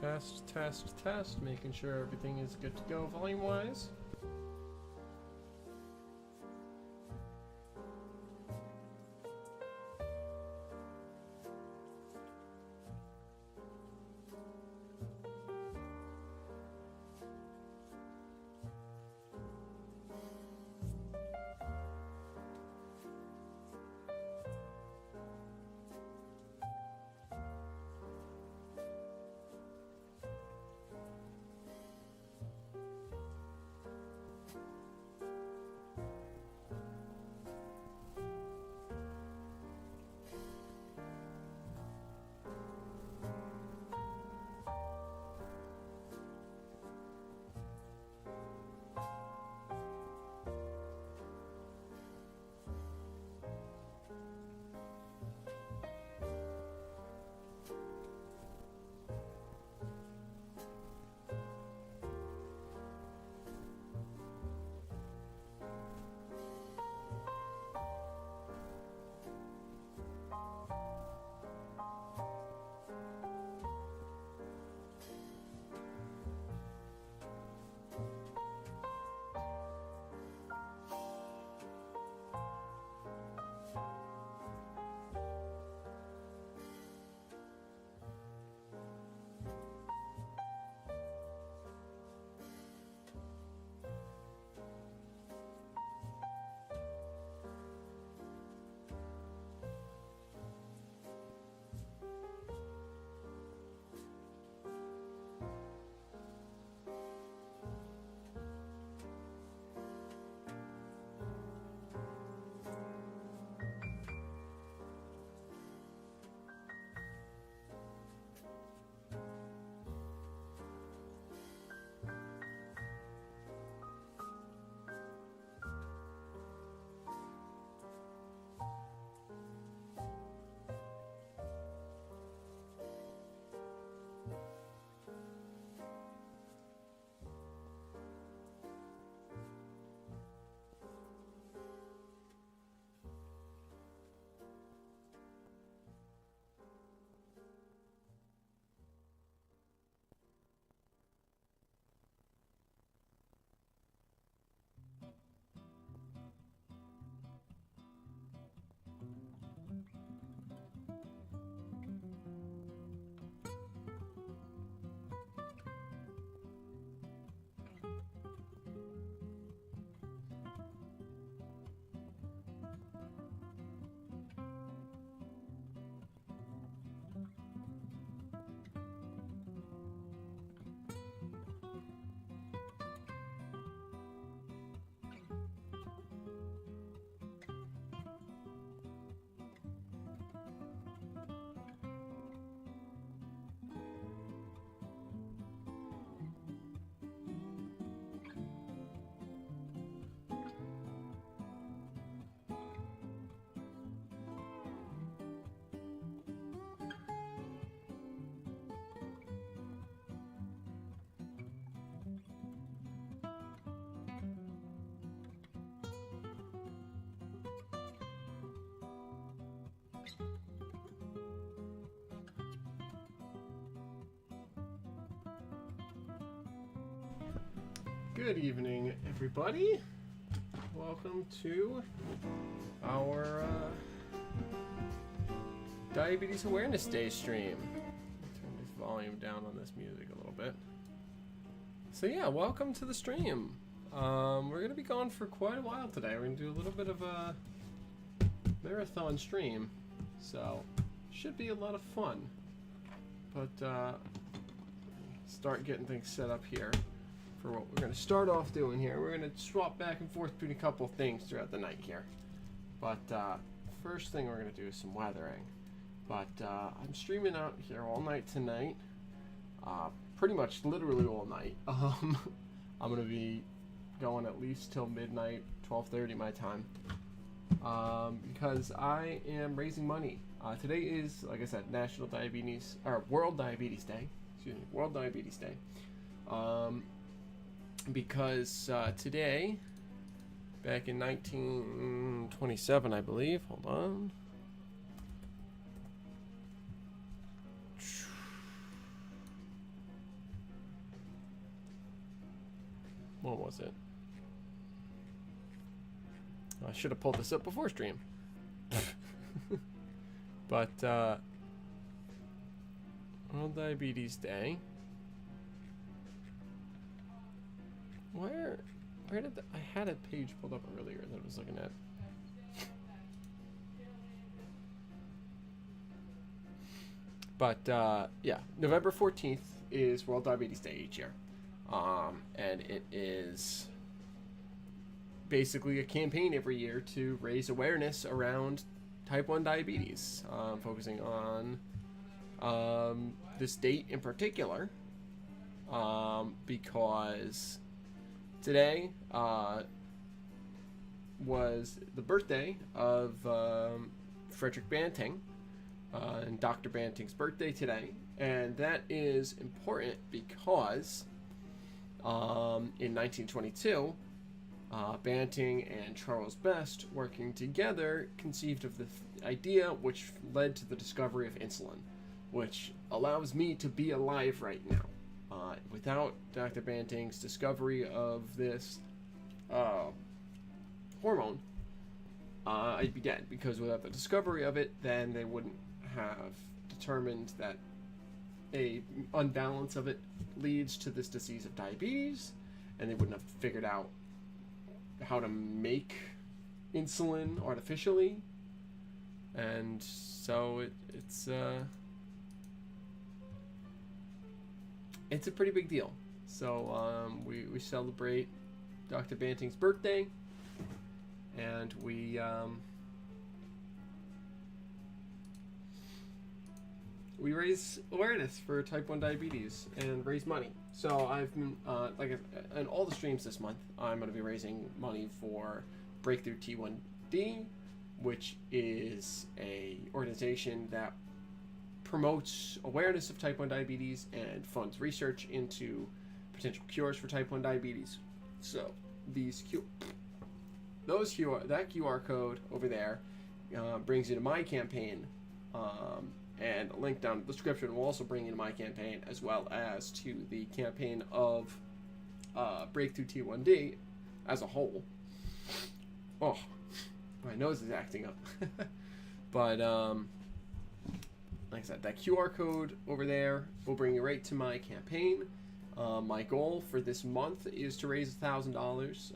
Test, test, test, making sure everything is good to go volume-wise. Good evening, everybody. Welcome to our Diabetes Awareness Day stream. Turn this volume down on this music a little bit. So yeah, welcome to the stream. We're going to be going for quite a while today. We're going to do a little bit of a marathon stream, so should be a lot of fun. But start getting things set up here for what we're going to start off doing here. We're going to swap back and forth between a couple of things throughout the night here. But first thing we're going to do is some weathering. But I'm streaming out here all night tonight. Pretty much literally all night. I'm going to be going at least till midnight, 12:30 my time. Because I am raising money. Today is, like I said, National Diabetes, or World Diabetes Day. Excuse me, World Diabetes Day. Because today, back in 1927, I believe, hold on. What was it? I should have pulled this up before stream. But World Diabetes Day. Where did I had a page pulled up earlier that I was looking at. But yeah, November 14th is World Diabetes Day each year. And it is basically a campaign every year to raise awareness around type 1 diabetes, focusing on this date in particular, because today was the birthday of Frederick Banting, and Dr. Banting's birthday today, and that is important because in 1922, Banting and Charles Best, working together, conceived of the idea which led to the discovery of insulin, which allows me to be alive right now. Without Dr. Banting's discovery of this hormone, I'd be dead, because without the discovery of it, then they wouldn't have determined that a unbalance of it leads to this disease of diabetes, and they wouldn't have figured out how to make insulin artificially. And so it's a pretty big deal. So we celebrate Dr. Banting's birthday, and we raise awareness for type 1 diabetes and raise money. So I've been, in all the streams this month, I'm going to be raising money for Breakthrough T1D, which is a organization that promotes awareness of type 1 diabetes and funds research into potential cures for type 1 diabetes. So that QR code over there brings you to my campaign, and a link down in the description will also bring you to my campaign, as well as to the campaign of Breakthrough T1D as a whole. Oh, my nose is acting up. But like I said, that QR code over there will bring you right to my campaign. My goal for this month is to raise $1,000.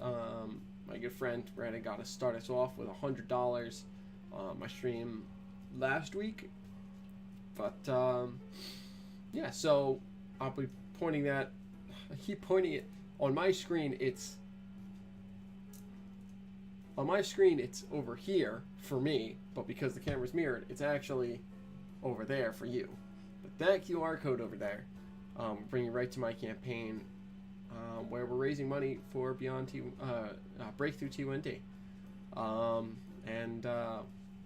My good friend Brandon got to start us off with $100 my stream last week. But yeah, so I'll be pointing that. I keep pointing it on my screen. It's over here for me, but because the camera's mirrored, it's actually over there for you. But that QR code over there will bring you right to my campaign, where we're raising money for Breakthrough T1D. And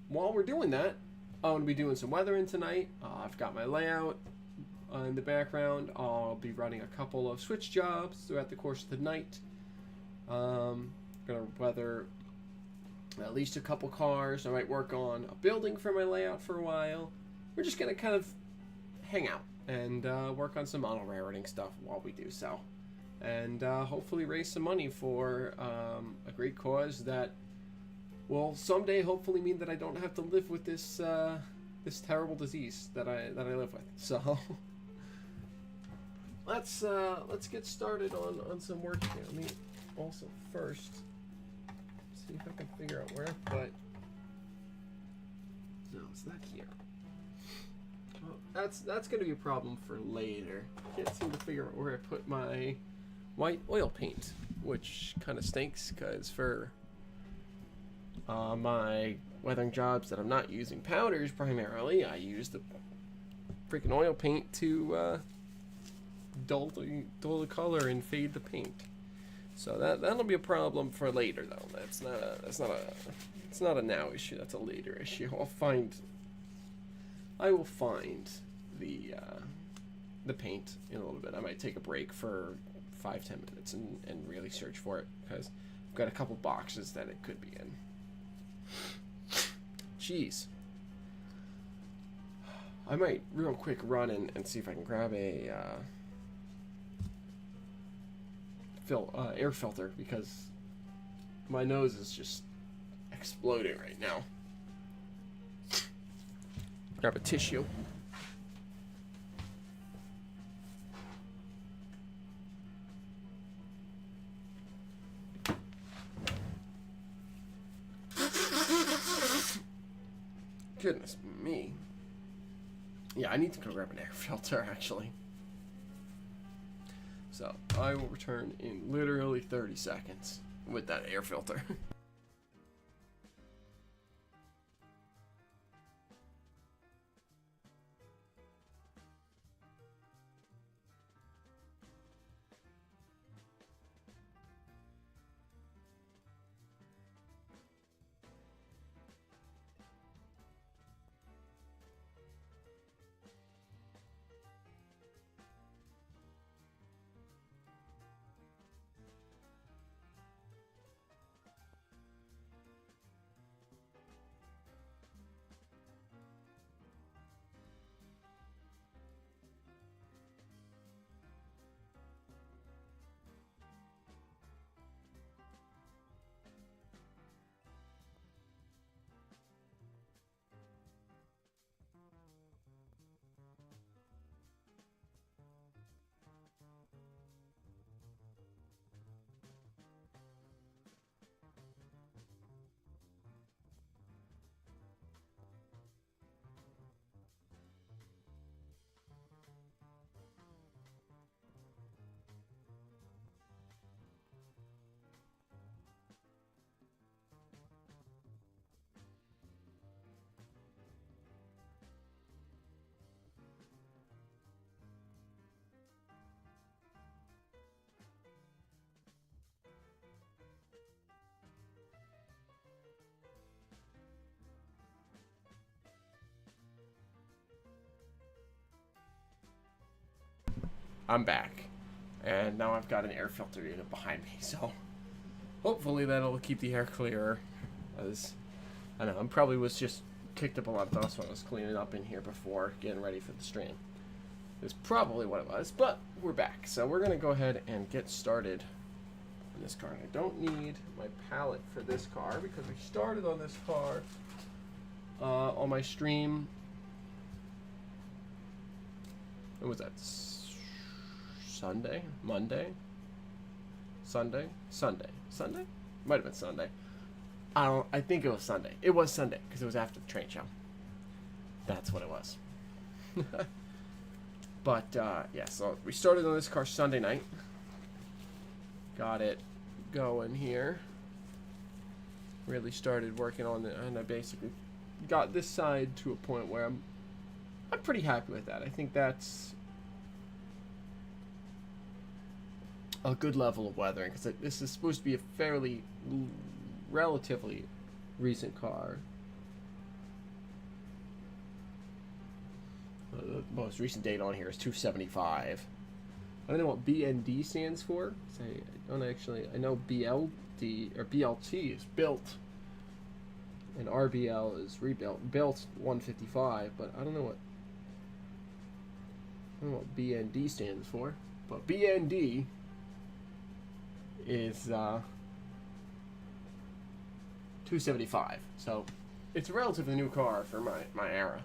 while we're doing that, I'm going to be doing some weathering tonight. I've got my layout in the background. I'll be running a couple of switch jobs throughout the course of the night. Going to weather at least a couple cars. I might work on a building for my layout for a while. We're just going to kind of hang out and work on some model railroading stuff while we do so. And hopefully raise some money for a great cause that will someday hopefully mean that I don't have to live with this this terrible disease that I live with. So let's get started on some work here. Let me also first see if I can figure out where I put. No, it's not here. Well, that's gonna be a problem for later. Can't seem to figure out where I put my white oil paint, which kind of stinks because for my weathering jobs that I'm not using powders primarily, I use the freaking oil paint to dull the color and fade the paint. So that'll be a problem for later, though. It's not a now issue. That's a later issue. I will find the paint in a little bit. I might take a break for 5-10 minutes and really search for it, because I've got a couple boxes that it could be in. Jeez. I might real quick run and see if I can grab a air filter because my nose is just exploding right now. Grab a tissue. Goodness me. Yeah, I need to go grab an air filter, actually. So, I will return in literally 30 seconds with that air filter. I'm back, and now I've got an air filter unit behind me, so hopefully that'll keep the air clearer. As I know, I probably was just kicked up a lot of dust when I was cleaning up in here before getting ready for the stream. It's probably what it was, but we're back, so we're gonna go ahead and get started on this car. I don't need my palette for this car because we started on this car on my stream. When was that? Sunday? Monday? Sunday? Sunday? Might have been Sunday. I think it was Sunday. It was Sunday because it was after the train show. That's what it was. But yeah, so we started on this car Sunday night. Got it going here. Really started working on it, and I basically got this side to a point where I'm pretty happy with that. I think that's a good level of weathering because this is supposed to be a fairly relatively recent car. The most recent date on here is 275. I don't know what BND stands for. I don't actually. I know BLD or BLT is built, and RBL is rebuilt. Built 155, but I don't know what BND stands for. But BND is 275. So it's a relatively new car for my era.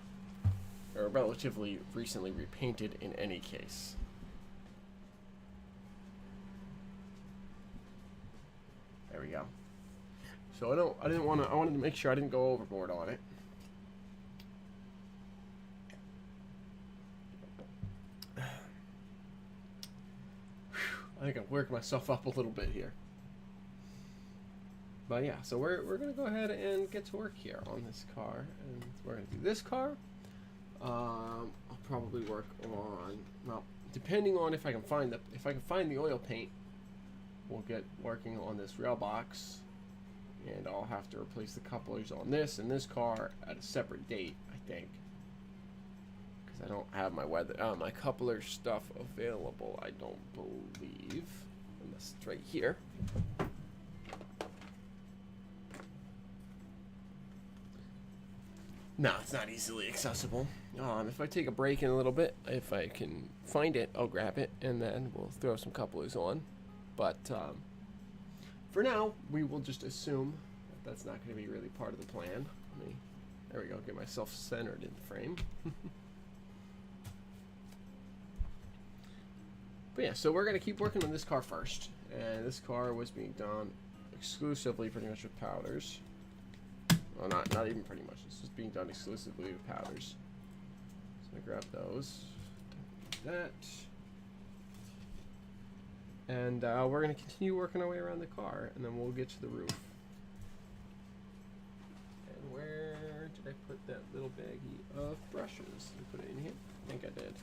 Or relatively recently repainted in any case. There we go. So I wanted to make sure I didn't go overboard on it. I think I've worked myself up a little bit here. But yeah, so we're gonna go ahead and get to work here on this car, and we're gonna do this car. I'll probably work on, well, depending on if I can find the oil paint, we'll get working on this rail box, and I'll have to replace the couplers on this and this car at a separate date, I think, because I don't have my coupler stuff available. I don't believe, unless it's right here. No, it's not easily accessible. If I take a break in a little bit, if I can find it, I'll grab it, and then we'll throw some couplers on. But for now, we will just assume that that's not going to be really part of the plan. There we go, get myself centered in the frame. But yeah, so we're going to keep working on this car first. And this car was being done exclusively pretty much with powders. Well, not even pretty much. This is being done exclusively with powders. So I'm going to grab those. That. And we're going to continue working our way around the car, and then we'll get to the roof. And where did I put that little baggie of brushes? Did I put it in here? I think I did.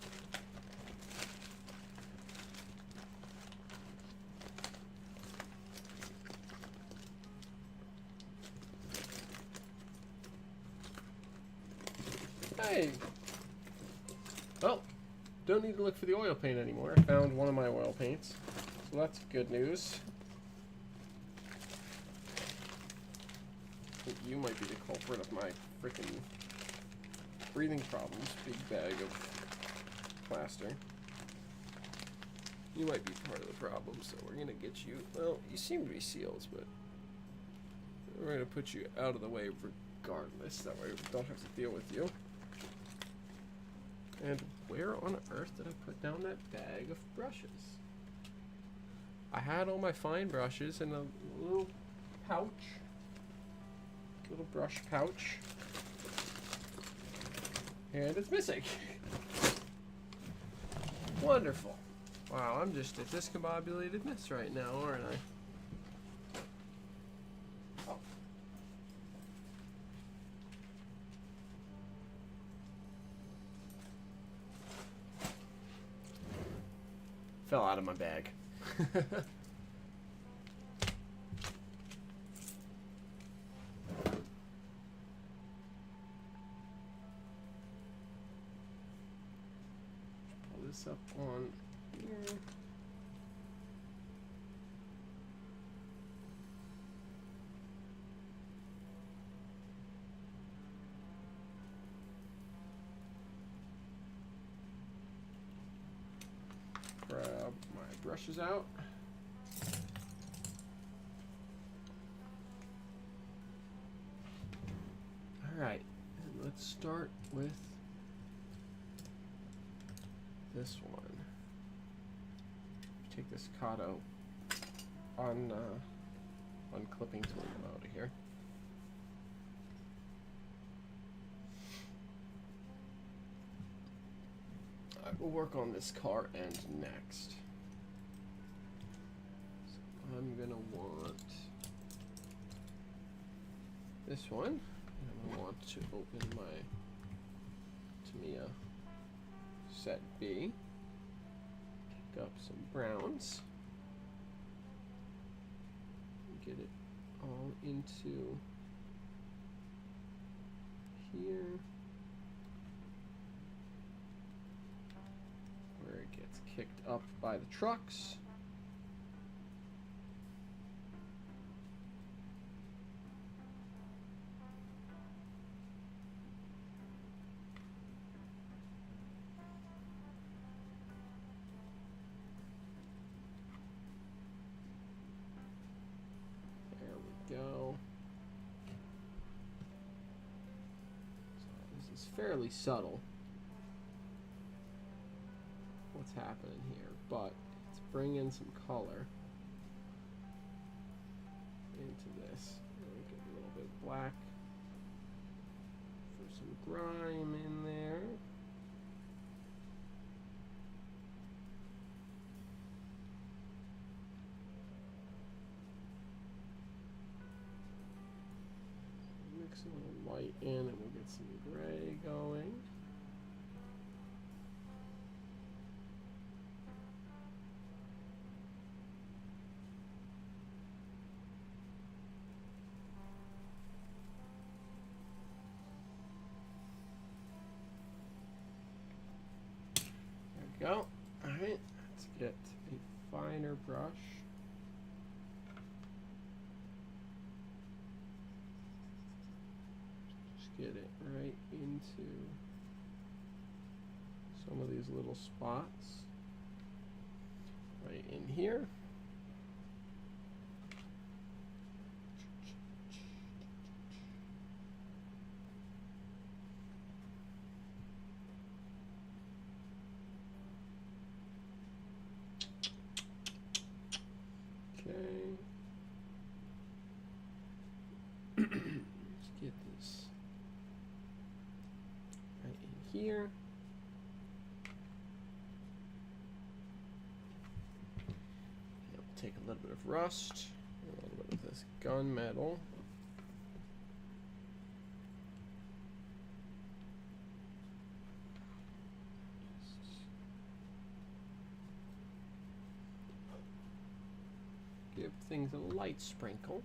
Hey! Well, don't need to look for the oil paint anymore. I found one of my oil paints. So that's good news. I think you might be the culprit of my freaking breathing problems. Big bag of plaster. You might be part of the problem, so we're gonna get you. Well, you seem to be sealed, but we're gonna put you out of the way regardless. That way we don't have to deal with you. And where on earth did I put down that bag of brushes? I had all my fine brushes in a little pouch. Little brush pouch. And it's missing. Wonderful. Wow, I'm just a discombobulated mess right now, aren't I? Oh. Fell out of my bag. Pull this up on here. Grab my brushes out. Alright, and let's start with this one. Take this Kato unclipping tool out of here. Alright, we'll work on this car end next. So I'm gonna want this one. And I want to open my Tamiya set B. Pick up some browns. Get it all into here. Where it gets kicked up by the trucks. Go. So this is fairly subtle what's happening here, but let's bring in some color into this. Make it a little bit black. Throw some grime in there. Mix a little white in and we'll get some gray going. There we go. Alright, let's get a finer brush. Get it right into some of these little spots right in here. here. It'll take a little bit of rust, a little bit of this gunmetal. Give things a light sprinkle.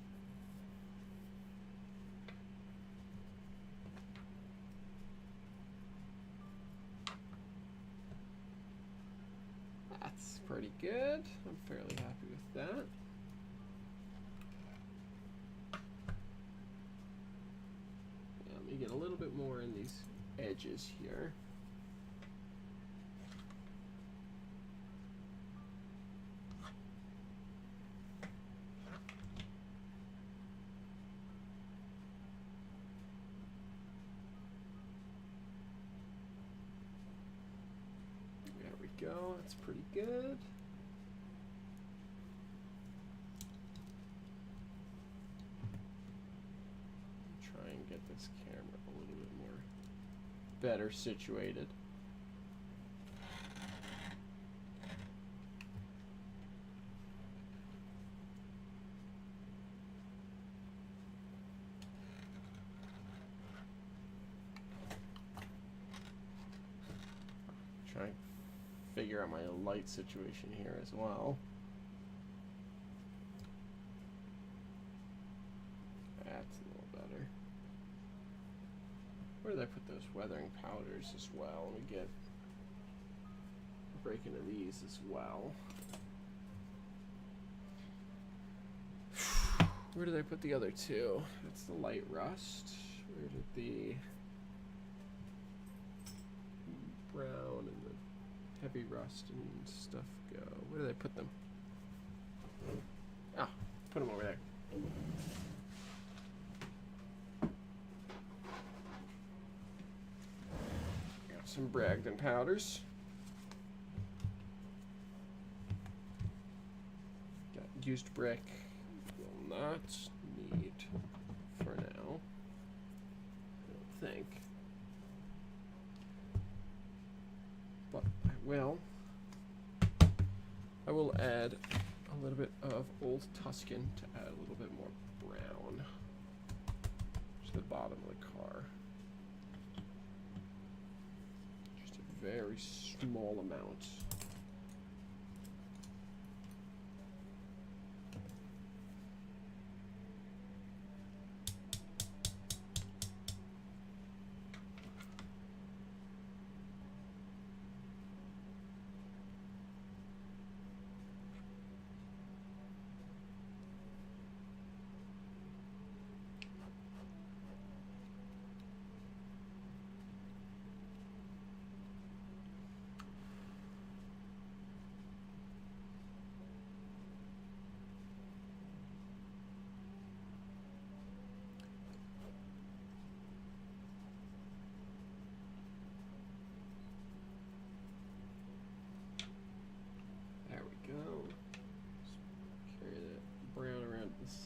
That's pretty good. I'm fairly happy with that. Yeah, let me get a little bit more in these edges here. Go, that's pretty good. Try and get this camera a little bit more better situated. Try and figure out my light situation here as well. That's a little better. Where did I put those weathering powders as well? Let me get a break into these as well. Where did I put the other two? That's the light rust. Where did the brown and the heavy rust and stuff go? Where did I put them? Ah, put them over there. Got some Bragdon powders. Got used brick. Will not need for now, I don't think. But I will add a little bit of Old Tuscan to add a little bit more brown to the bottom of the car. Just a very small amount.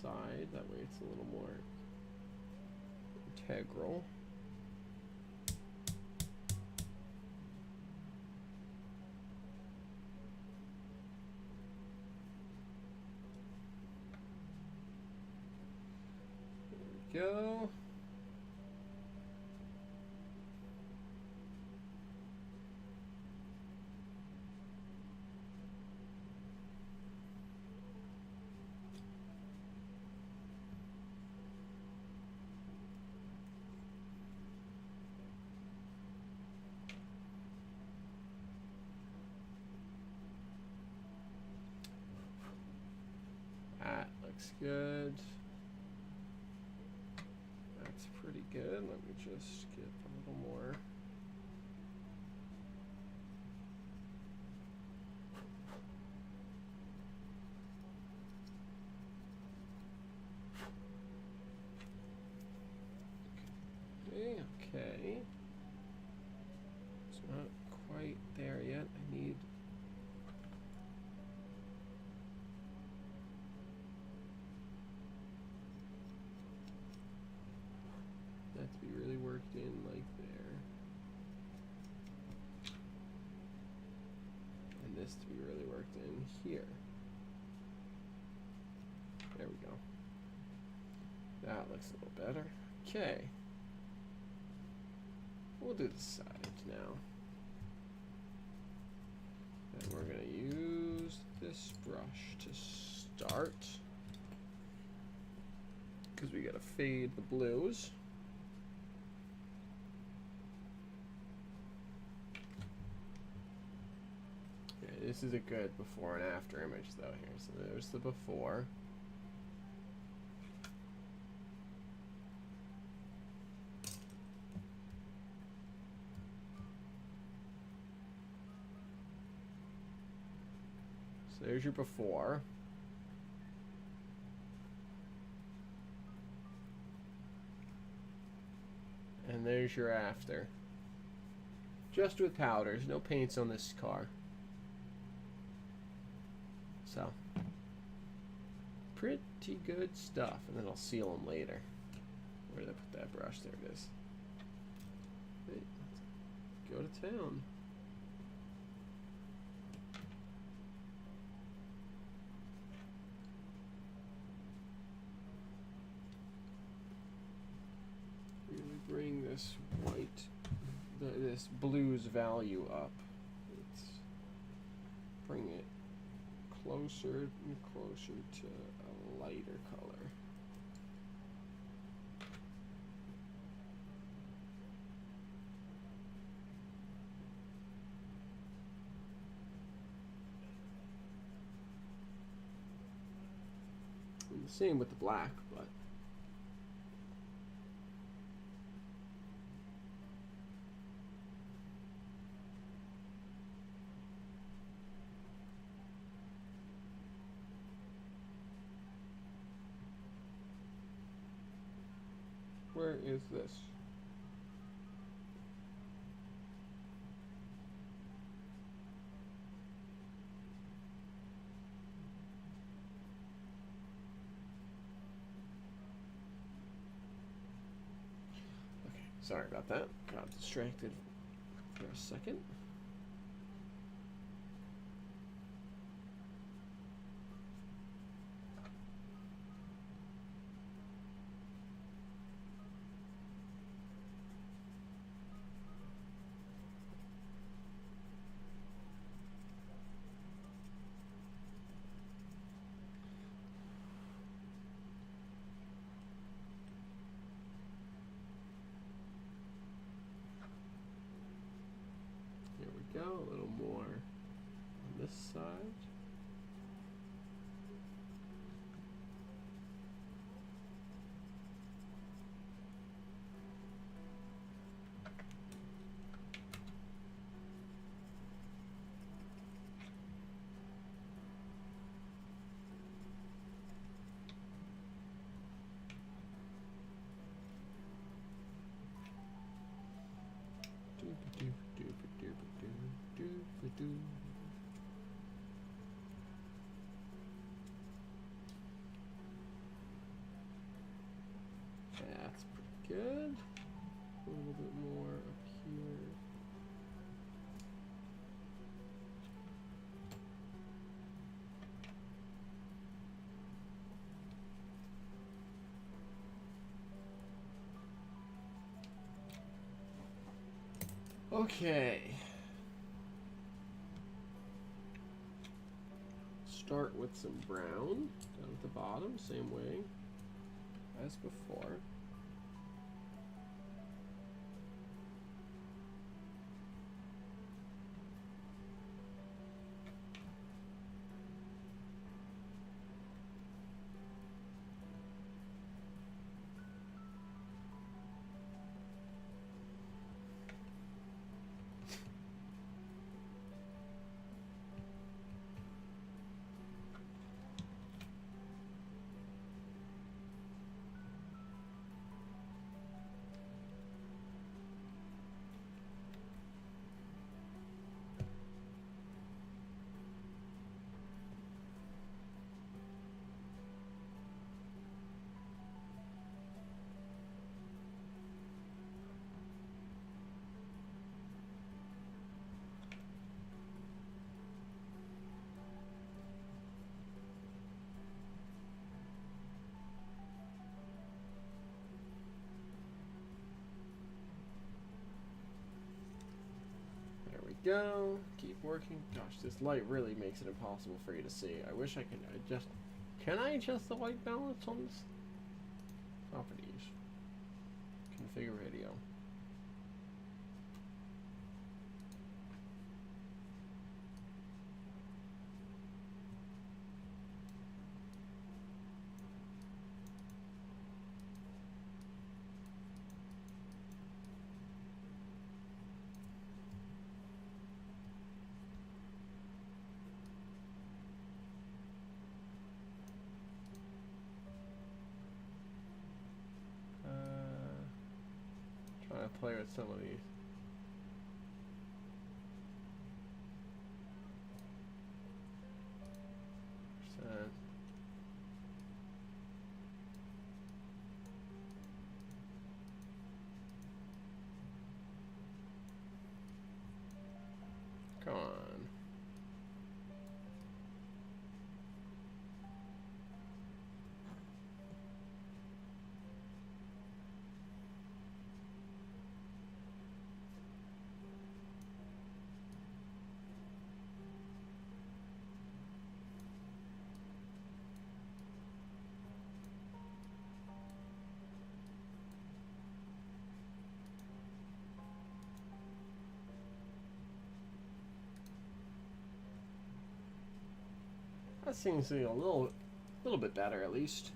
Side, that way it's a little more integral. There we go. Looks good. That's pretty good. Let me just get a little more. Okay. It's not quite there yet. I need that to be really worked in like there. this to be really worked in here. There we go. That looks a little better. Okay. We'll do the sides now. And we're going to use this brush to start, because we got to fade the blues. Okay, this is a good before and after image though here. So there's the before. There's your before. And there's your after. Just with powders, no paints on this car. So, pretty good stuff. And then I'll seal them later. Where did I put that brush? There it is. Hey, let's go to town. Bring this white, this blue's value up. Let's bring it closer and closer to a lighter color. And the same with the black, but where is this? Okay, sorry about that. Got distracted for a second. Go a little more on this side. That's pretty good. A little bit more up here. Okay. Start with some brown down at the bottom, same way as before. go. Keep working. Gosh, this light really makes it impossible for you to see. I wish I could adjust. Can I adjust the white balance on this? Properties. Configure radio. Trying to play with some of these. Percent. Come on. That seems to be a little bit better, at least.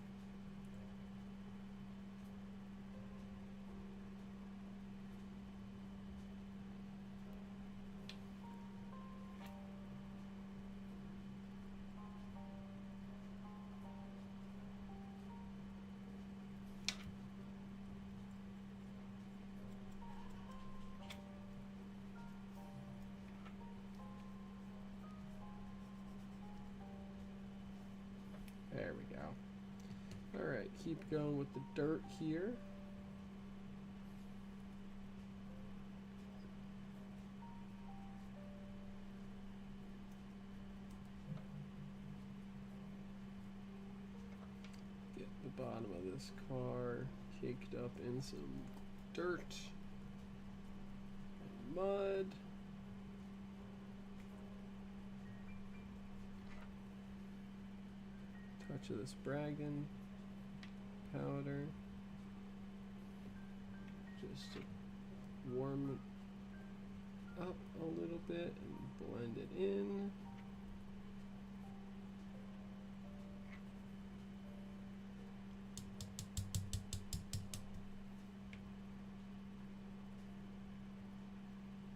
There we go. Alright, keep going with the dirt here. Get the bottom of this car caked up in some dirt and mud. Touch of this Bragdon powder just to warm it up a little bit and blend it in.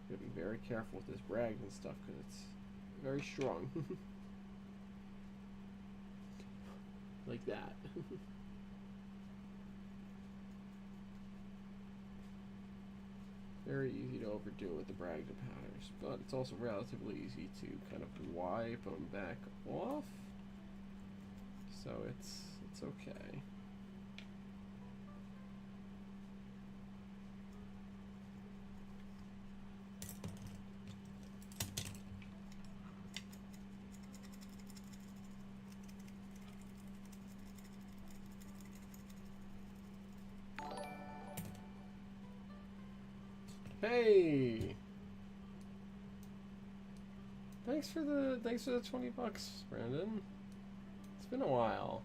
Gotta be very careful with this Bragdon stuff because it's very strong. Like that. Very easy to overdo with the Bragdon powders, but it's also relatively easy to kind of wipe them back off. So it's okay. Hey! Thanks for the $20, Brandon. It's been a while.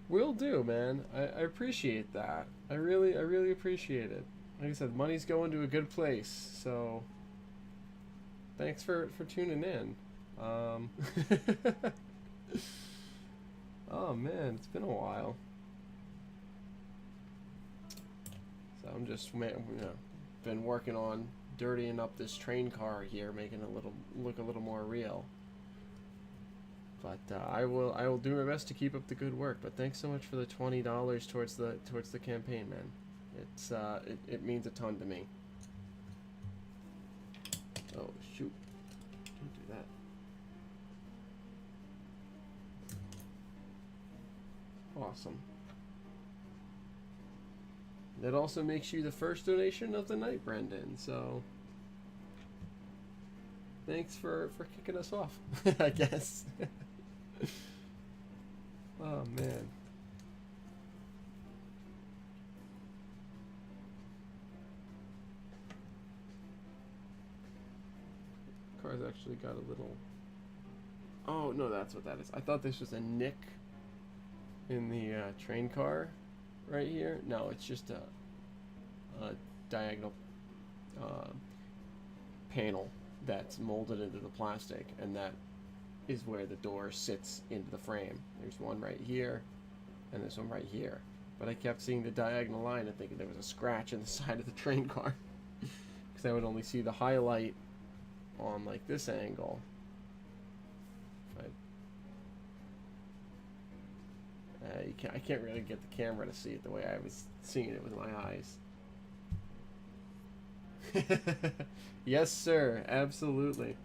Will do, man. I appreciate that. I really appreciate it. Like I said, money's going to a good place, so thanks for tuning in. Oh man, it's been a while. So I'm just, been working on dirtying up this train car here, making it look a little more real. But I will do my best to keep up the good work. But thanks so much for the $20 towards the campaign, man. It's it means a ton to me. Oh shoot! Don't do that. Awesome. That also makes you the first donation of the night, Brendan. So thanks for kicking us off, I guess. Oh man. car's actually got a little... Oh, no, that's what that is. I thought this was a nick in the train car right here. No, it's just a diagonal panel that's molded into the plastic, and that is where the door sits into the frame. There's one right here, and there's one right here. But I kept seeing the diagonal line and thinking there was a scratch in the side of the train car. Because I would only see the highlight on like this angle. I can't really get the camera to see it the way I was seeing it with my eyes. Yes, sir. Absolutely.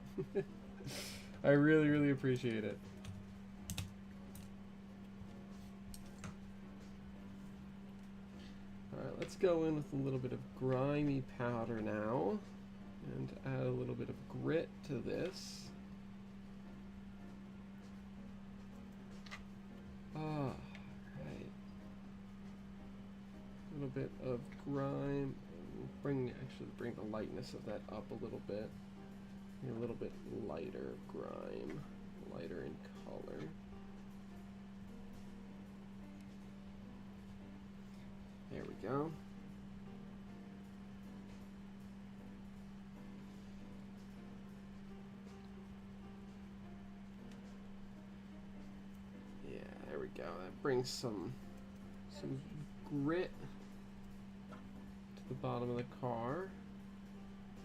I really, really appreciate it. Alright, let's go in with a little bit of grimy powder now. And add a little bit of grit to this. Right. A little bit of grime. Bring the lightness of that up a little bit. A little bit lighter grime, lighter in color. There we go. Yeah, there we go. That brings some grit to the bottom of the car.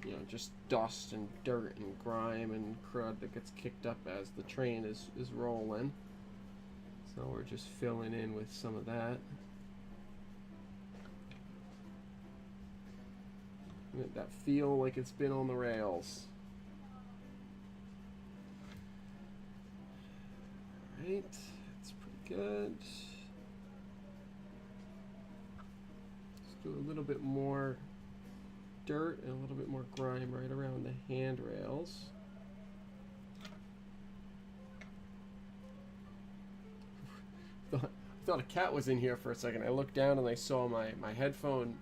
You know, just dust and dirt and grime and crud that gets kicked up as the train is rolling. So we're just filling in with some of that. Make that feel like it's been on the rails. Alright, that's pretty good. Let's do a little bit more dirt and a little bit more grime right around the handrails. Thought a cat was in here for a second. I looked down and I saw my headphone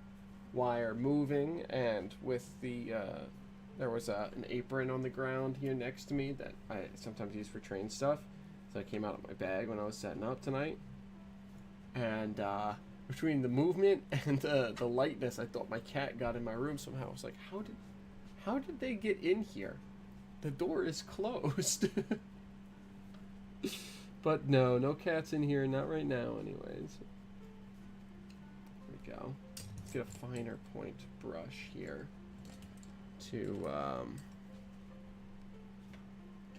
wire moving, and with the there was an apron on the ground here next to me that I sometimes use for train stuff. So I came out of my bag when I was setting up tonight, and between the movement and the lightness, I thought my cat got in my room somehow. I was like, how did they get in here? The door is closed. But no cats in here, not right now anyways. There we go. Let's get a finer point brush here to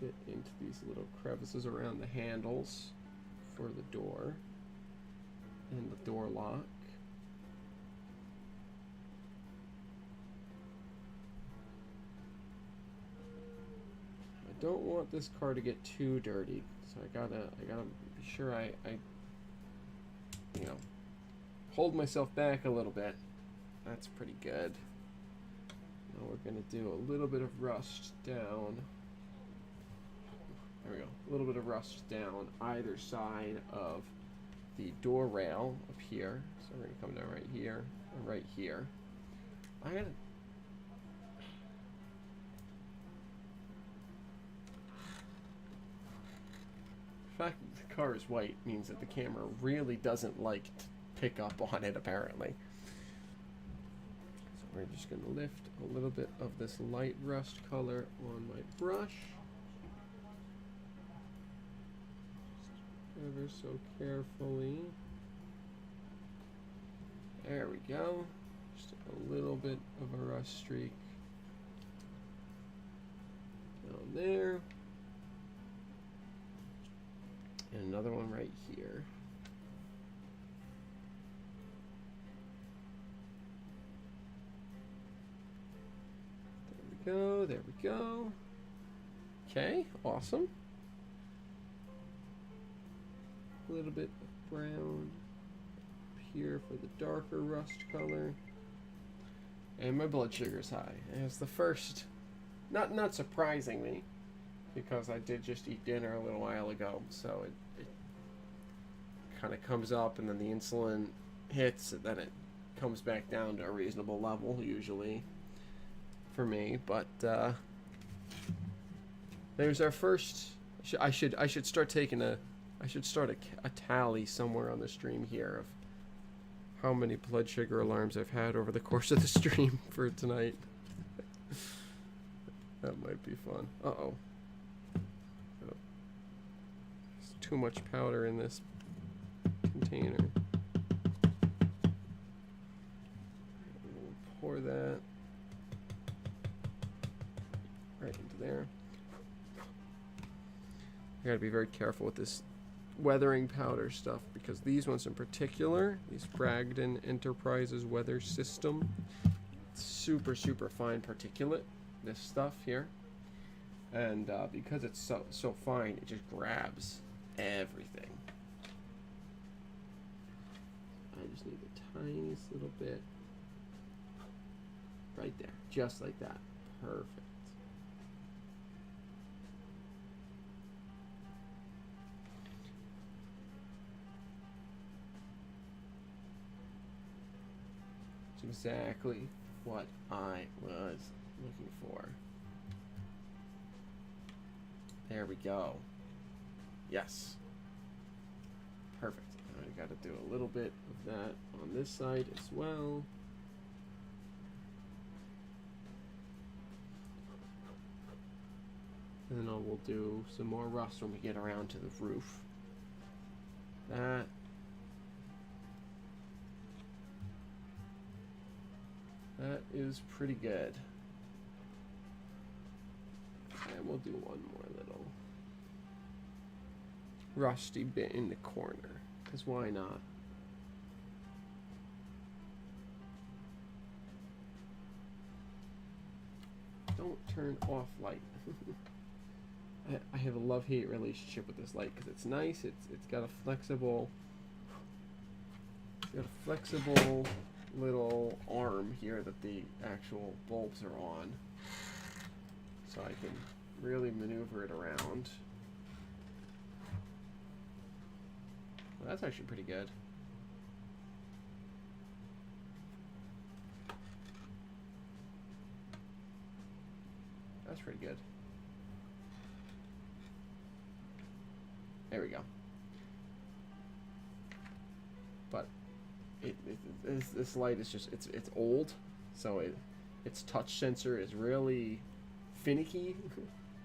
get into these little crevices around the handles for the door and the door lock. I don't want this car to get too dirty, so I gotta be sure I you know, hold myself back a little bit. That's pretty good. Now we're gonna do a little bit of rust down. There we go. A little bit of rust down either side of the door rail up here. So we're gonna come down right here and right here. The fact that the car is white means that the camera really doesn't like to pick up on it, apparently. So we're just going to lift a little bit of this light rust color on my brush. Just ever so carefully. There we go. Just a little bit of a rust streak down there. And another one right here. There we go, there we go. Okay, awesome. A little bit of brown up here for the darker rust color. And my blood sugar is high. And it's the first, not surprisingly, because I did just eat dinner a little while ago, so it kind of comes up, and then the insulin hits, and then it comes back down to a reasonable level, usually, for me, but There's our first. I should start taking a. I should start a tally somewhere on the stream here of how many blood sugar alarms I've had over the course of the stream for tonight. That might be fun. Uh-oh. There's too much powder in this container. We'll pour that right into there. I gotta be very careful with this weathering powder stuff because these ones in particular, these Bragdon Enterprises weather system, super fine particulate, this stuff here, and because it's so fine, it just grabs everything. I just need the tiniest little bit right there, just like that. Perfect. Exactly what I was looking for. There we go. Yes. Perfect. I got to do a little bit of that on this side as well. And then we'll do some more rust when we get around to the roof. That is pretty good. And we'll do one more little rusty bit in the corner, because why not? Don't turn off light. I have a love-hate relationship with this light because it's nice. It's got a flexible little arm here that the actual bulbs are on, so I can really maneuver it around. Well, that's actually pretty good. That's pretty good. There we go. But this light is just, it's old, so its touch sensor is really finicky.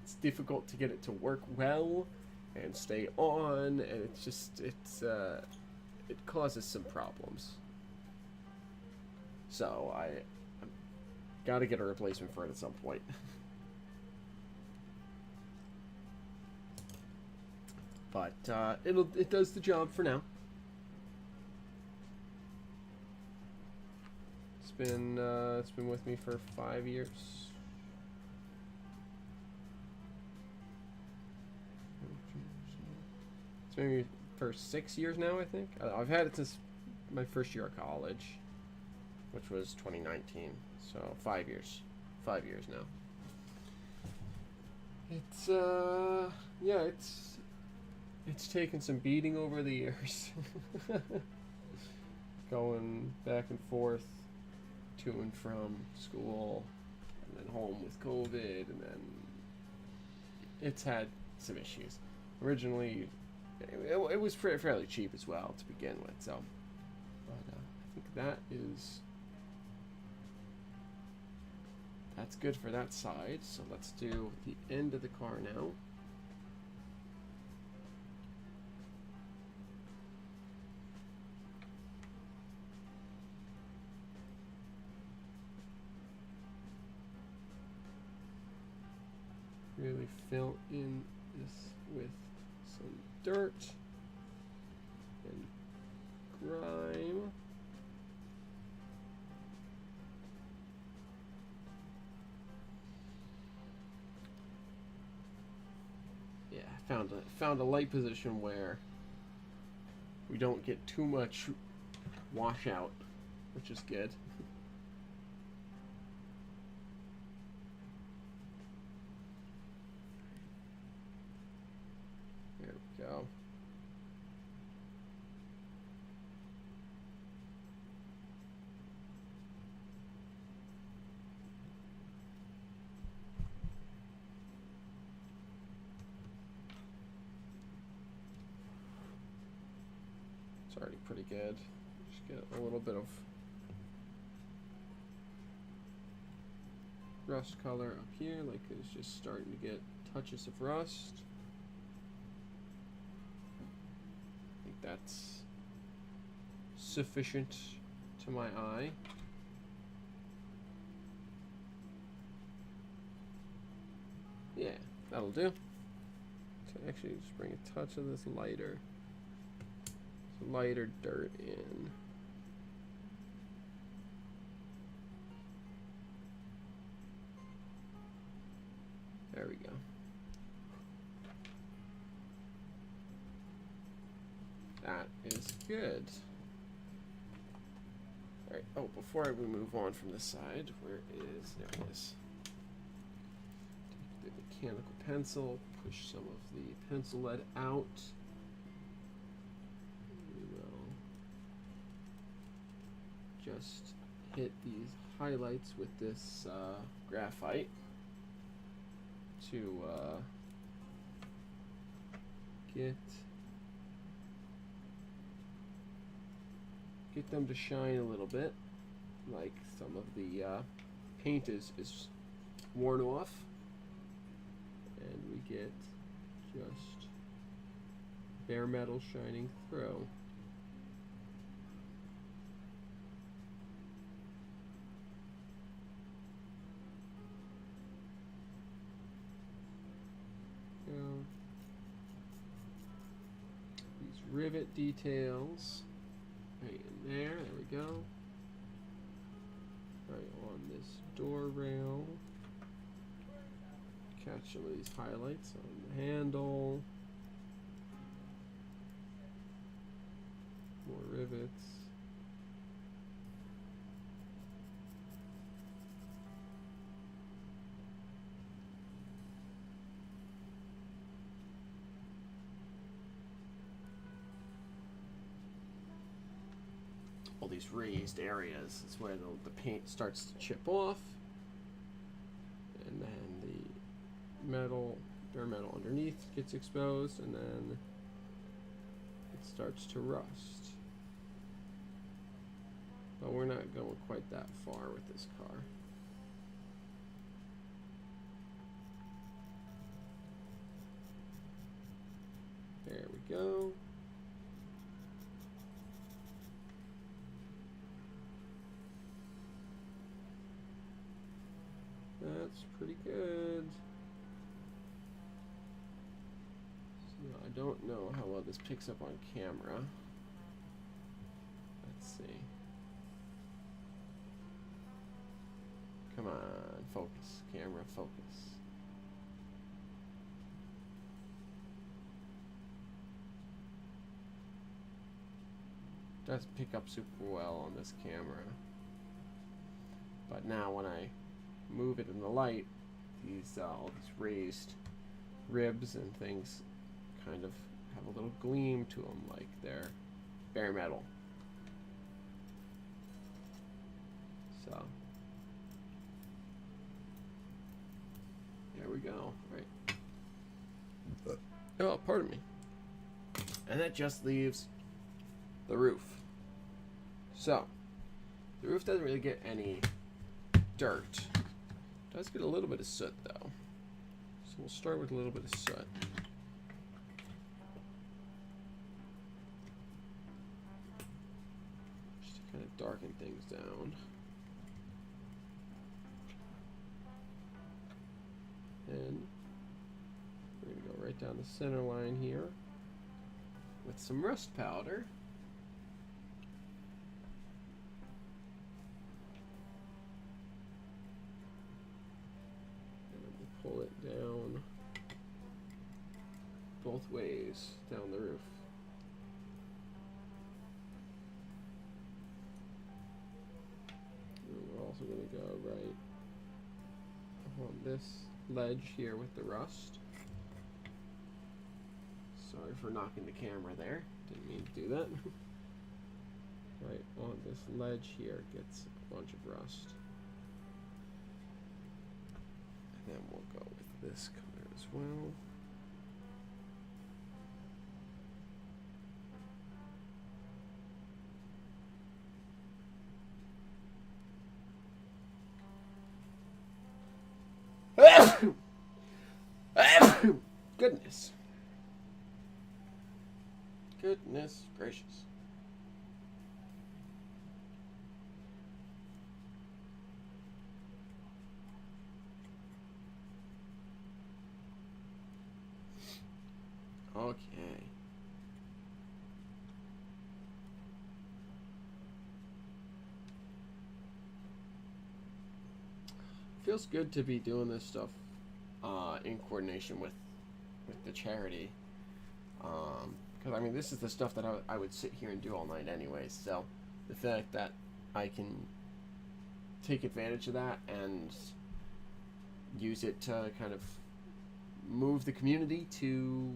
It's difficult to get it to work well and stay on, and it's just, it causes some problems. So I gotta get a replacement for it at some point. But it does the job for now. It's been with me for 5 years. It's maybe for 6 years now, I think. I've had it since my first year of college, which was 2019. So 5 years. 5 years now. It's yeah, it's taken some beating over the years. Going back and forth to and from school, and then home with COVID, and then it's had some issues. Originally, it was fairly cheap as well to begin with, so but I think that's good for that side. So let's do the end of the car now. Really fill in this with some dirt and grime. Yeah, found a light position where we don't get too much washout, which is good. Go. It's already pretty good. Just get a little bit of rust color up here, like it's just starting to get touches of rust. I think that's sufficient to my eye. Yeah, that'll do. So actually just bring a touch of this lighter dirt in. There we go. That is good. All right. Oh, before we move on from this side, where is, there it is. Take the mechanical pencil, push some of the pencil lead out. We will just hit these highlights with this graphite to get them to shine a little bit, like some of the paint is worn off, and we get just bare metal shining through. These rivet details right in there. There we go. Right on this door rail. Catch some of these highlights on the handle. More rivets. All these raised areas is where the paint starts to chip off, and then the bare metal underneath gets exposed, and then it starts to rust. But we're not going quite that far with this car. There we go. That's pretty good. So I don't know how well this picks up on camera. Let's see. Come on, focus, camera, focus. Does pick up super well on this camera. But now when I move it in the light, these all these raised ribs and things kind of have a little gleam to them, like they're bare metal. So there we go. Right. Oh, pardon me. And that just leaves the roof. So the roof doesn't really get any dirt. It does get a little bit of soot though. So we'll start with a little bit of soot. Just to kind of darken things down. And we're going to go right down the center line here with some rust powder. Pull it down both ways down the roof. And we're also going to go right on this ledge here with the rust. Sorry for knocking the camera there. Didn't mean to do that. Right on this ledge here gets a bunch of rust. Then we'll go with this color as well. Goodness. Goodness gracious. Okay. Feels good to be doing this stuff in coordination with the charity. Because I mean, this is the stuff that I would sit here and do all night anyways. So the fact that I can take advantage of that and use it to kind of move the community to,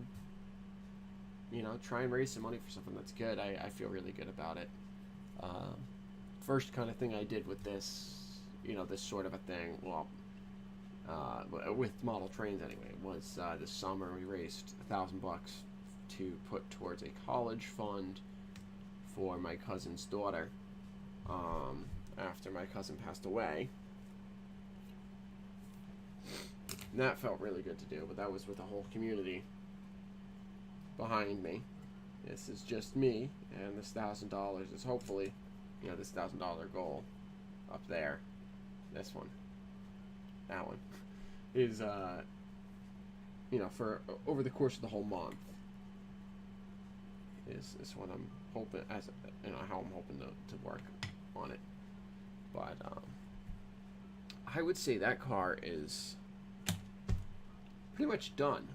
you know, try and raise some money for something that's good. I feel really good about it. First kind of thing I did with this, you know, this sort of a thing, well, with model trains anyway, was this summer we raised $1,000 to put towards a college fund for my cousin's daughter after my cousin passed away. And that felt really good to do, but that was with the whole community behind me. This is just me, and this $1,000 is hopefully, you know, this $1,000 goal up there. This one, that one, is you know, for over the course of the whole month. Is what I'm hoping, as you know, how I'm hoping to work on it. But I would say that car is pretty much done.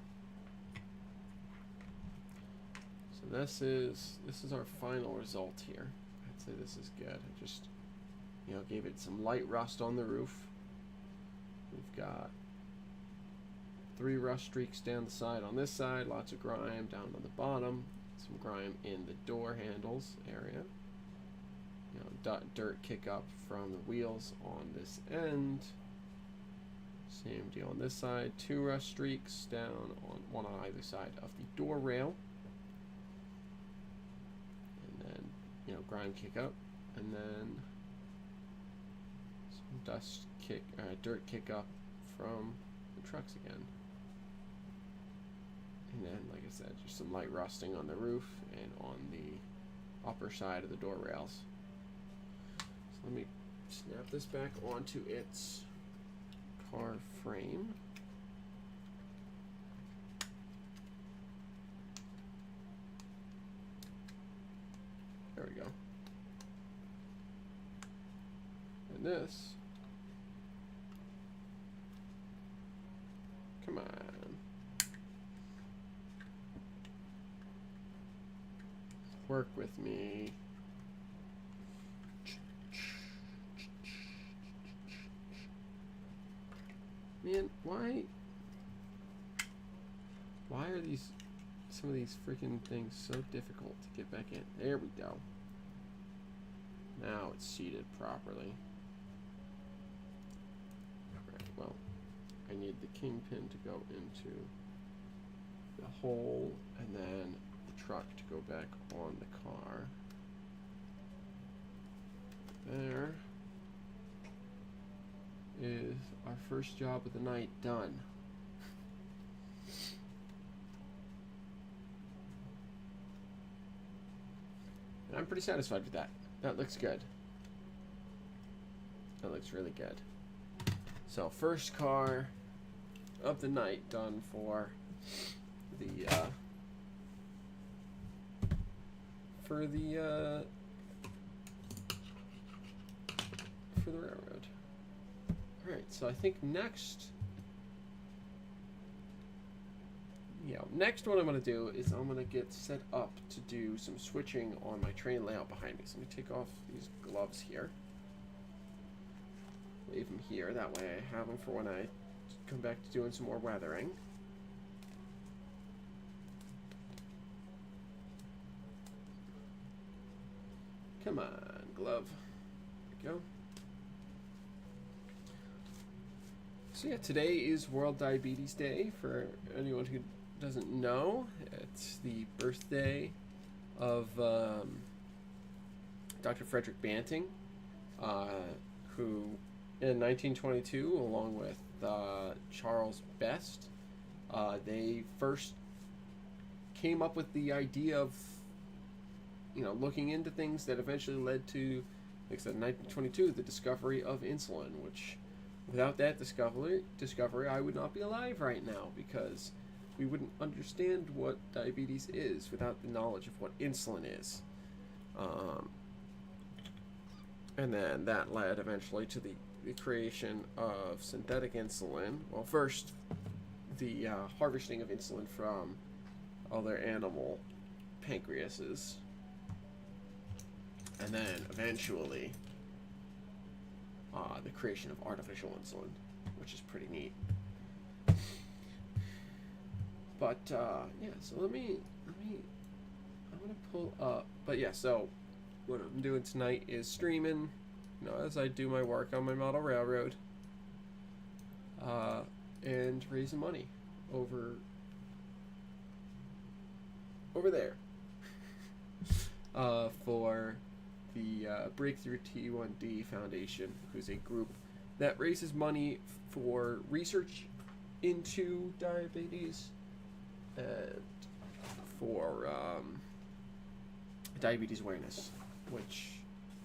So this is our final result here. I'd say this is good. I just, you know, gave it some light rust on the roof. We've got 3 rust streaks down the side on this side, lots of grime down on the bottom, some grime in the door handles area. You know, dirt kick up from the wheels on this end. Same deal on this side. 2 rust streaks down on one on either side of the door rail. And then, you know, grime kick up, and then some dirt kick up from the trucks again. And then, like I said, just some light rusting on the roof and on the upper side of the door rails. So let me snap this back onto its car frame. There we go. And this, come on. Work with me. Man, why are some of these freaking things so difficult to get back in? There we go. Now it's seated properly. Alright, well, I need the kingpin to go into the hole, and then the truck to go back on the car. There is our first job of the night done. And I'm pretty satisfied with that. That looks good. That looks really good. So first car of the night done for the railroad. Alright, so I think next what I'm going to do is I'm going to get set up to do some switching on my train layout behind me. So let me take off these gloves here. Leave them here, that way I have them for when I come back to doing some more weathering. Come on, glove. There we go. So yeah, today is World Diabetes Day. For anyone who doesn't know, it's the birthday of Dr. Frederick Banting, who in 1922, along with Charles Best, They first came up with the idea of, looking into things that eventually led to, like I said, in 1922, the discovery of insulin, which without that discovery, I would not be alive right now, because we wouldn't understand what diabetes is without the knowledge of what insulin is. And then that led eventually to the creation of synthetic insulin. Well, first, the harvesting of insulin from other animal pancreases. And then eventually, the creation of artificial insulin, which is pretty neat. But yeah, so I'm gonna pull up. But yeah, so what I'm doing tonight is streaming, as I do my work on my model railroad, and raising money over there for the Breakthrough T1D Foundation, who's a group that raises money for research into diabetes and for diabetes awareness, which,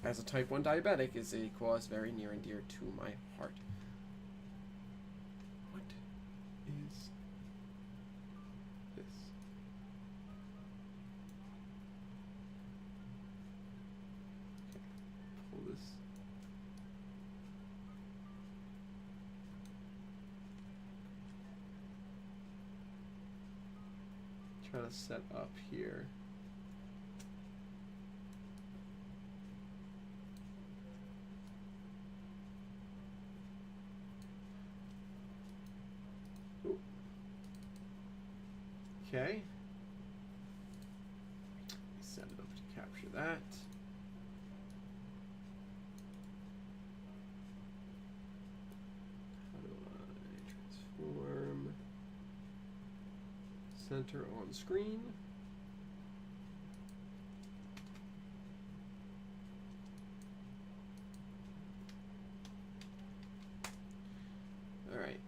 as a type 1 diabetic, is a cause very near and dear to my heart. What is this? Okay, pull this. Trying to set up here. Okay. Set it up to capture that. How do I transform? Center on screen. All right.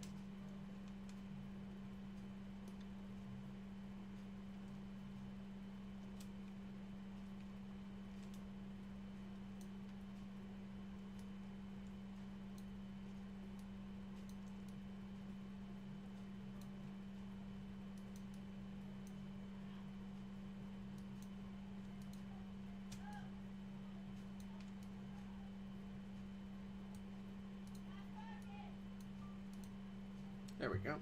There we go.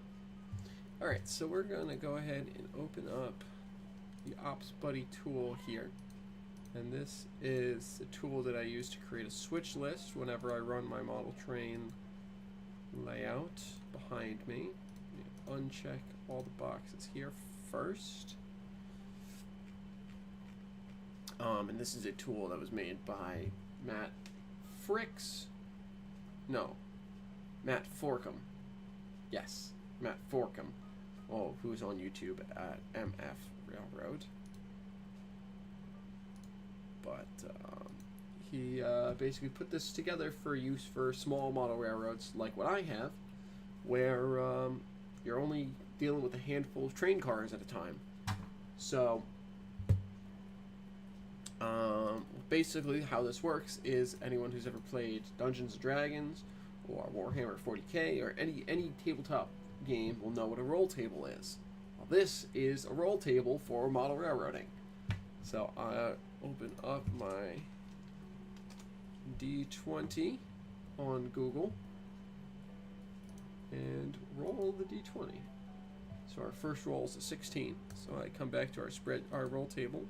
Alright, so we're going to go ahead and open up the Ops Buddy tool here. And this is the tool that I use to create a switch list whenever I run my model train layout behind me. Uncheck all the boxes here first. And this is a tool that was made by Matt Forkham. Yes, Matt Forkham, who's on YouTube at MF Railroad. But he basically put this together for use for small model railroads like what I have, where you're only dealing with a handful of train cars at a time. So basically how this works is anyone who's ever played Dungeons & Dragons or Warhammer 40k or any tabletop game will know what a roll table is. Well, this is a roll table for model railroading. So I open up my D20 on Google and roll the D20. So our first roll is a 16. So I come back to our roll table.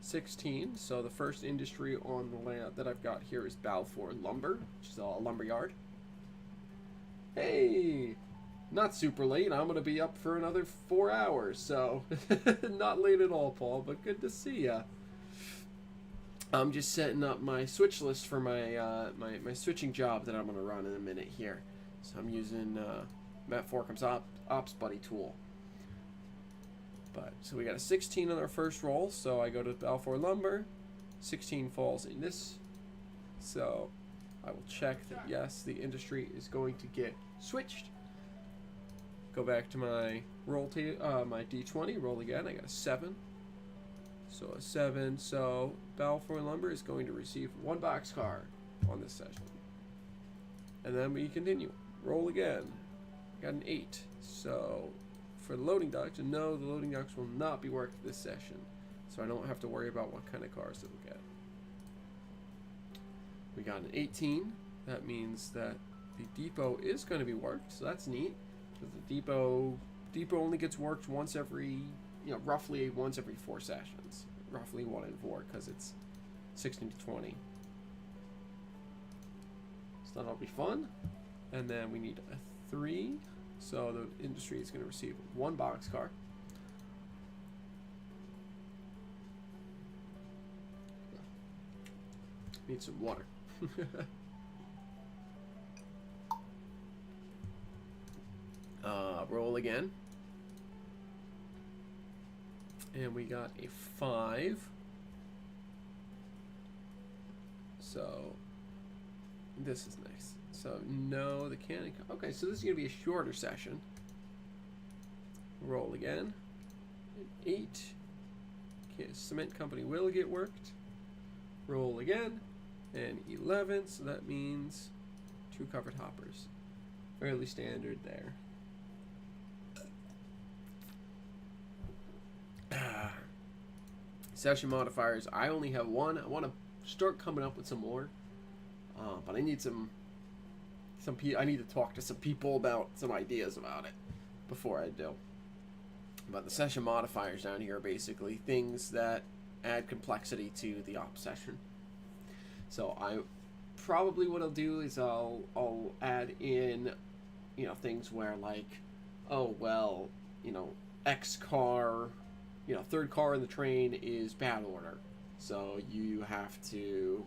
16. So the first industry on the layout that I've got here is Balfour Lumber, which is a lumber yard. Hey, not super late. I'm gonna be up for another 4 hours, so not late at all, Paul. But good to see ya. I'm just setting up my switch list for my my switching job that I'm gonna run in a minute here. So I'm using Matt Forkham's Ops Buddy tool. But so we got a 16 on our first roll, so I go to Balfour Lumber. 16 falls in this, so I will check that yes, the industry is going to get switched Go back to my my D20, roll again. I got a 7. So a 7. So Balfour Lumber is going to receive 1 boxcar on this session. And then we continue. Roll again. I got an 8. So for the loading docks, no, the loading docks will not be worked this session. So I don't have to worry about what kind of cars it will get. We got an 18. That means that the depot is going to be worked, so that's neat. The depot only gets worked once every, roughly once every 4 sessions. Roughly 1 in 4, because it's 16 to 20. So that'll be fun. And then we need a 3. So the industry is going to receive 1 boxcar. Need some water. Roll again. And we got a 5. So this is nice. So no, the cannon. Okay, so this is going to be a shorter session. Roll again. An 8. Okay, cement company will get worked. Roll again. And 11, so that means 2 covered hoppers. Fairly standard there. Session modifiers, I only have 1. I want to start coming up with some more. But I need I need to talk to some people about some ideas about it before I do. But the session modifiers down here are basically things that add complexity to the op session. So I probably what I'll do is I'll add in, things where like, oh well, X car, third car in the train is bad order, so you have to,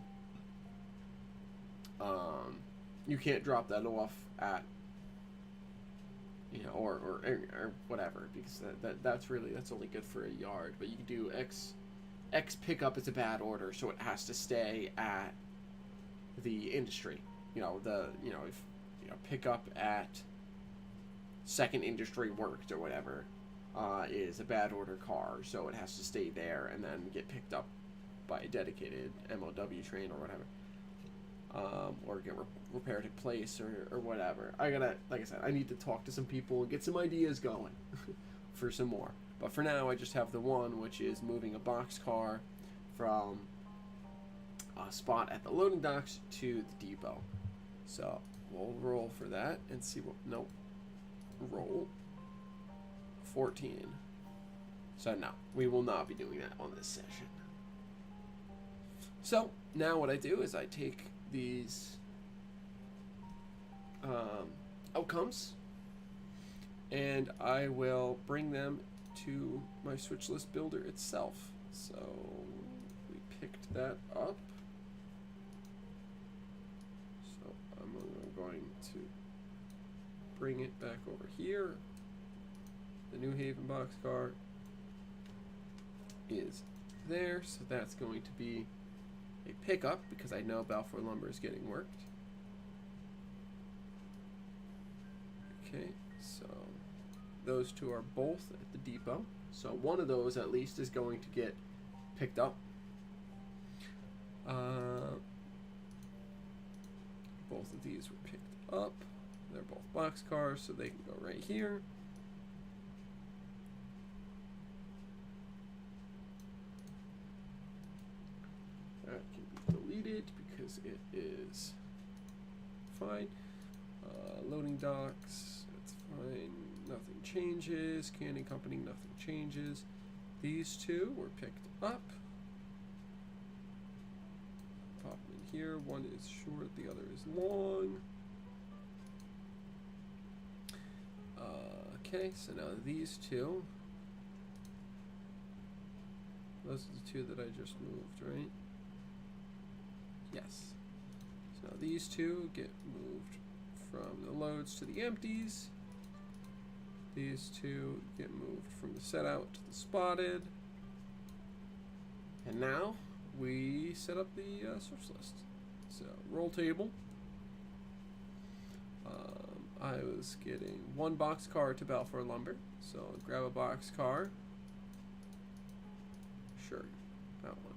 you can't drop that off at, or whatever, because that's only good for a yard. But you can do X pickup is a bad order, so it has to stay at the industry. If pickup at second industry worked or whatever is a bad order car, so it has to stay there and then get picked up by a dedicated MOW train or whatever, or get repaired in place or whatever. Like I said, I need to talk to some people and get some ideas going for some more. But for now, I just have the 1, which is moving a boxcar from a spot at the loading docks to the depot. So we'll roll for that and see what. Nope. Roll 14. So no, we will not be doing that on this session. So now what I do is I take these outcomes and I will bring them to my switch list builder itself. So we picked that up. So I'm going to bring it back over here. The New Haven boxcar is there, so that's going to be a pickup because I know Balfour Lumber is getting worked. Okay, so those 2 are both at the depot. So one of those at least is going to get picked up. Both of these were picked up. They're both boxcars, so they can go right here. That can be deleted because it is fine. Loading docks, that's fine. Nothing changes. Canning company, nothing changes. These 2 were picked up. Pop them in here. One is short, the other is long. Okay, so now these 2. Those are the 2 that I just moved, right? Yes. So now these 2 get moved from the loads to the empties. These 2 get moved from the set out to the spotted. And now we set up the switch list. So roll table. I was getting 1 boxcar to Balfour Lumber. So I'll grab a boxcar. Sure, that one.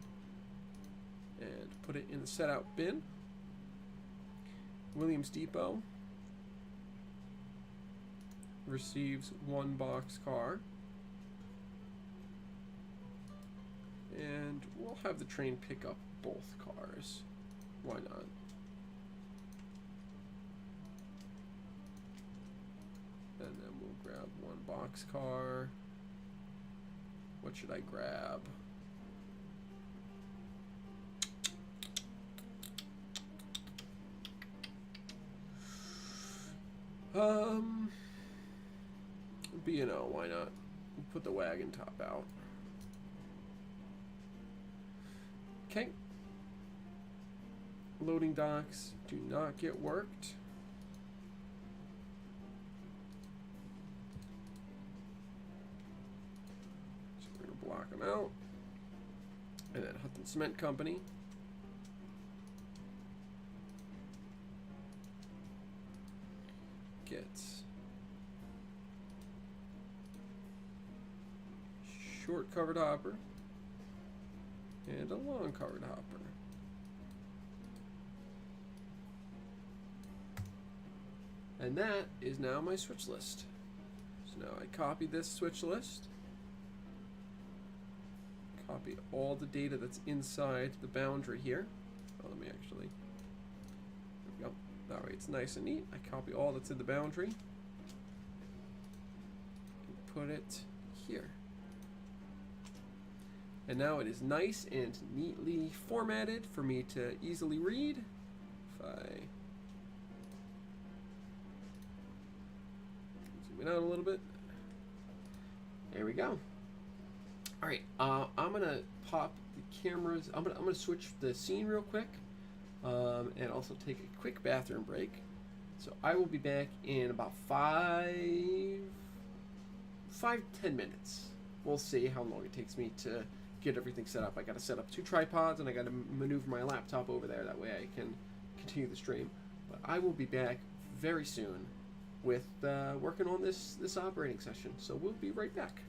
And put it in the set out bin. Williams Depot receives 1 boxcar. And we'll have the train pick up both cars. Why not? And then we'll grab 1 boxcar. What should I grab? B&O, why not? Put the wagon top out. Okay. Loading docks do not get worked. So we're going to block them out. And then Hudson Cement Company. Gets short covered hopper and a long covered hopper. And that is now my switch list. So now I copy this switch list, copy all the data that's inside the boundary here. Oh, let me actually, there we go. That way it's nice and neat. I copy all that's in the boundary and put it here. And now it is nice and neatly formatted for me to easily read. If I zoom it out a little bit. There we go. All right, I'm gonna pop the cameras. I'm gonna switch the scene real quick, and also take a quick bathroom break. So I will be back in about 5-10 minutes. We'll see how long it takes me to get everything set up. I got to set up 2 tripods, and I got to maneuver my laptop over there. That way I can continue the stream. But I will be back very soon with working on this operating session. So we'll be right back.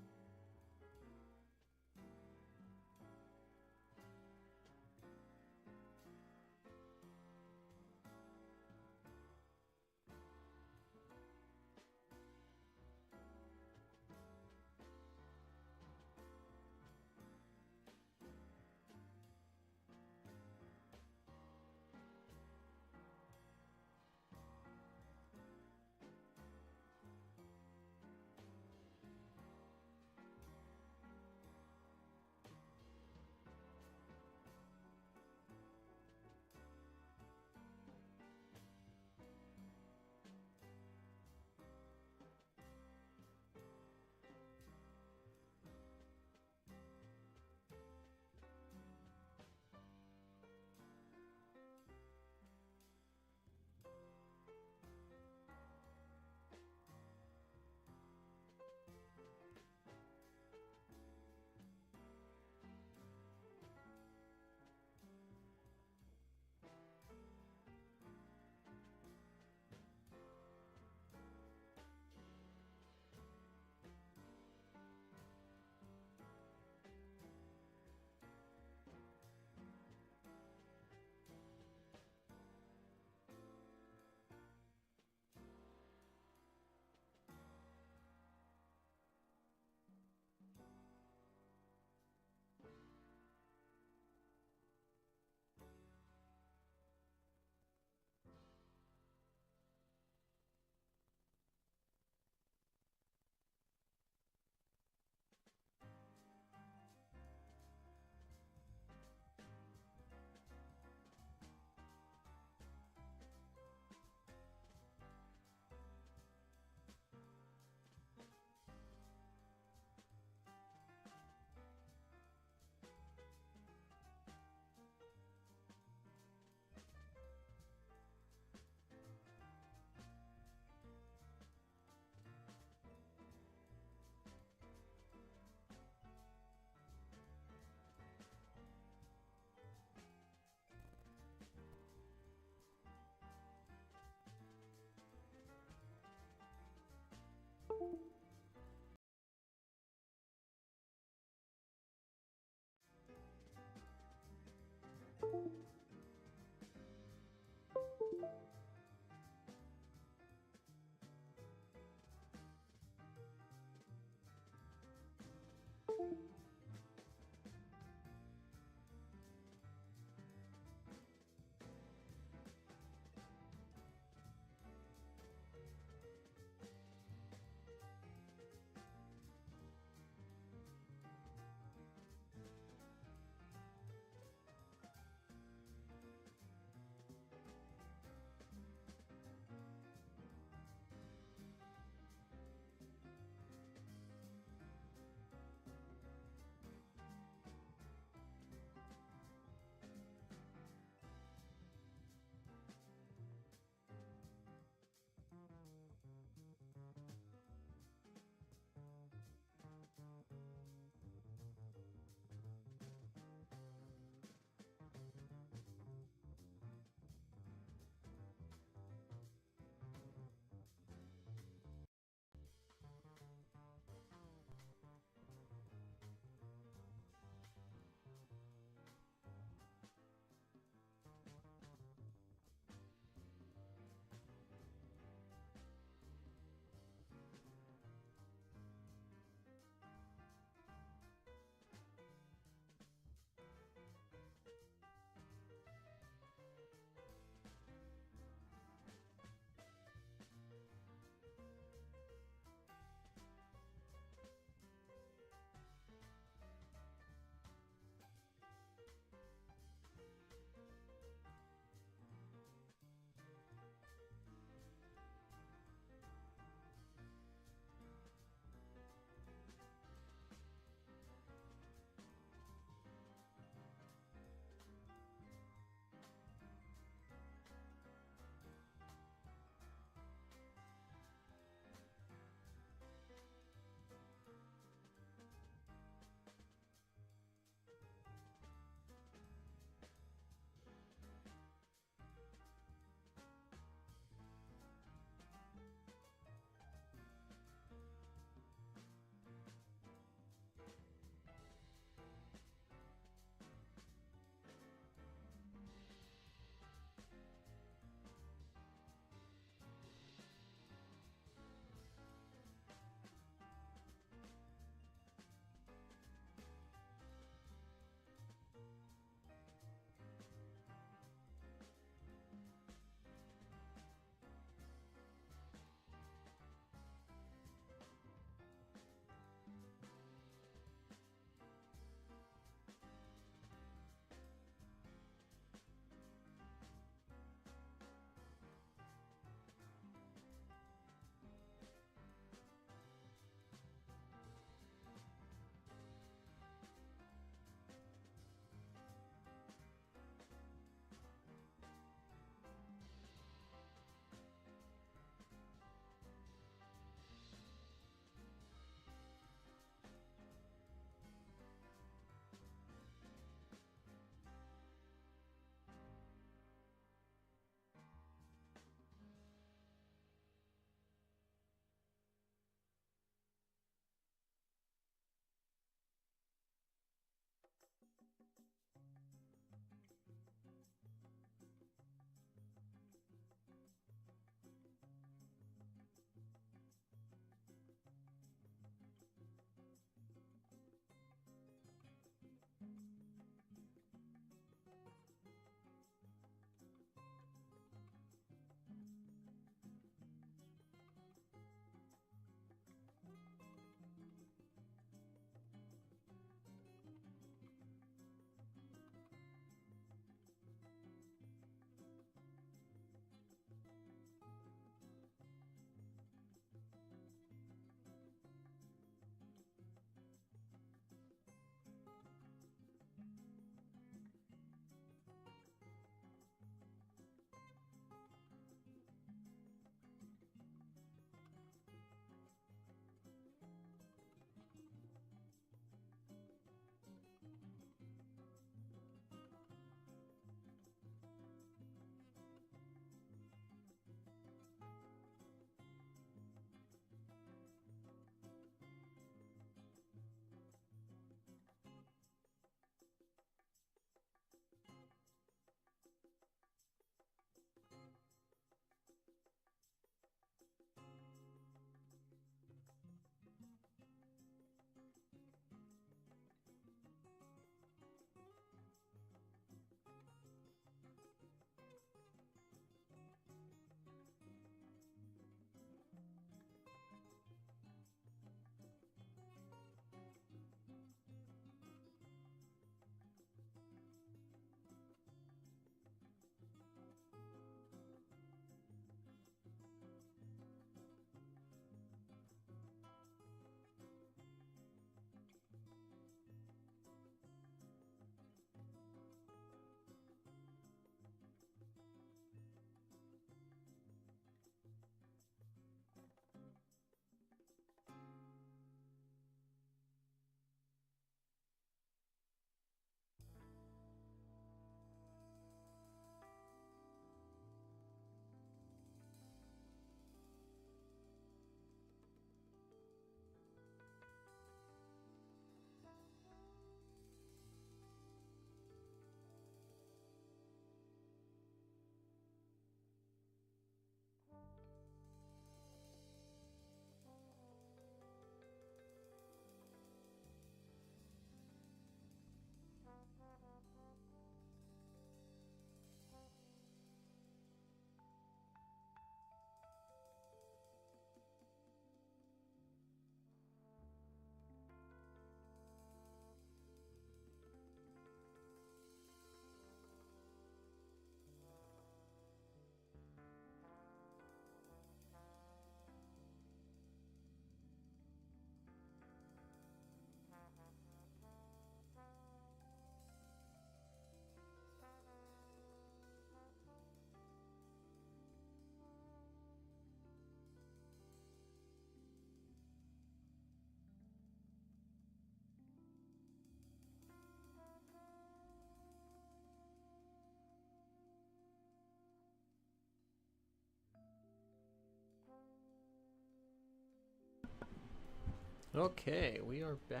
Okay, we are back.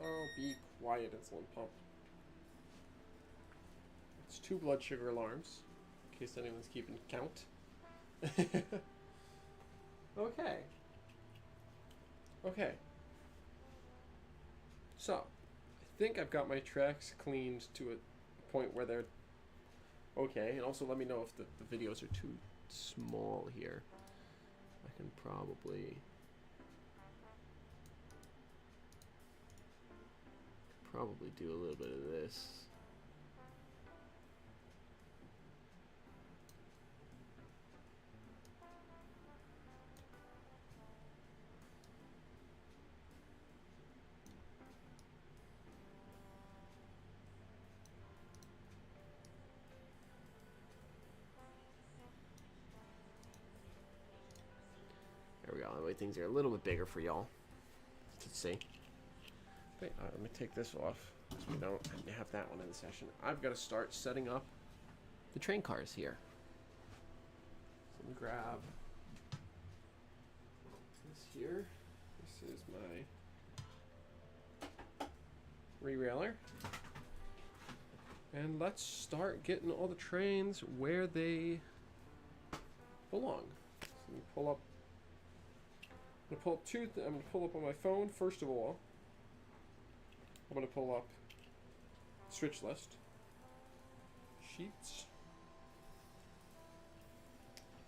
Oh, be quiet, insulin pump. It's 2 blood sugar alarms, in case anyone's keeping count. Okay. Okay. So, I think I've got my tracks cleaned to a point where they're okay. And also let me know if the videos are too small here. I can probably do a little bit of this. There we go. That way things are a little bit bigger for y'all to see. Wait, let me take this off because we don't have that one in the session. I've got to start setting up the train cars here. So let me grab this here. This is my re-railer. And let's start getting all the trains where they belong. So let me pull up. I'm gonna pull up on my phone first of all. I'm gonna pull up switch list, sheets.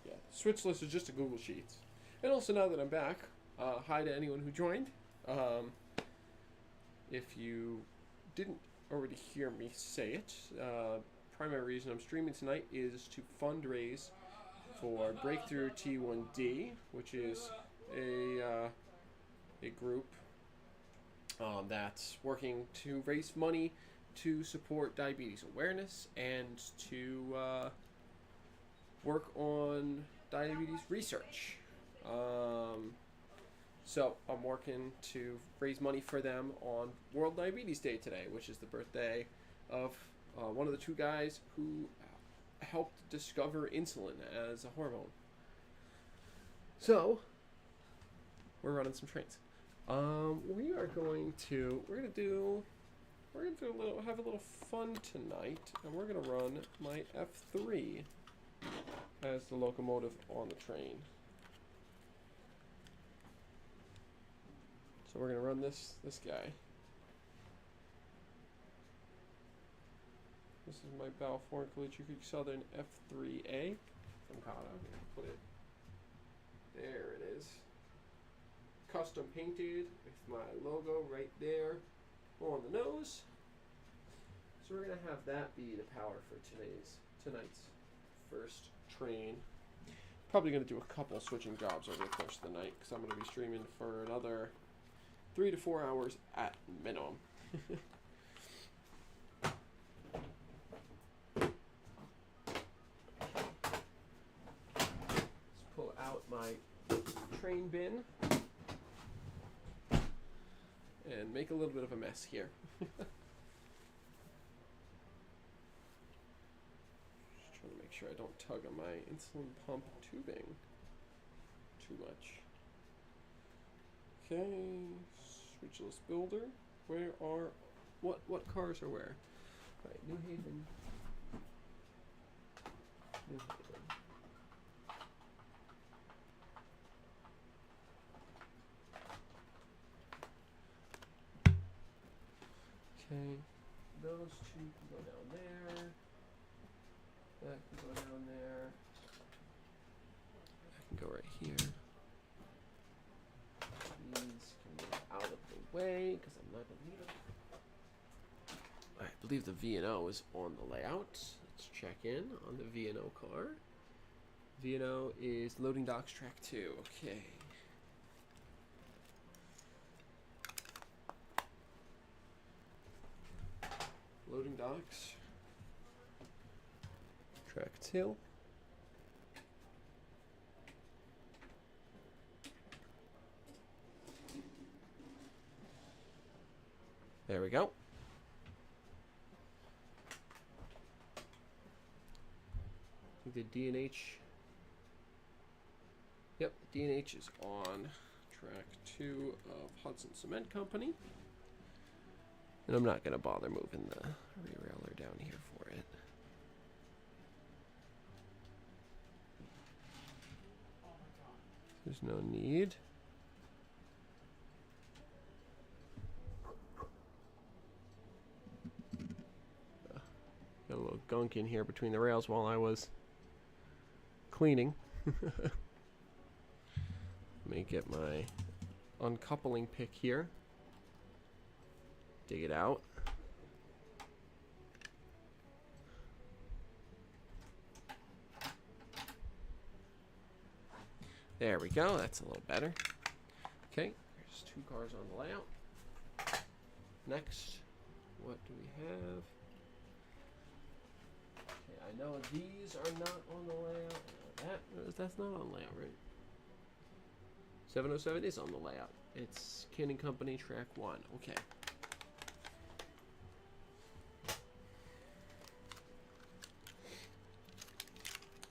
Yeah, switch list is just a Google Sheets. And also now that I'm back, hi to anyone who joined. If you didn't already hear me say it, primary reason I'm streaming tonight is to fundraise for Breakthrough T1D, which is a group that's working to raise money to support diabetes awareness and to work on diabetes research. So I'm working to raise money for them on World Diabetes Day today, which is the birthday of one of the 2 guys who helped discover insulin as a hormone. So we're running some trains. We're gonna have a little fun tonight, and we're gonna run my F3 as the locomotive on the train. So we're gonna run this guy. This is my Balfour and Caliche Creek Southern F3A from Kata. I'm gonna put it there. It is. Custom painted with my logo right there on the nose. So we're gonna have that be the power for tonight's first train. Probably gonna do a couple switching jobs over the course of the night because I'm gonna be streaming for another 3 to 4 hours at minimum. Let's pull out my train bin and make a little bit of a mess here. Just trying to make sure I don't tug on my insulin pump tubing too much. Okay, switchless builder. What cars are where? Right, New Haven. New Haven. Okay, those 2 can go down there. That can go down there. That can go right here. These can go out of the way because I'm not going to need them. I believe the V&O is on the layout. Let's check in on the V&O car. V&O is loading docks track 2. Okay. Loading docks. Track 2. There we go. I think the D&H Yep, D&H is on track 2 of Hudson Cement Company. And I'm not going to bother moving the rerailer down here for it. There's no need. Got a little gunk in here between the rails while I was cleaning. Let me get my uncoupling pick here. Dig it out. There we go. That's a little better. Okay, there's 2 cars on the layout. Next, what do we have? Okay, I know these are not on the layout. That's not on layout, right? 707 is on the layout. It's Canning Company Track 1. Okay.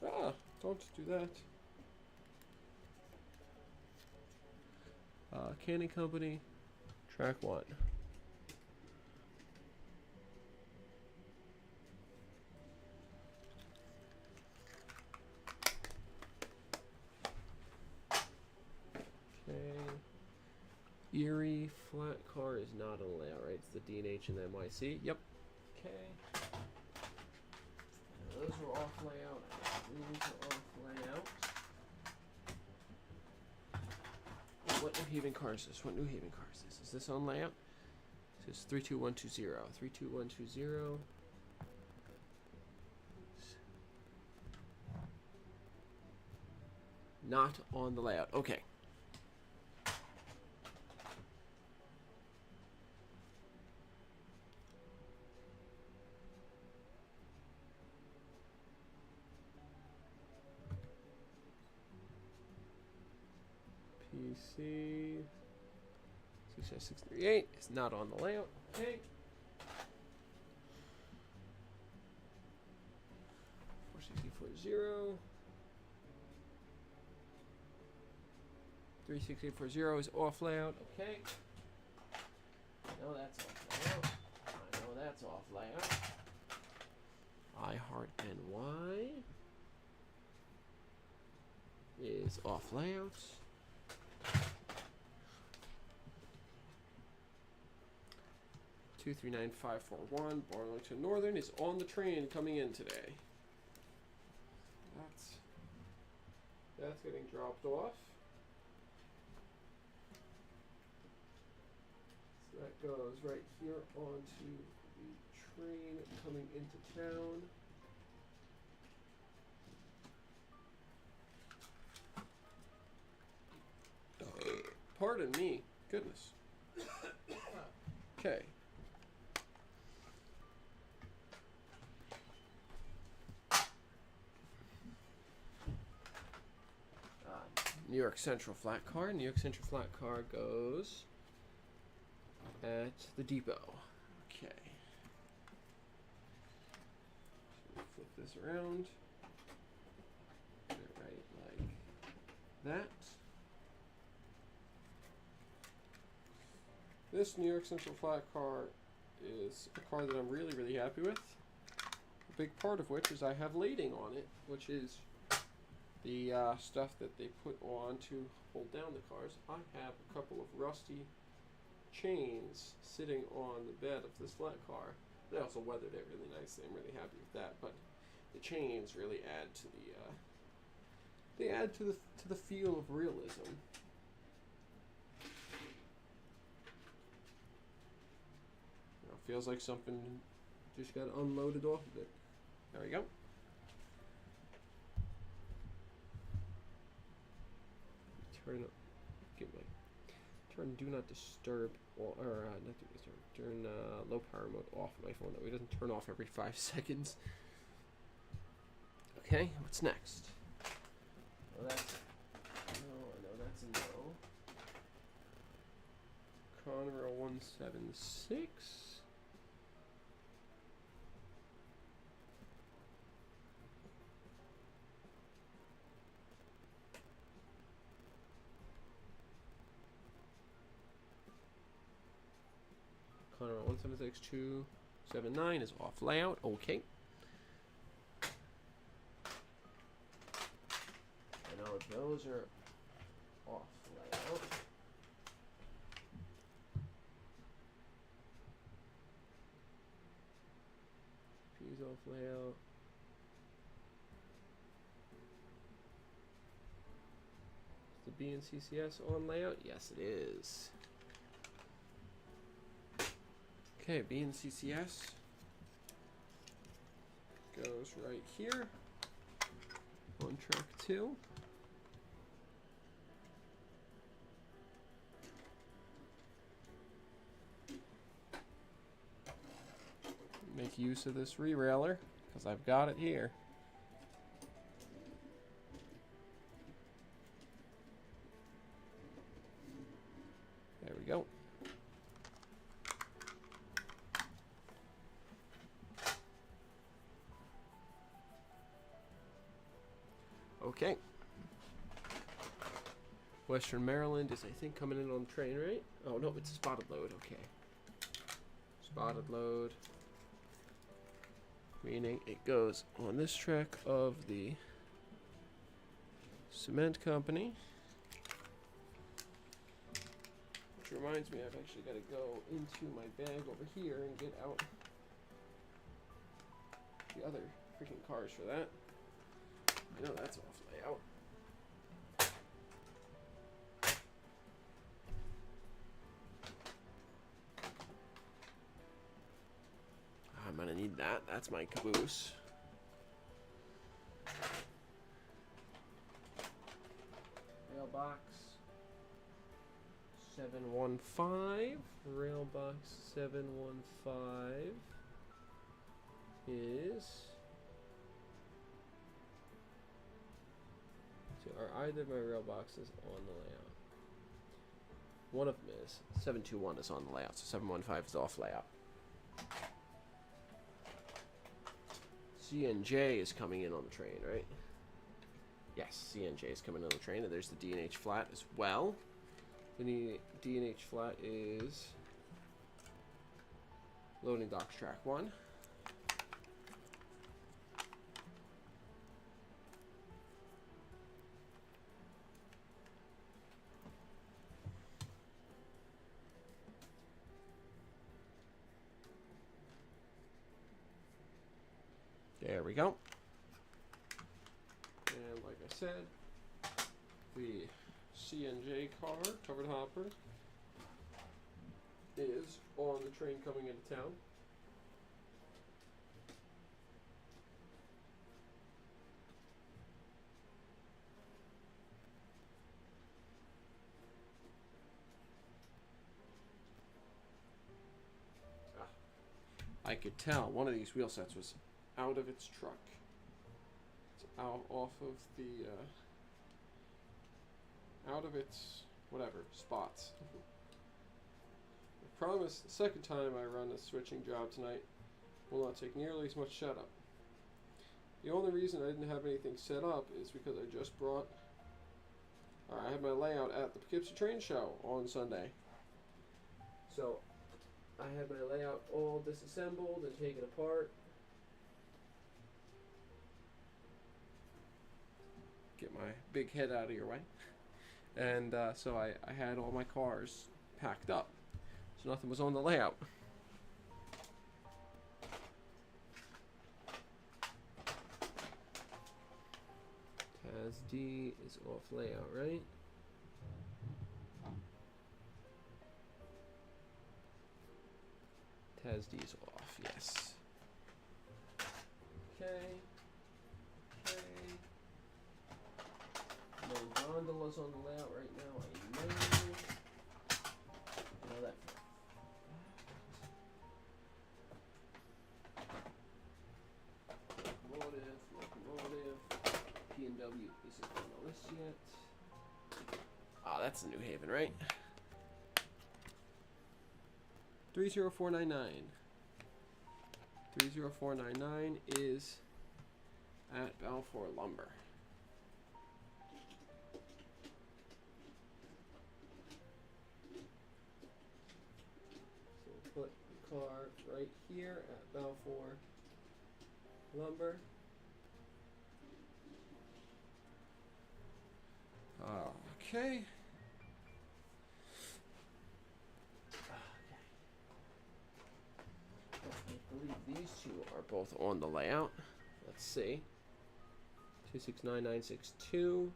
Ah, don't do that. Canning Company Track 1. Erie flat car is not on the layout, right? It's the D&H and the NYC. Yep. Okay. Those are off layout. These are off layout. What New Haven car is this? What New Haven car is this? Is this on layout? This is 32120. 32120. Not on the layout. Okay. PC 638 is not on the layout. Okay. 46840. 36840 is off layout. Okay. I know that's off layout. I know that's off layout. I Heart NY is off layout. 239541 Burlington Northern is on the train coming in today. That's getting dropped off. So that goes right here onto the train coming into town. Pardon me. Goodness. Okay. New York Central flat car. New York Central flat car goes at the depot. Okay. So flip this around. Put it right like that. This New York Central flat car is a car that I'm really, really happy with. A big part of which is I have lading on it, which is the stuff that they put on to hold down the cars. I have a couple of rusty chains sitting on the bed of this flat car. They also weathered it really nicely. I'm really happy with that. But the chains really add to the they add to the feel of realism. Feels like something just got unloaded off of it. There we go. Turn do not disturb not do disturb. Turn low power mode off my phone. That way it doesn't turn off every 5 seconds. Okay, what's next? Well, that's no. I know that's a no. Conrail 176. Conroe 176-279 is off layout. Okay. And all of those are off layout. P's off layout. Is the B and CCS on layout? Yes, it is. Okay, B and CCS goes right here on track 2. Make use of this re-railer because I've got it here. There we go. Okay. Western Maryland is, I think, coming in on the train, right? Oh, no, it's a spotted load. Okay. Spotted load. Meaning it goes on this track of the cement company. Which reminds me, I've actually got to go into my bag over here and get out the other freaking cars for that. I know that's off layout. I'm gonna need that. That's my caboose. Railbox 715. Railbox 715 is. So are either of my rail boxes on the layout? One of them is. 721 is on the layout, so 715 is off layout. C&J is coming in on the train, right? Yes, C&J is coming on the train, and there's the D&H flat as well. The D&H flat is loading docks track 1. There we go. And like I said, the C&J car, covered hopper, is on the train coming into town. I could tell one of these wheel sets was out of its truck. It's out off of the out of its whatever spots. I promise the second time I run a switching job tonight will not take nearly as much setup. The only reason I didn't have anything set up is because I just brought I had my layout at the Poughkeepsie Train Show on Sunday. So I had my layout all disassembled and taken apart. Get my big head out of your way. And so I had all my cars packed up. So nothing was on the layout. TASD is off layout, right? TASD is off, yes. Okay. No gondolas on the layout right now, I know. I know that. Locomotive. P&W isn't on the list yet. Ah, that's the New Haven, right? 30499. 30499 is at Balfour Lumber. So we'll put car right here at Balfour Lumber. Okay. I believe these two are both on the layout. Let's see. 269962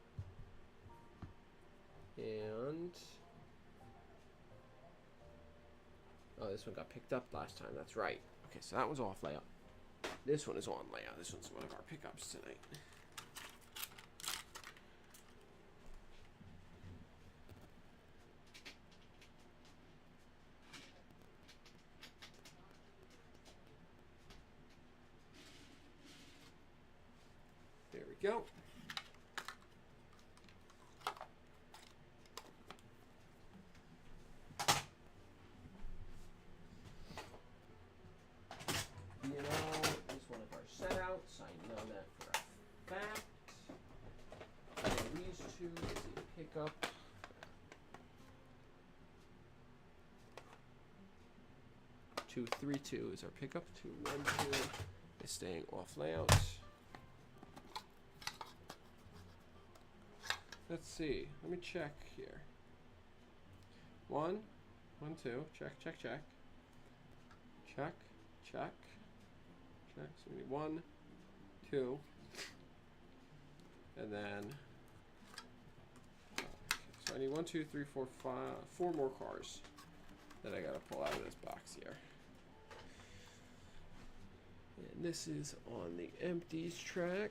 and oh, this one got picked up last time. That's right. Okay, so that one's off layout. This one is on layout. This one's one of our pickups tonight. There we go. Is one of our setouts. I know that for a fact. And these two is a pickup. Two, 3-2 is our pickup. 2-1-2 is staying off layout. Let's see. Let me check here. 1, 1, 2. Check, check, check. Check, check. Check. So we need 1, 2, and then so I need 1, 2, 3, 4, 5, 4 more cars that I gotta pull out of this box here. And this is on the empties track.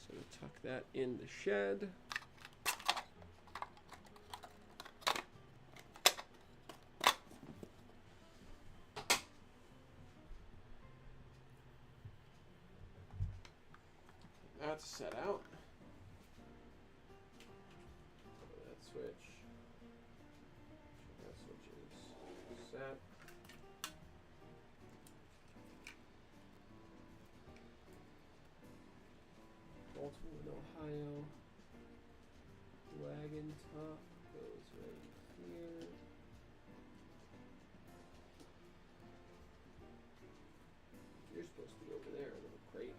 So tuck that in the shed. That's set out. That switch. That switch is set. Baltimore, Ohio. Wagon top goes right here. You're supposed to be over there, a little crate.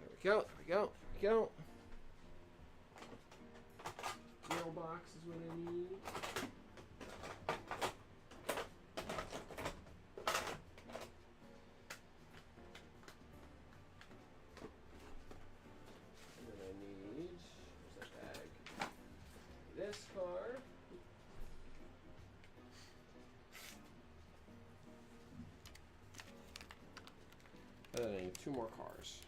There we go, there we go. Mailbox is what I need. And then I need, where's that bag? This car. And then I need 2 more cars.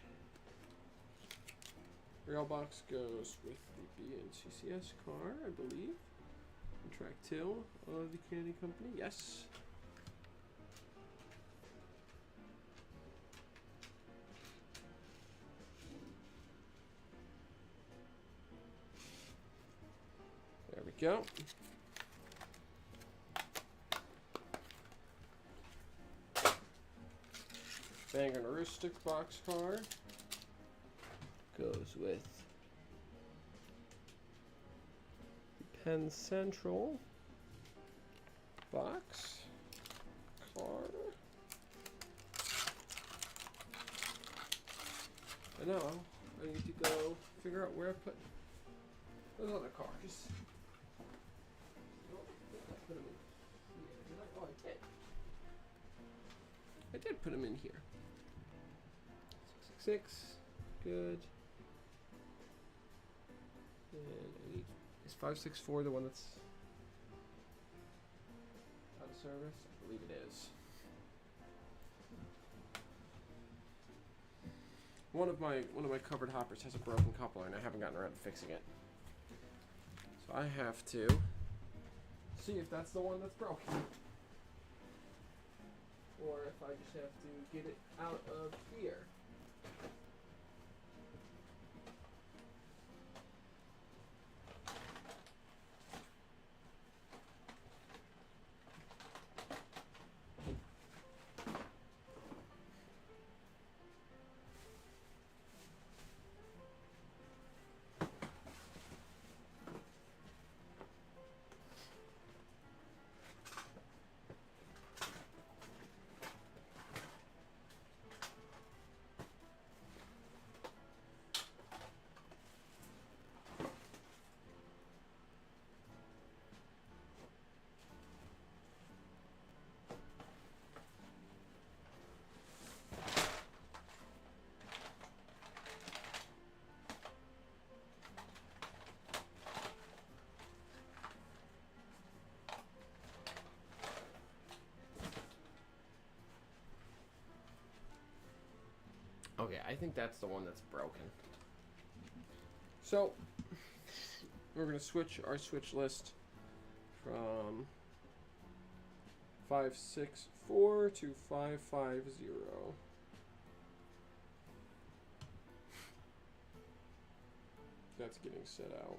Rail box goes with the BNCCS car, I believe. And track 2 of the candy company, yes. There we go. Bang & Rustic boxcar goes with Penn Central box car. I know, I need to go figure out where I put those other cars. I put them in here. Oh, I did. I did put them in here. 666, good. And I need, is 564 the one that's out of service? I believe it is. One of my covered hoppers has a broken coupler and I haven't gotten around to fixing it. So I have to see if that's the one that's broken. Or if I just have to get it out of here. Okay, I think that's the one that's broken. So, we're going to switch our switch list from 564 to 550. That's getting set out.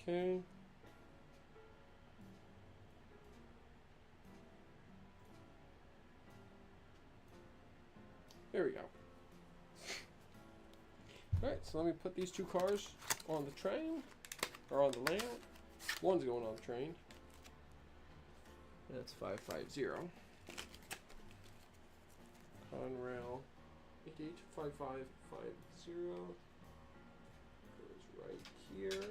Okay. There we go. Alright, so let me put these two cars on the train, or on the layout. One's going on the train. That's 550. Conrail 885550 goes right here.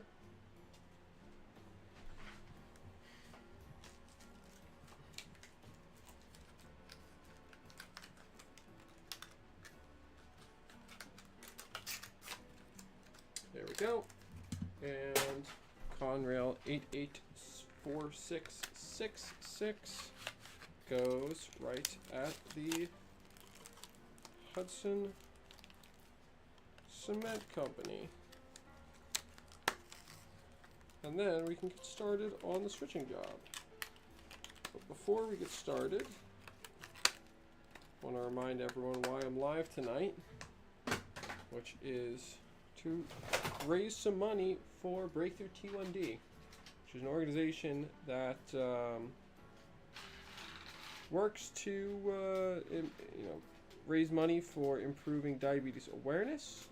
There we go. And Conrail 884666 goes right at the Hudson Cement Company. And then we can get started on the switching job. But before we get started, I want to remind everyone why I'm live tonight, which is to raise some money for Breakthrough T1D, which is an organization that works to raise money for improving diabetes awareness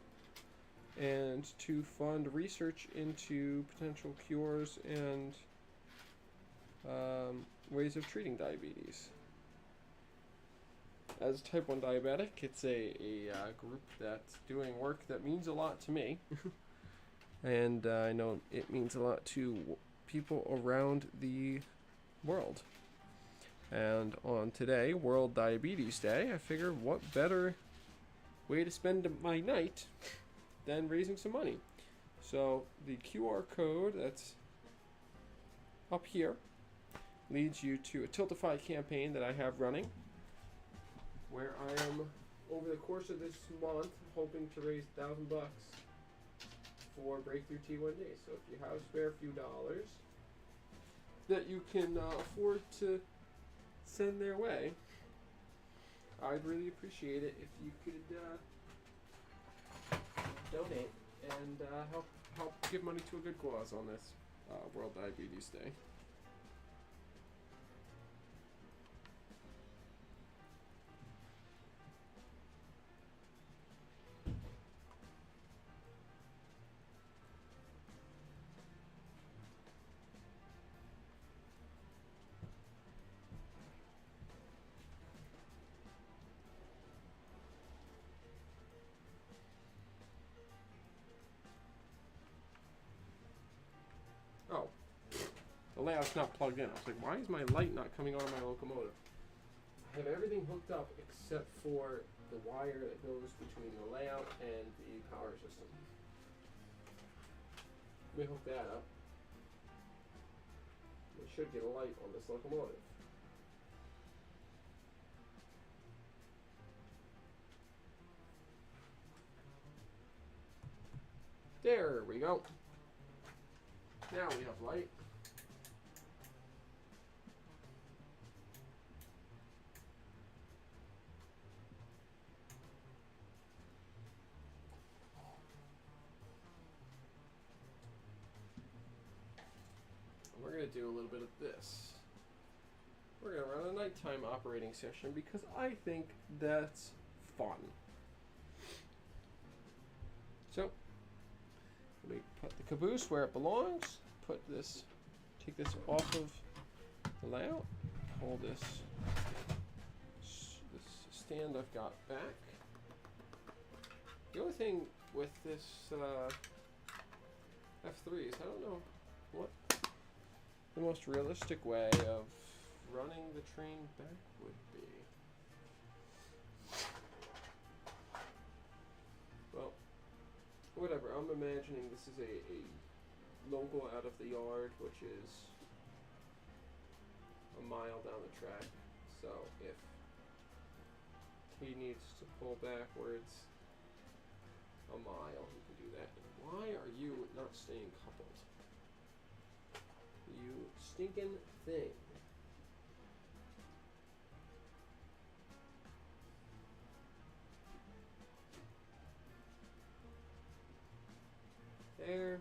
and to fund research into potential cures and ways of treating diabetes. As a type 1 diabetic, it's a group that's doing work that means a lot to me. And I know it means a lot to people around the world. And on today, World Diabetes Day, I figured what better way to spend my night than raising some money. So the QR code that's up here leads you to a Tiltify campaign that I have running, where I am, over the course of this month, hoping to raise $1,000 for Breakthrough T1D. So if you have a spare few dollars that you can afford to send their way, I'd really appreciate it if you could donate and help give money to a good cause on this World Diabetes Day. Oh, the layout's not plugged in. I was like, why is my light not coming on my locomotive? I have everything hooked up except for the wire that goes between the layout and the power system. Let me hook that up. We should get a light on this locomotive. There we go. Now we have light. We're going to do a little bit of this. We're going to run a nighttime operating session because I think that's fun. So, we put the caboose where it belongs. Take this off of the layout. Pull this stand I've got back. The only thing with this F3 is I don't know what the most realistic way of running the train back would be. Well, whatever. I'm imagining this is a local out of the yard, which is a mile down the track. So if he needs to pull backwards a mile, he can do that. Why are you not staying coupled? You stinking thing. There.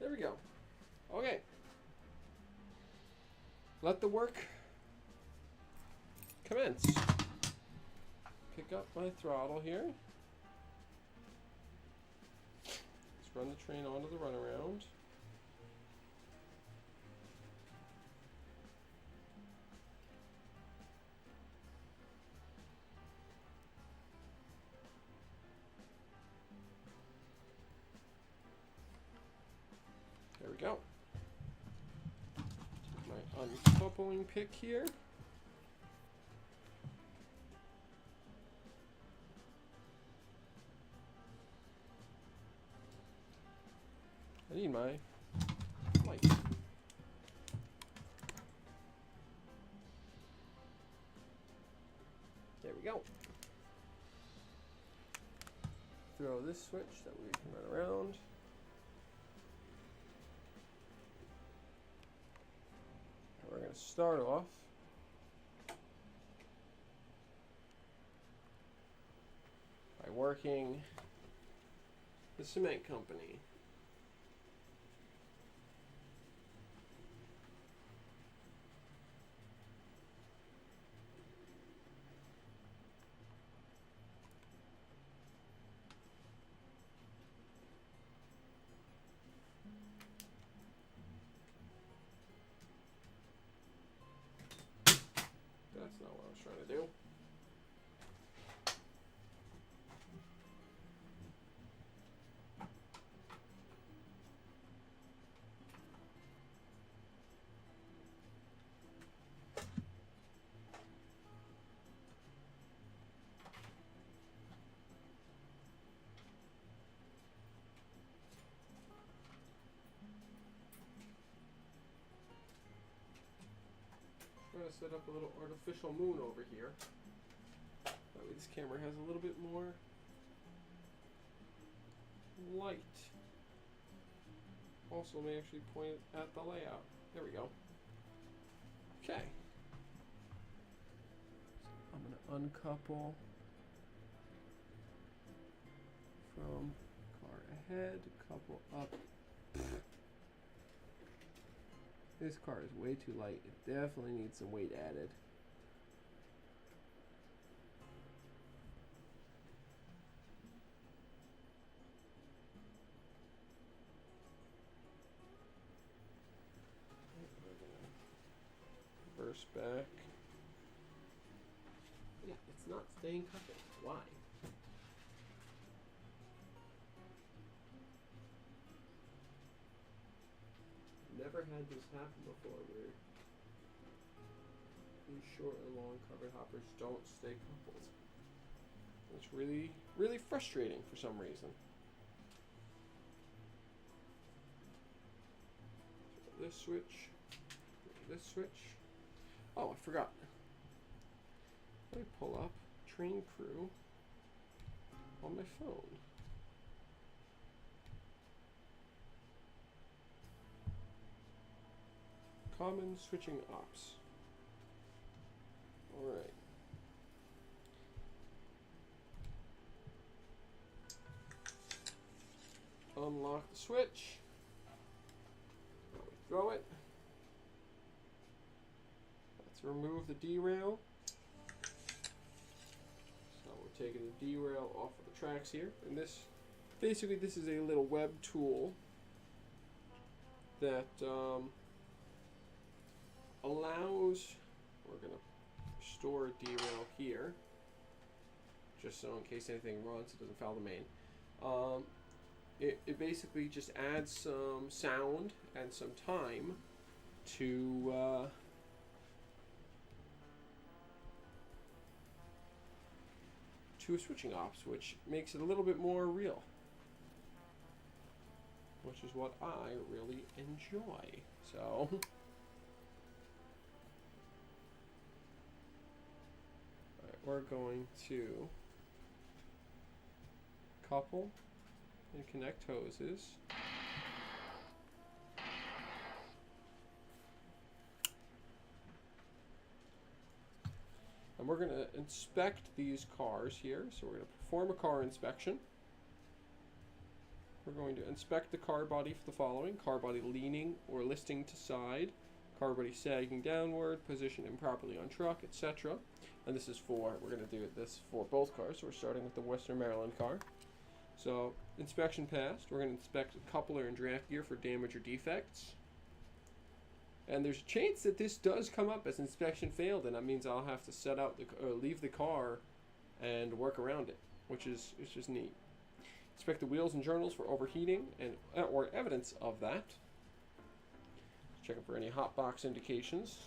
There we go. Okay. Let the work commence. Pick up my throttle here. Let's run the train onto the runaround. There we go. Take my uncoupling pick here. I need my light. There we go. Throw this switch, that way we can run around. We're going to start off by working the cement company. That's not what I was trying to do. Trying to set up a little artificial moon over here. That way this camera has a little bit more light. Also may actually point it at the layout. There we go. Okay. So I'm going to uncouple from car ahead, couple up. This car is way too light. It definitely needs some weight added. Reverse back. Yeah, it's not staying coupled. Why? Never had this happen before where these short and long covered hoppers don't stay coupled. It's really, really frustrating for some reason. So this switch, this switch. Oh, I forgot. Let me pull up Train Crew on my phone. Common switching ops. All right. Unlock the switch. Now we throw it. Let's remove the derail. So we're taking the derail off of the tracks here. And this, basically this is a little web tool that allows, we're going to store a derail here, just so in case anything runs, it doesn't foul the main. It basically just adds some sound and some time to a switching ops, which makes it a little bit more real. which is what I really enjoy. So, alright, we're going to couple and connect hoses. And we're going to inspect these cars here. So we're going to perform a car inspection. We're going to inspect the car body for the following: car body leaning or listing to side, car body sagging downward, position improperly on truck, etc. And this is for, we're going to do this for both cars. So we're starting with the Western Maryland car. So inspection passed. We're going to inspect the coupler and draft gear for damage or defects. And there's a chance that this does come up as inspection failed, and that means I'll have to set out leave the car and work around it, which is just neat. Inspect the wheels and journals for overheating and or evidence of that. Checking for any hot box indications.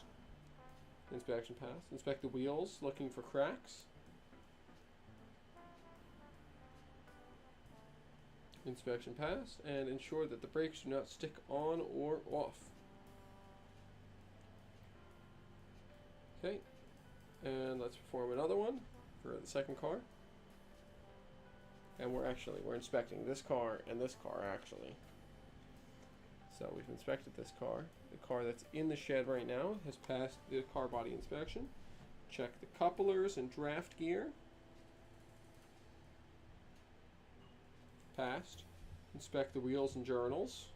Inspection passed. Inspect the wheels, looking for cracks. Inspection passed, and ensure that the brakes do not stick on or off. Okay, and let's perform another one for the second car. And we're inspecting this car and this car actually. So we've inspected this car. The car that's in the shed right now has passed the car body inspection. Check the couplers and draft gear. Passed. Inspect the wheels and journals.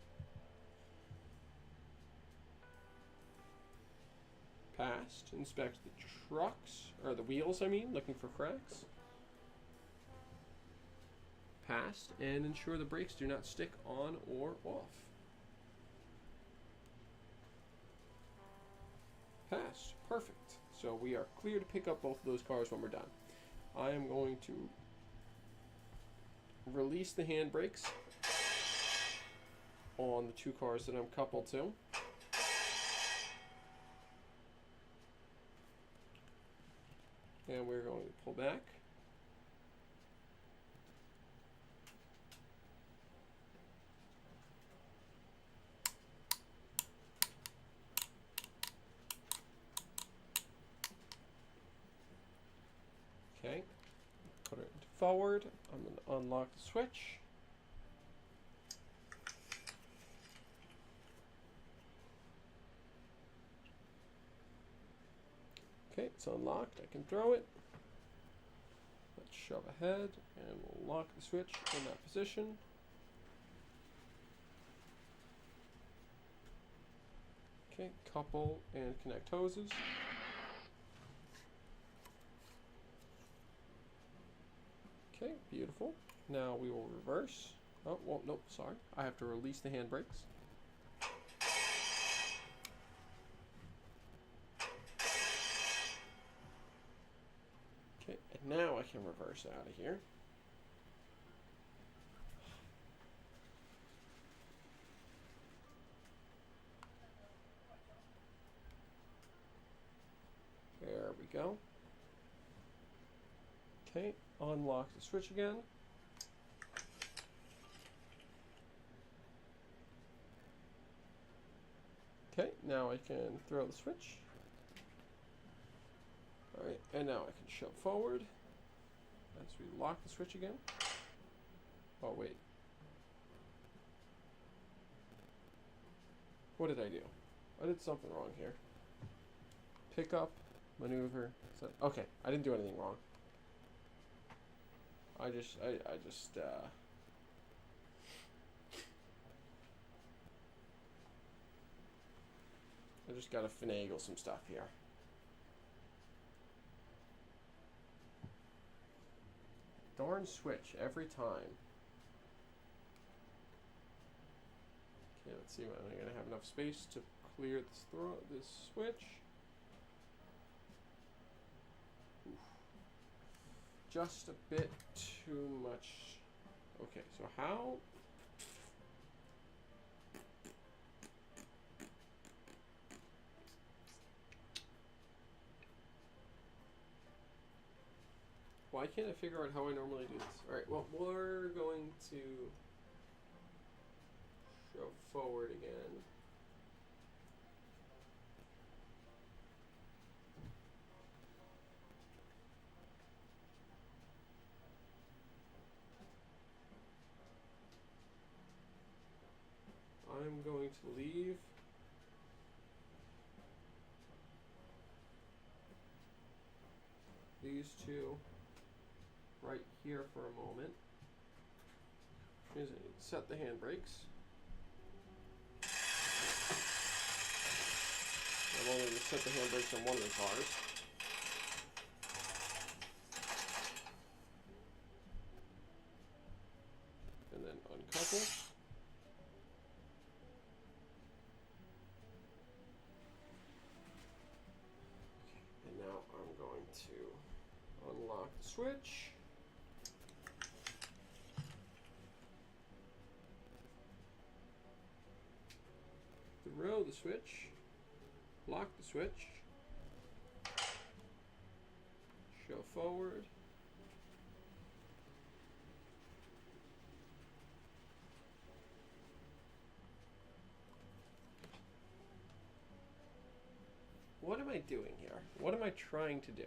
Passed. Inspect the trucks, or the wheels I mean, looking for cracks. Passed. And ensure the brakes do not stick on or off. Passed. Perfect. So we are clear to pick up both of those cars when we're done. I am going to release the handbrakes on the two cars that I'm coupled to. And we're going to pull back. Okay, put it forward. I'm going to unlock the switch. Okay, it's unlocked. I can throw it. Let's shove ahead and we'll lock the switch in that position. Okay, couple and connect hoses. Okay, beautiful. Now we will reverse. Oh, well, nope, sorry. I have to release the handbrakes. Okay, and now I can reverse out of here. There we go. Okay, unlock the switch again. Okay, now I can throw the switch. Alright, and now I can shove forward as we lock the switch again. Oh, wait. What did I do? I did something wrong here. Pick up, maneuver. Okay, I didn't do anything wrong. I just gotta finagle some stuff here. Darn switch every time. Okay, let's see when I'm gonna have enough space to clear this switch. Oof. Just a bit too much. Okay, so how? Why can't I figure out how I normally do this? Alright, well, we're going to forward again. I'm going to leave these two right here for a moment. Here's it. Set the handbrakes. I'm only going to set the handbrakes on one of the cars. And then uncouple. And now I'm going to unlock the switch. Throw the switch. Lock the switch. Show forward. What am I doing here? What am I trying to do?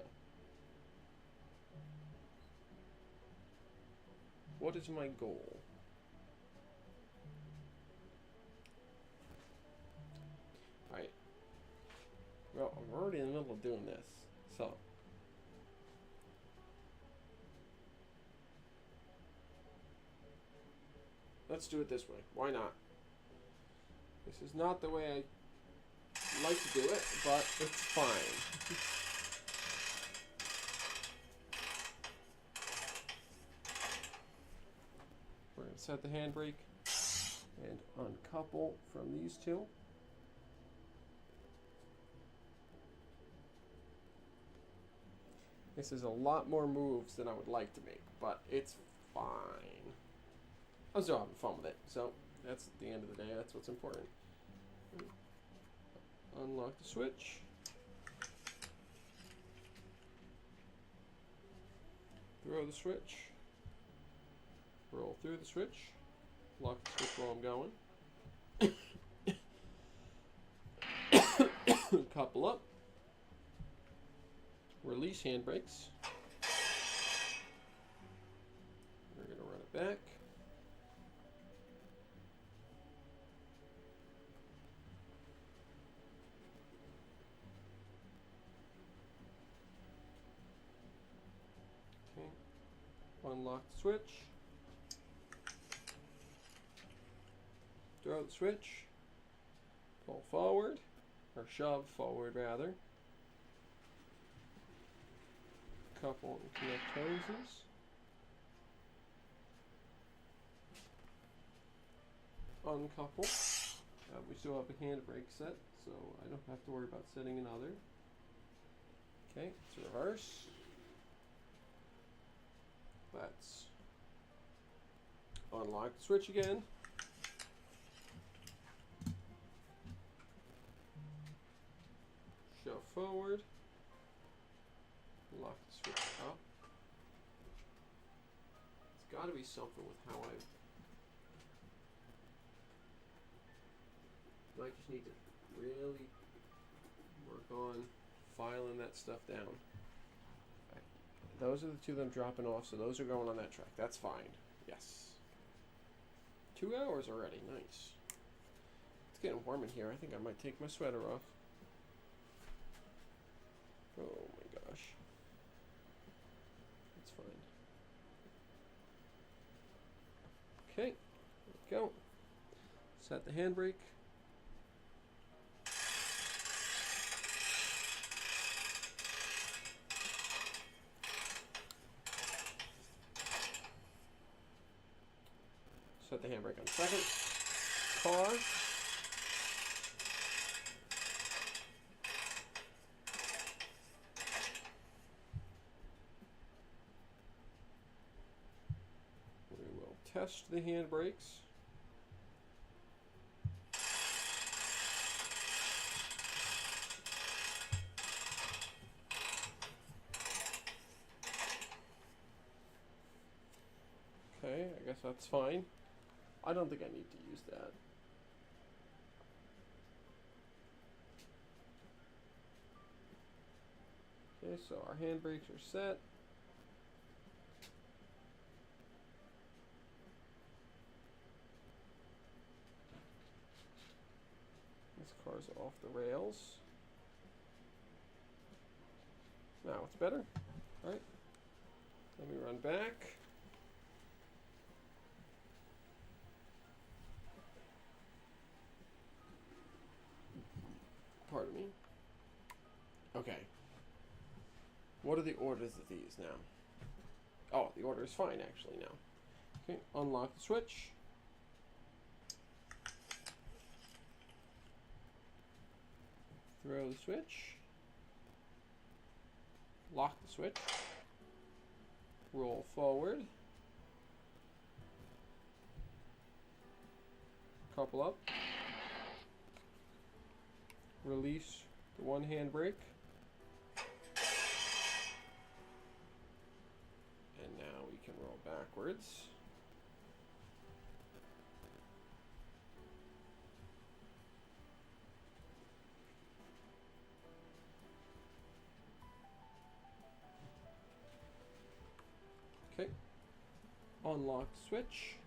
What is my goal? Alright. Well, I'm already in the middle of doing this, so. Let's do it this way. Why not? This is not the way I like to do it, but it's fine. We're going to set the handbrake and uncouple from these two. This is a lot more moves than I would like to make, but it's fine. I'm still having fun with it, so that's at the end of the day, that's what's important. Unlock the switch. Throw the switch. Roll through the switch. Lock the switch while I'm going. Couple up. Release handbrakes. We're going to run it back. Okay. Unlock the switch. Throw the switch. Pull forward, or shove forward rather. Couple and connect hoses. Uncouple. We still have a handbrake set, so I don't have to worry about setting another. Okay, it's reverse. Let's unlock the switch again. Shove forward. Lock the switch up. It's got to be something with how I might just need to really work on filing that stuff down. Right. Those are the two that I'm dropping off, so those are going on that track. That's fine. Yes. 2 hours already. Nice. It's getting warm in here. I think I might take my sweater off. Oh my gosh. That's fine. Okay, there we go. Set the handbrake. Set the handbrake on the second car. Test the handbrakes. Okay, I guess that's fine. I don't think I need to use that. Okay, so our handbrakes are set. This car's off the rails. Now it's better. All right. Let me run back. Pardon me. Okay. What are the orders of these now? Oh, the order is fine actually now. Okay, unlock the switch. Throw the switch. Lock the switch. Roll forward. Couple up. Release the one handbrake. And now we can roll backwards. Okay. Unlock the switch.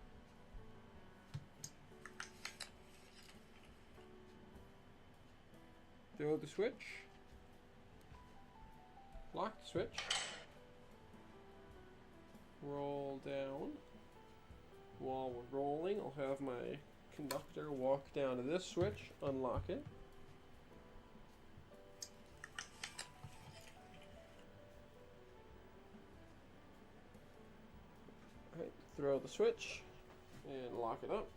Throw the switch. Lock the switch. Roll down. While we're rolling, I'll have my conductor walk down to this switch, unlock it. Alright, throw the switch and lock it up.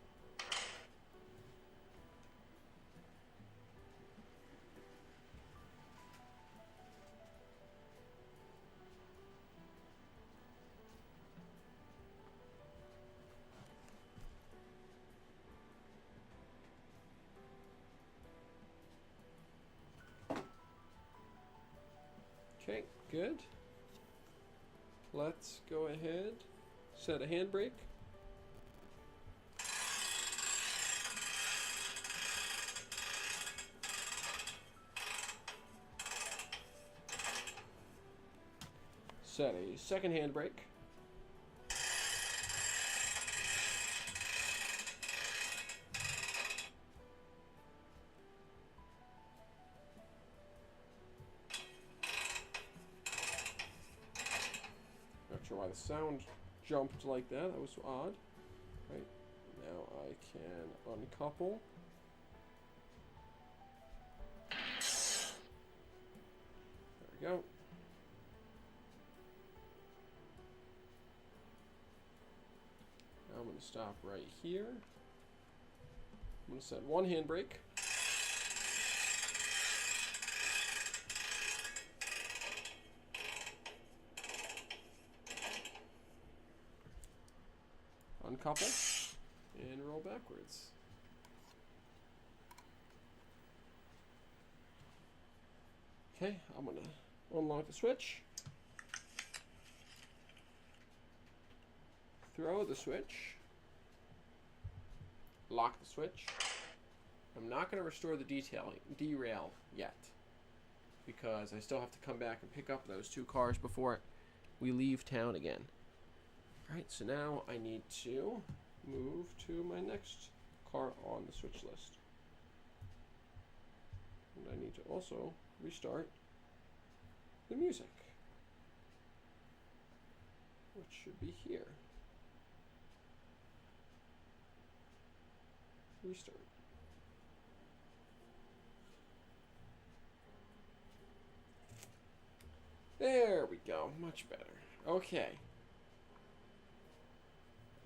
Okay, good. Let's go ahead, set a handbrake. Set a second handbrake. Not sure why the sound jumped like that. That was odd. Right. Now I can uncouple. There we go. Now I'm going to stop right here. I'm going to set one handbrake. Uncouple and roll backwards. Okay, I'm going to unlock the switch. Throw the switch. Lock the switch. I'm not going to restore the derail yet, because I still have to come back and pick up those two cars before we leave town again. Alright, so now I need to move to my next car on the switch list. And I need to also restart the music, which should be here. Restart. There we go, much better. Okay.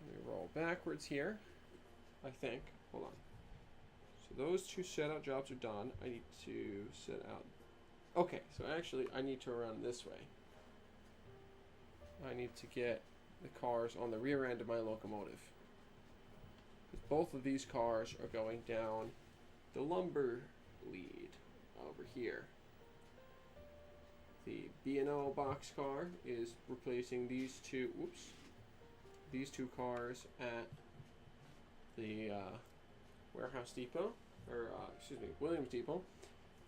Let me roll backwards here, I think. Hold on. So those two set out jobs are done. I need to set out. Okay, so actually I need to run this way. I need to get the cars on the rear end of my locomotive. Because both of these cars are going down the lumber lead over here. The B&O boxcar is replacing these two cars at the warehouse depot, or excuse me, Williams Depot,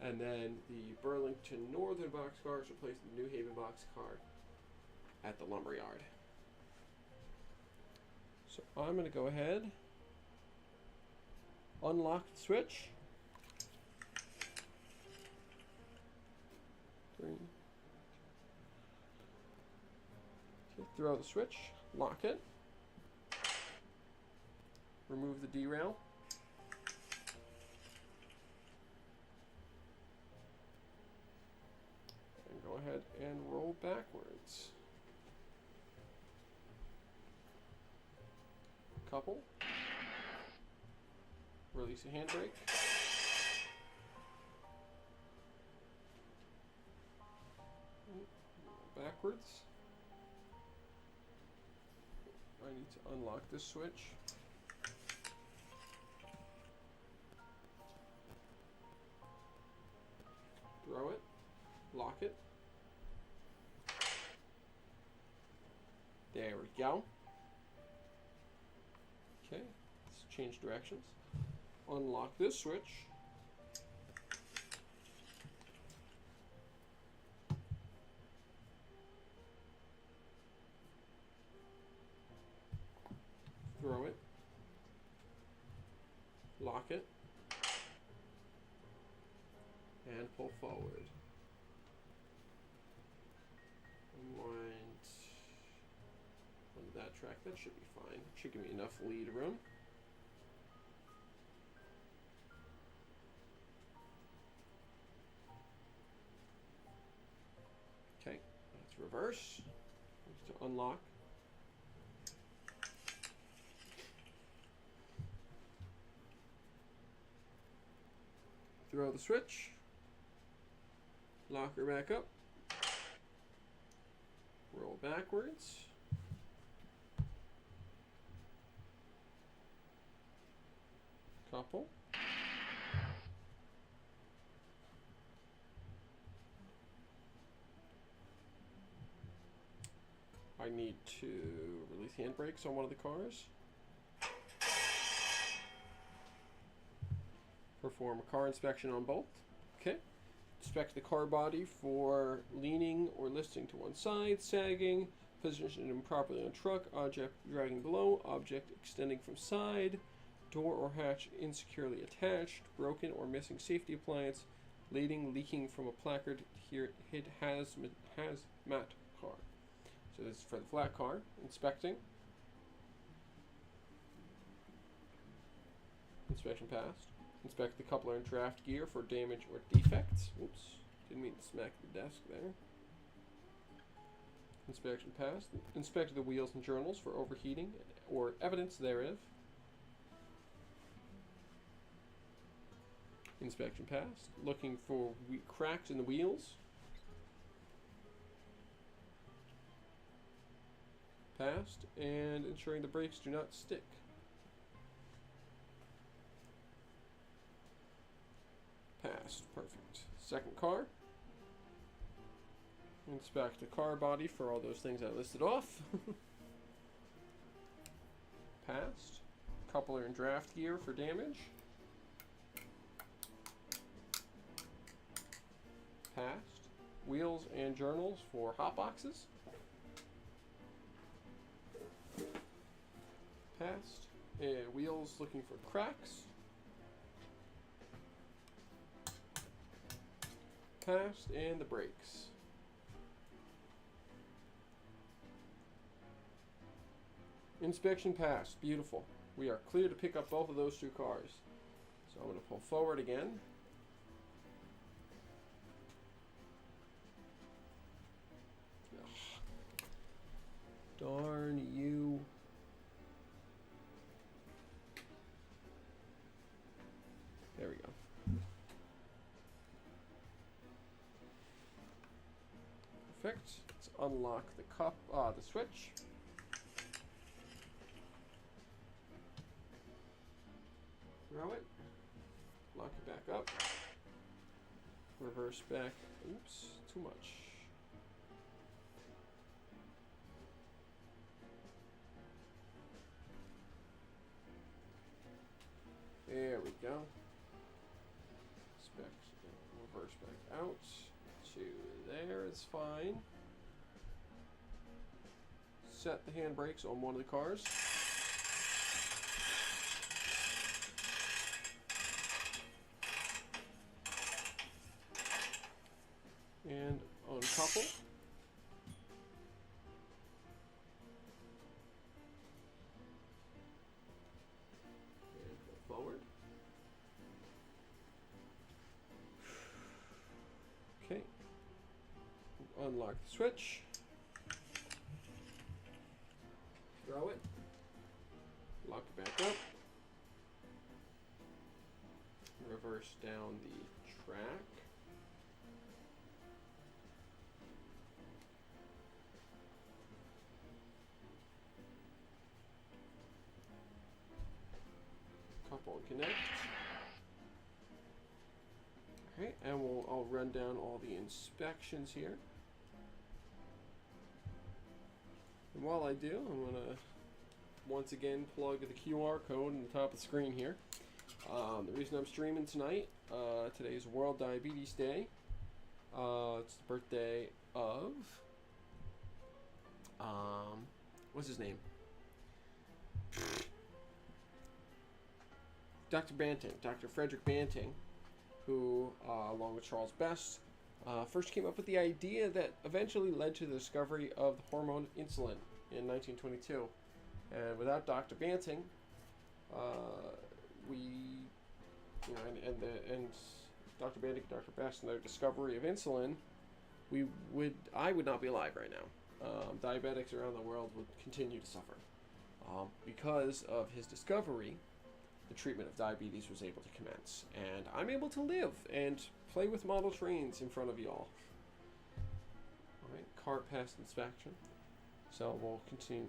And then the Burlington Northern boxcar is replacing the New Haven boxcar at the lumberyard. So I'm going to go ahead, unlock the switch. 3. Okay, throw the switch, lock it, remove the derail. And go ahead and roll backwards. Couple. Release the handbrake. Backwards. I need to unlock this switch. Throw it. Lock it. There we go. Okay, let's change directions. Unlock this switch. Throw it. Lock it. And pull forward. Unwind onto that track. That should be fine. Should give me enough lead room. Okay, let's reverse. To unlock. Throw the switch. Lock her back up. Roll backwards. Couple. I need to release handbrakes on one of the cars. Perform a car inspection on both. Okay. Inspect the car body for leaning or listing to one side, sagging, positioned improperly on truck, object dragging below, object extending from side, door or hatch insecurely attached, broken or missing safety appliance, leaking from a placard here, hit hazmat car. So this is for the flat car. Inspecting. Inspection passed. Inspect the coupler and draft gear for damage or defects. Oops, didn't mean to smack the desk there. Inspection passed. Inspect the wheels and journals for overheating or evidence thereof. Inspection passed. Looking for cracks in the wheels. Passed. And ensuring the brakes do not stick. Passed. Perfect. Second car. Inspect the car body for all those things I listed off. Passed. Coupler and draft gear for damage. Passed. Wheels and journals for hot boxes. Passed. And wheels looking for cracks. Passed. And the brakes. Inspection passed. Beautiful. We are clear to pick up both of those two cars. So I'm going to pull forward again. Ugh. Darn you. There we go. Perfect. Let's unlock the switch. Throw it. Lock it back up. Reverse back. Oops, too much. There we go. there is fine. Set the handbrakes on one of the cars. And uncouple. And go forward. Okay. Unlock the switch. Throw it. Lock it back up. Reverse down the track. Couple and connect. Alright, and I'll run down all the inspections here. And while I do, I'm going to once again plug the QR code in the top of the screen here. The reason I'm streaming tonight, today is World Diabetes Day. It's the birthday of, what's his name? Dr. Banting, Dr. Frederick Banting, who, along with Charles Best, first came up with the idea that eventually led to the discovery of the hormone insulin in 1922. And without Dr. Banting, and Dr. Banting, Dr. Best, and their discovery of insulin, I would not be alive right now. Diabetics around the world would continue to suffer. Because of his discovery, the treatment of diabetes was able to commence, and I'm able to live and play with model trains in front of y'all. Alright, car passed inspection. So we'll continue,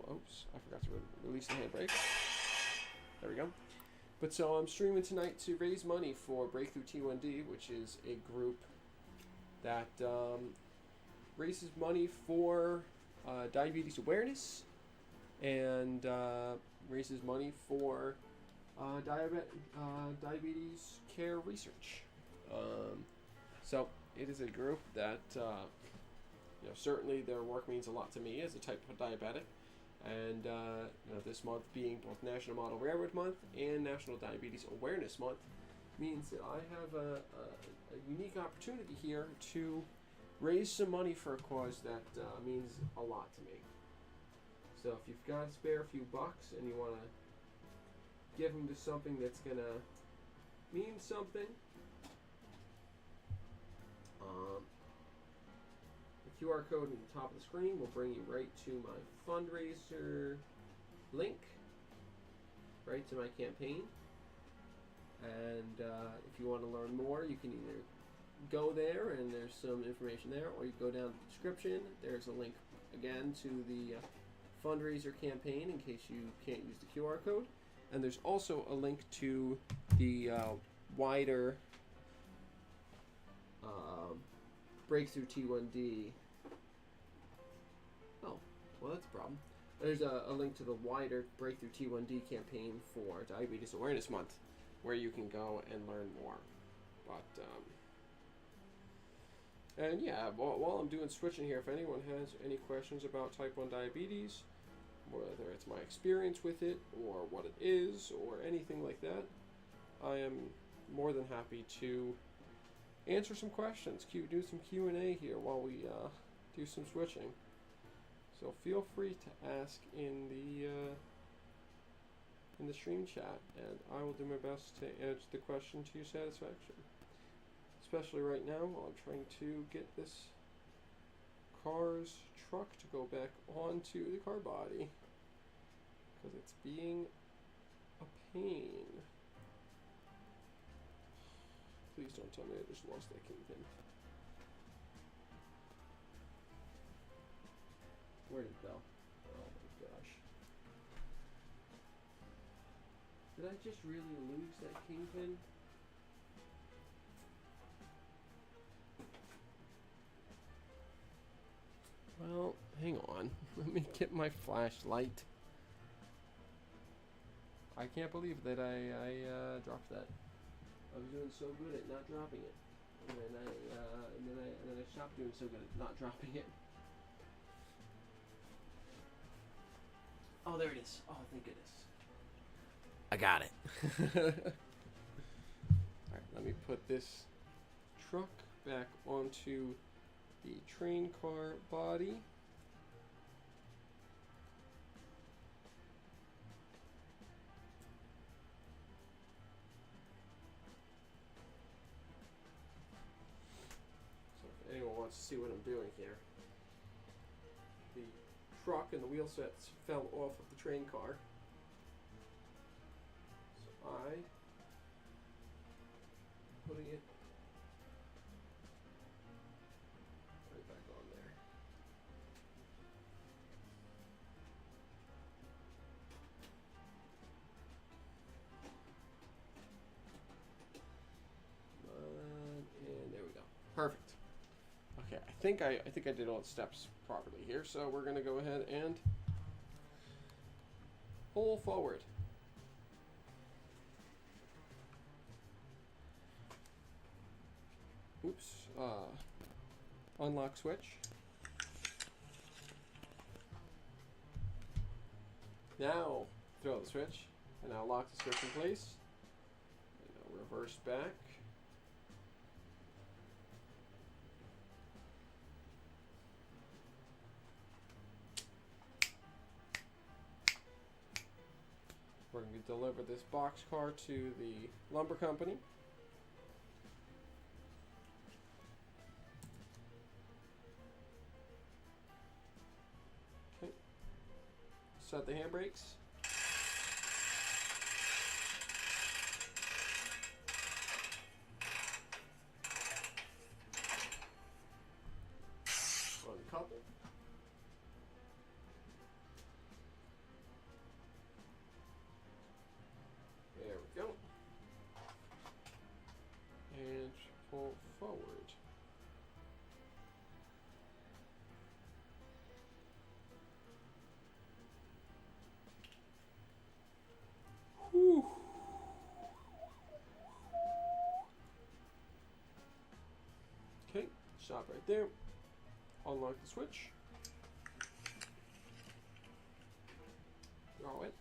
oops, I forgot to release the handbrake. There we go. But so I'm streaming tonight to raise money for Breakthrough T1D, which is a group that raises money for diabetes awareness and raises money for diabetes care research. So it is a group that certainly their work means a lot to me as a type of diabetic, and this month being both National Model Railroad Month and National Diabetes Awareness Month means that I have a unique opportunity here to raise some money for a cause that means a lot to me. So if you've got a spare few bucks and you want to give them to something that's gonna mean something, the QR code at the top of the screen will bring you right to my fundraiser link, right to my campaign. And if you want to learn more, you can either go there and there's some information there, or you go down the description. There's a link again to the fundraiser campaign in case you can't use the QR code. And there's also a link to the wider Breakthrough T1D. Oh, well, that's a problem. There's a link to the wider Breakthrough T1D campaign for Diabetes Awareness Month, where you can go and learn more. But, and yeah, while I'm doing switching here, if anyone has any questions about type 1 diabetes, whether it's my experience with it, or what it is, or anything like that, I am more than happy to answer some questions, do some Q&A here while we do some switching. So feel free to ask in the stream chat, and I will do my best to answer the question to your satisfaction. Especially right now while I'm trying to get this car's truck to go back onto the car body, because it's being a pain. Please don't tell me I just lost that kingpin. Where did it go? Oh my gosh. Did I just really lose that kingpin? Well, hang on. Let me get my flashlight. I can't believe that I dropped that. I was doing so good at not dropping it. and then I stopped doing so good at not dropping it. Oh, there it is. Oh, thank goodness. I got it. Alright, let me put this truck back onto the train car body. So if anyone wants to see what I'm doing here, the truck and the wheel sets fell off of the train car. So I putting it right back on there. And there we go. Perfect. Okay, I think I did all the steps properly here, so we're gonna go ahead and pull forward. Oops. Unlock switch. Now throw the switch, and now lock the switch in place. And now reverse back. We're going to deliver this boxcar to the lumber company. Okay. Set the handbrakes. Uncouple. There we go. And pull forward. Whew. Okay, stop right there. Unlock the switch. Draw it.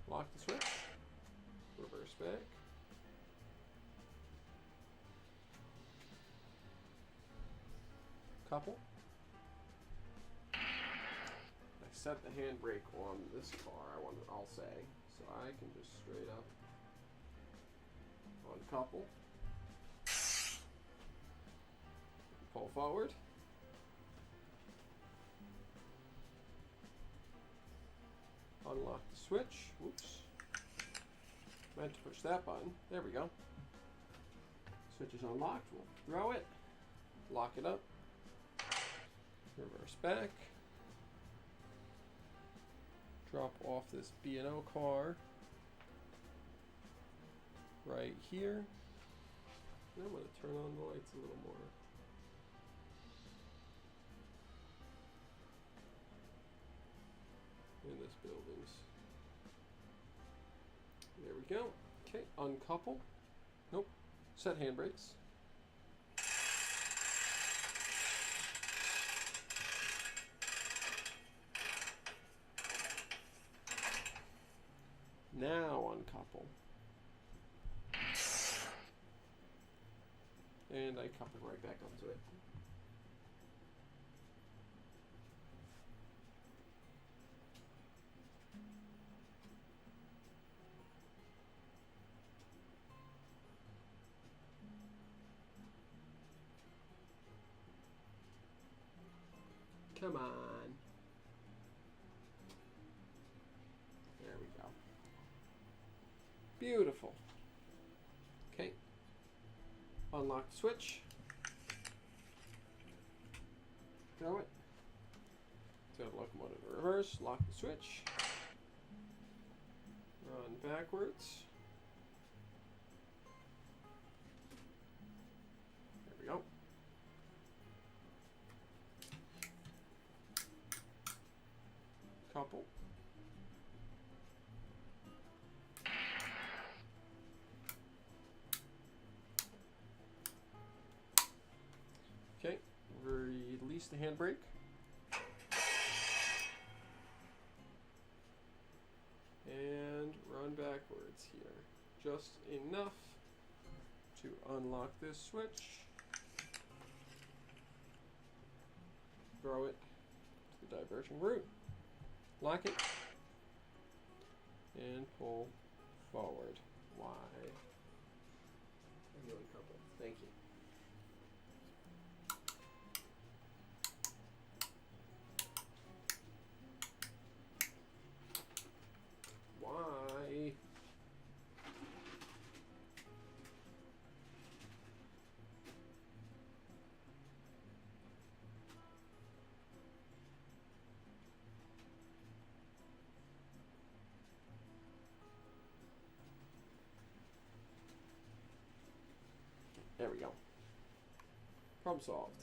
Lock the switch. Reverse back. Couple. I set the handbrake on this car, I'll say. So I can just straight up uncouple. Pull forward. Unlock the switch. Oops. Meant to push that button. There we go. Switch is unlocked. We'll throw it. Lock it up. Reverse back. Drop off this B&O car right here. And I'm going to turn on the lights a little more. In this buildings. There we go. Okay, uncouple. Nope. Set handbrakes. Now uncouple. And I couple right back onto it. Come on. There we go. Beautiful. Okay. Unlock the switch. Throw it. Throw the locomotive in reverse. Lock the switch. Run backwards. There we go. Couple. release the handbrake. And run backwards here. Just enough to unlock this switch. Throw it to the diverging route. Lock it. And pull forward. Why? Are you uncoupled? Thank you. Why? There we go. Problem solved.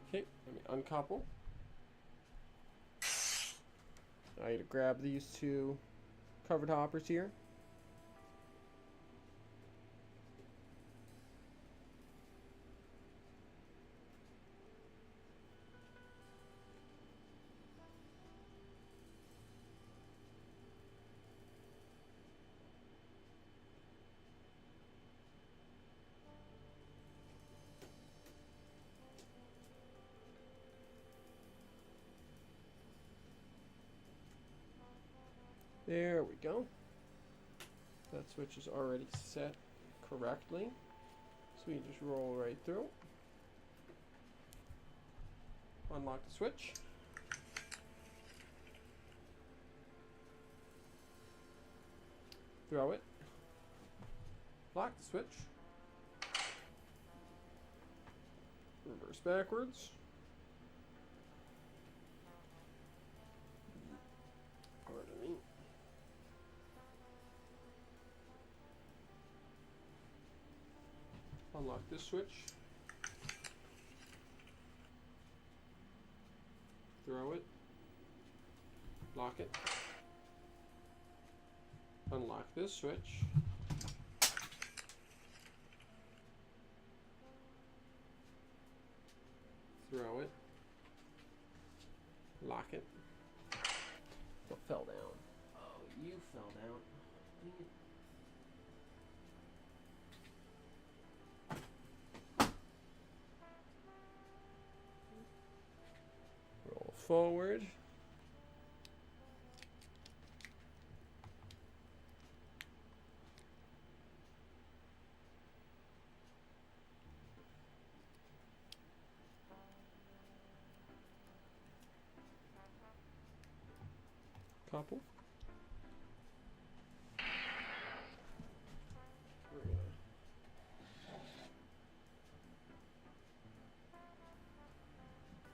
Okay, let me uncouple. Now you to grab these two covered hoppers here. There we go. That switch is already set correctly. So we just roll right through. Unlock the switch. Throw it. Lock the switch. Reverse backwards. Pardon me. Unlock this switch. Throw it. Lock it. Unlock this switch. Throw it. Lock it. What fell down? Oh, you fell down. Roll forward. Couple.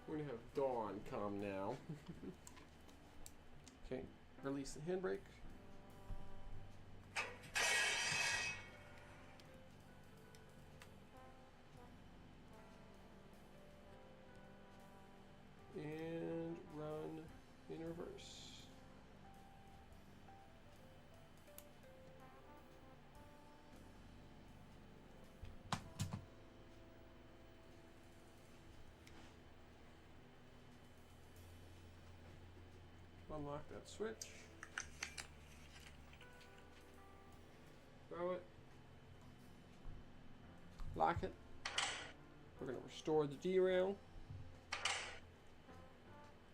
We're gonna have Dawn come now. Okay, release the handbrake. And run in reverse. Unlock that switch. Throw it. Lock it. We're going to restore the derail.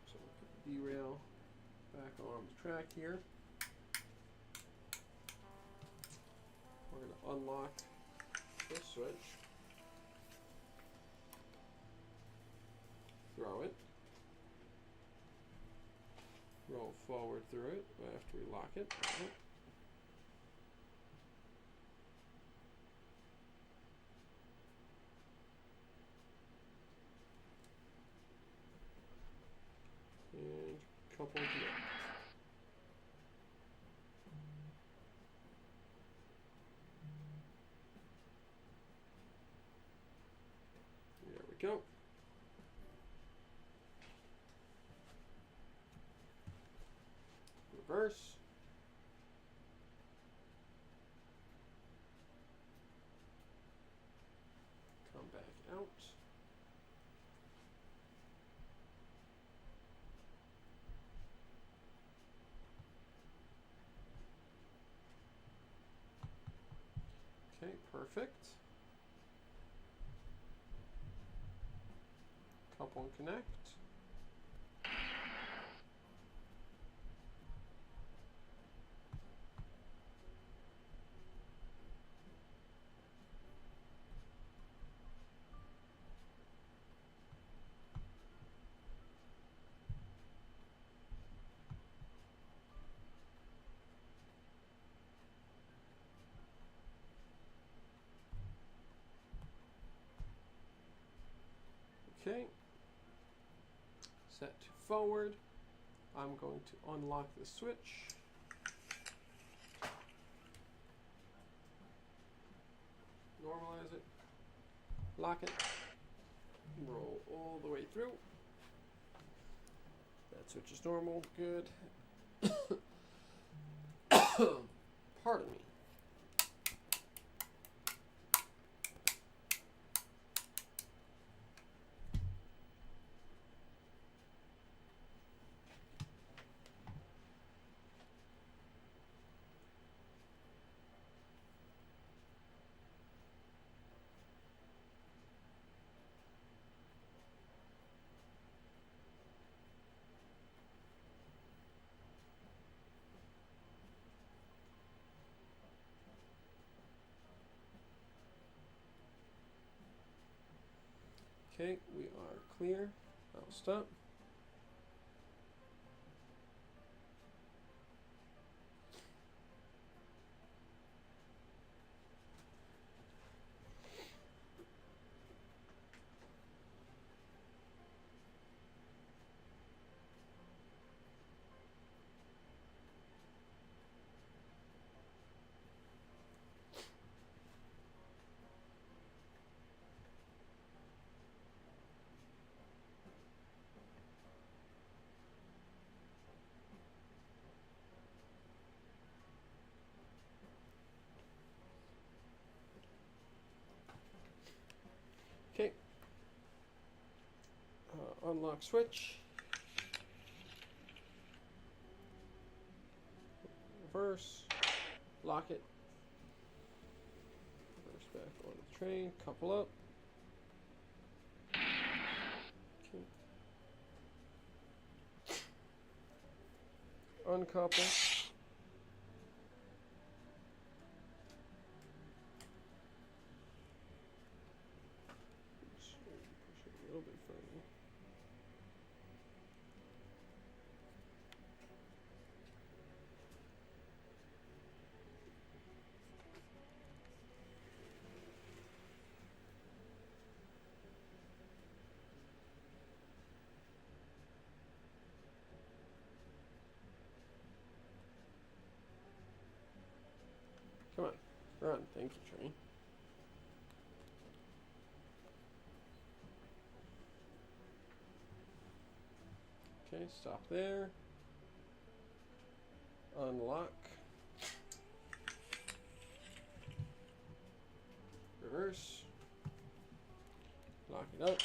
So we'll put the derail back on the track here. We're going to unlock this switch. Throw it. Roll forward through it after we lock it. Right. And couple connect. There we go. Reverse. Come back out. Okay, perfect. Couple and connect. Okay, set to forward. I'm going to unlock the switch. Normalize it. Lock it. Roll all the way through. That switch is normal. Good. Pardon me. Okay, we are clear. I'll stop. Okay. Unlock switch. Reverse. Lock it. Reverse back on the train. Couple up. Okay. Uncouple. Push it a little bit further. Come on, run. Thank you, train. Okay, stop there. Unlock. Reverse. Lock it up.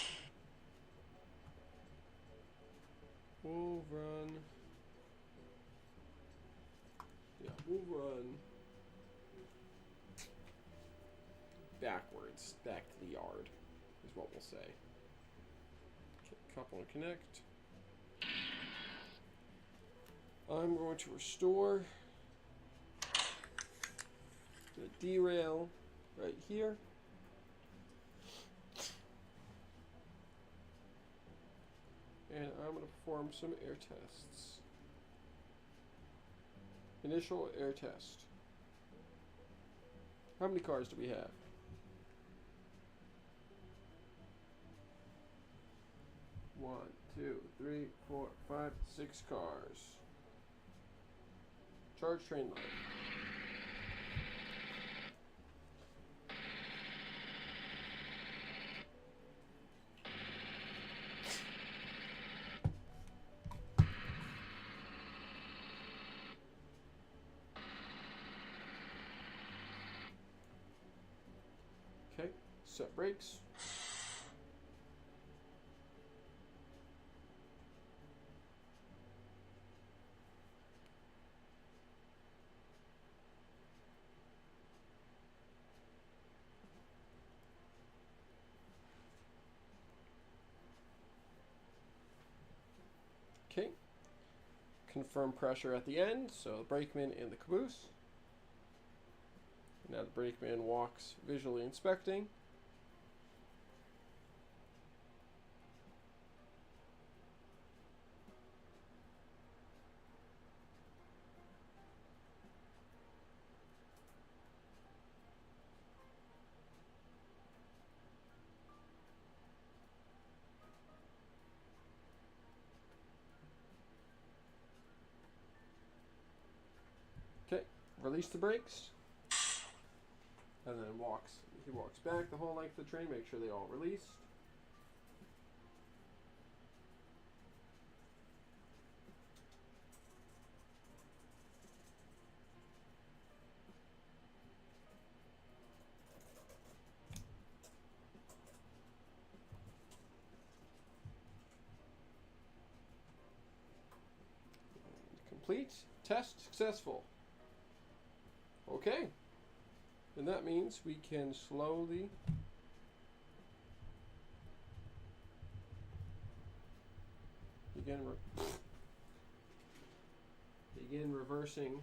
Move, run. Yeah, move, run. Backwards, back to the yard, is what we'll say. Okay, couple and connect. I'm going to restore the derail right here. And I'm going to perform some air tests. Initial air test. How many cars do we have? One, two, three, 4, 5, 6 cars. Charge train line. Okay, set brakes. Okay. Confirm pressure at the end, so the brakeman in the caboose. Now the brakeman walks visually inspecting. Okay, release the brakes. And then he walks back the whole length of the train, make sure they all released. Complete. Test successful. Okay. And that means we can slowly begin reversing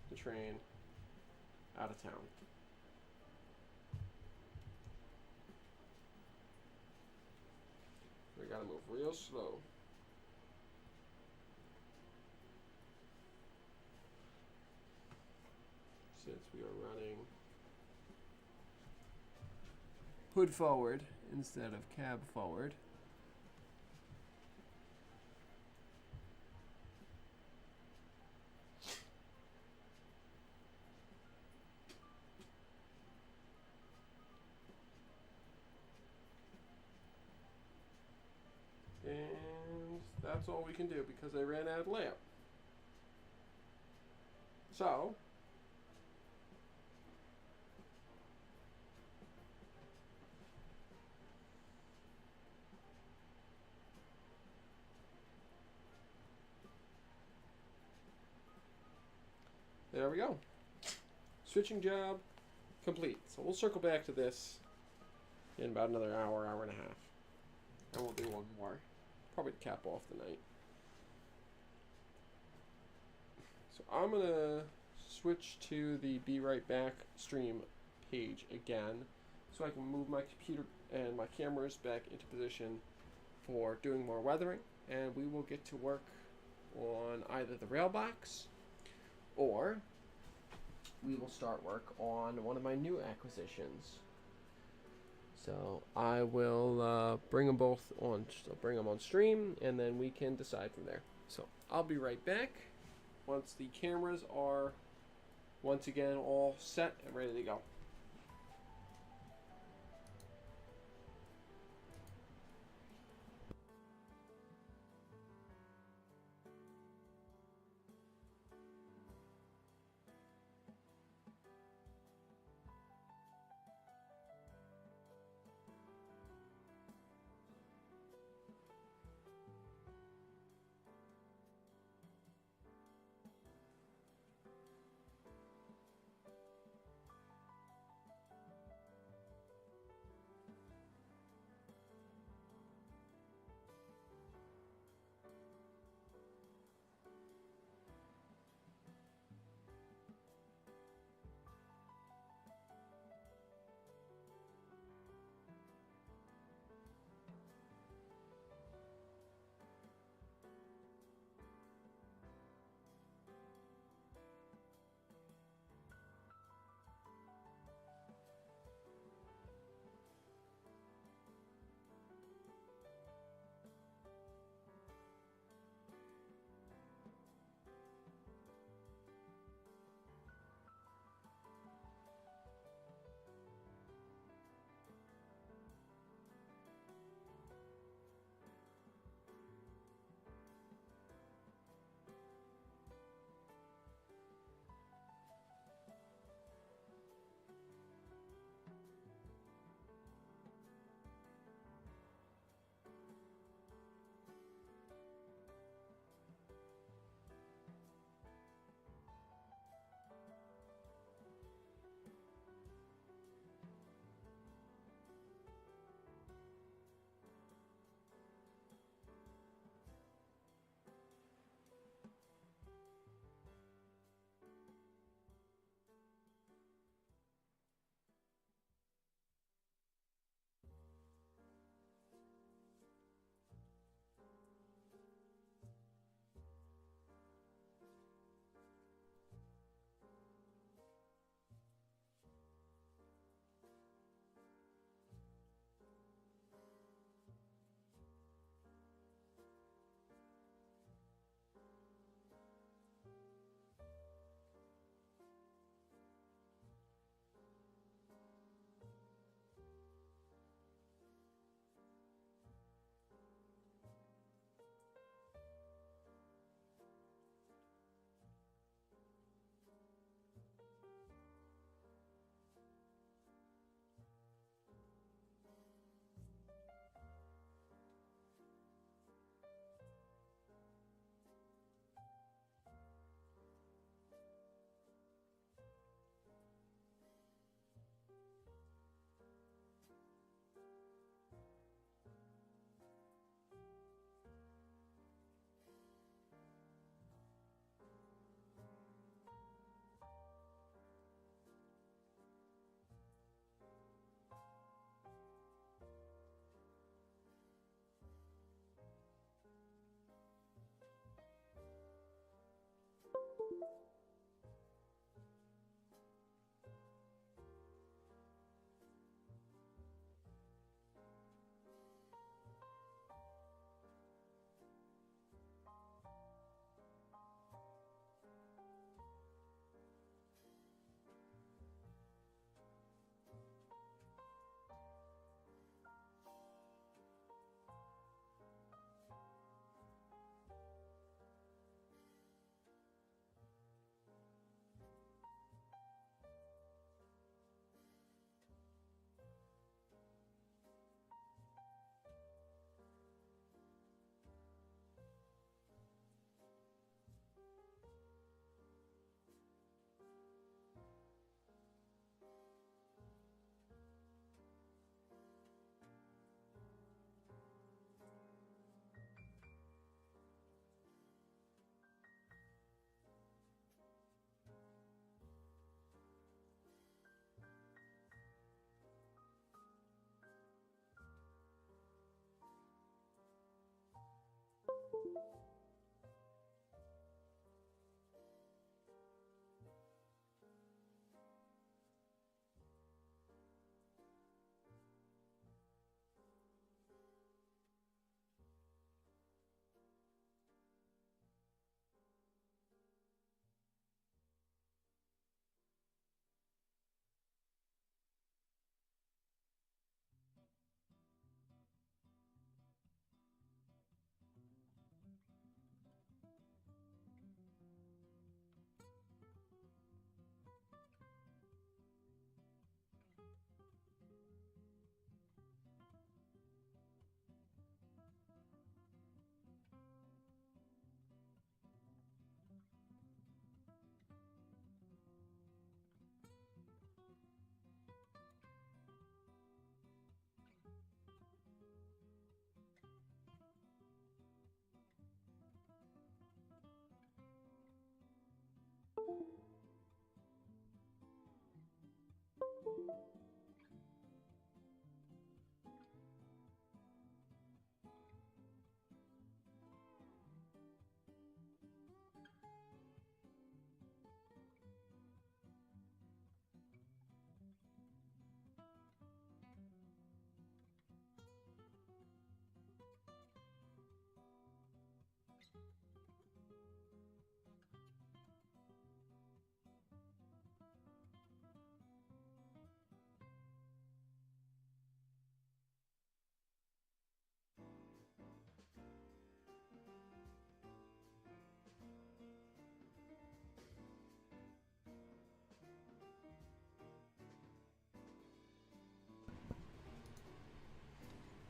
the train out of town. We gotta move real slow. Since we are running hood forward instead of cab forward. And that's all we can do because I ran out of lamp. So there we go. Switching job complete. So we'll circle back to this in about another hour, hour and a half. And we'll do one more. Probably to cap off the night. So I'm going to switch to the Be Right Back stream page again so I can move my computer and my cameras back into position for doing more weathering. And we will get to work on either the rail box or we will start work on one of my new acquisitions. So I will bring them both on. I'll bring them on stream, and then we can decide from there. So I'll be right back once the cameras are once again all set and ready to go.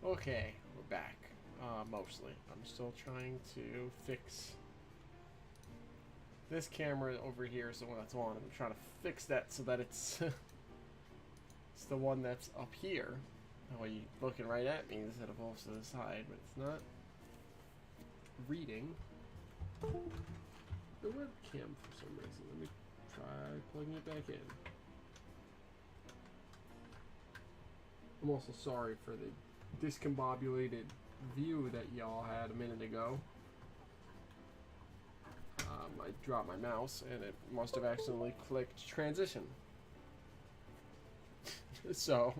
Okay, we're back. Mostly. I'm still trying to fix this camera over here is the one that's on. I'm trying to fix that so that it's it's the one that's up here. That way you're looking right at me instead of off to the side, but it's not reading the webcam for some reason. Let me try plugging it back in. I'm also sorry for the discombobulated view that y'all had a minute ago. I dropped my mouse and it must have accidentally clicked transition. So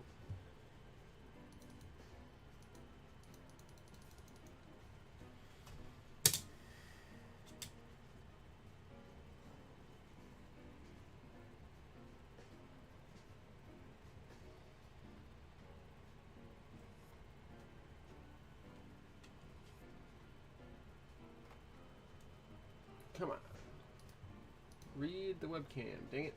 come on. Read the webcam, dang it.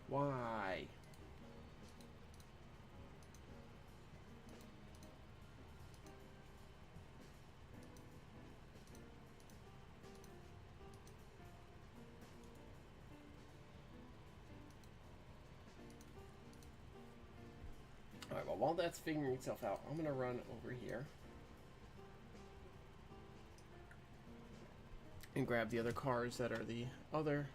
Why? Alright, well, while that's figuring itself out, I'm going to run over here and grab the other cars that are the other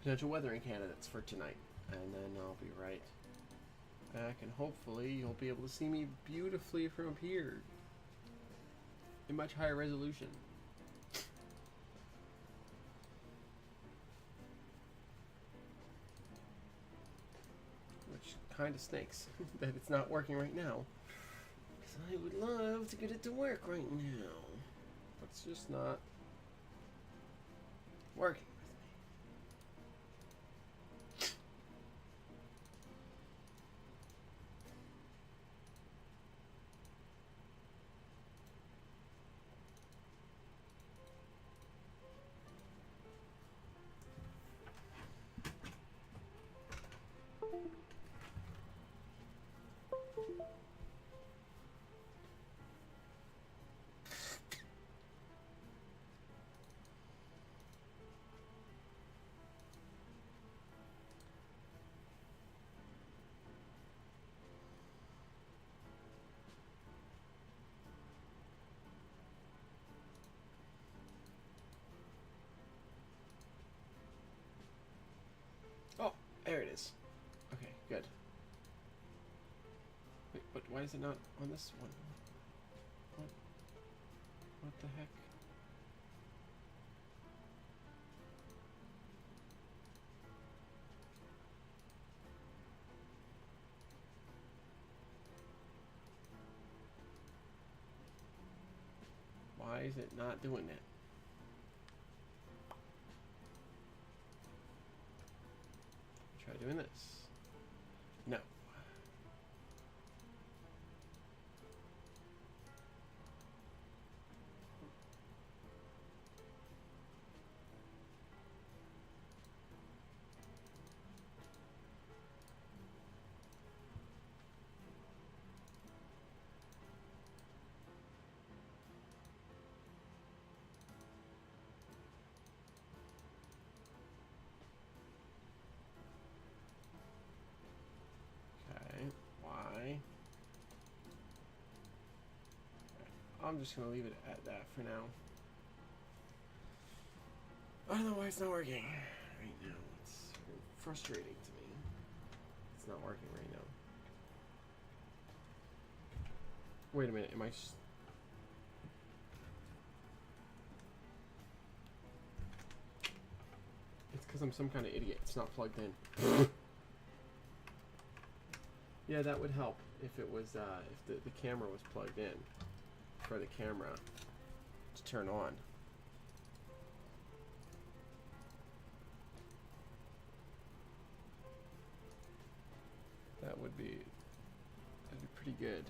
potential weathering candidates for tonight. And then I'll be right back, and hopefully you'll be able to see me beautifully from up here in much higher resolution. Which kind of stinks that it's not working right now, because I would love to get it to work right now. But it's just not working. Oh, there it is. Okay, good. Wait, but why is it not on this one? What the heck? Why is it not doing it? Try doing this. No. Why? I'm just gonna leave it at that for now. I don't know why it's not working right now. It's frustrating to me. It's not working right now. Wait a minute, am I just... It's because I'm some kind of idiot. It's not plugged in. Yeah, that would help if it was, if the camera was plugged in for the camera to turn on. That'd be pretty good.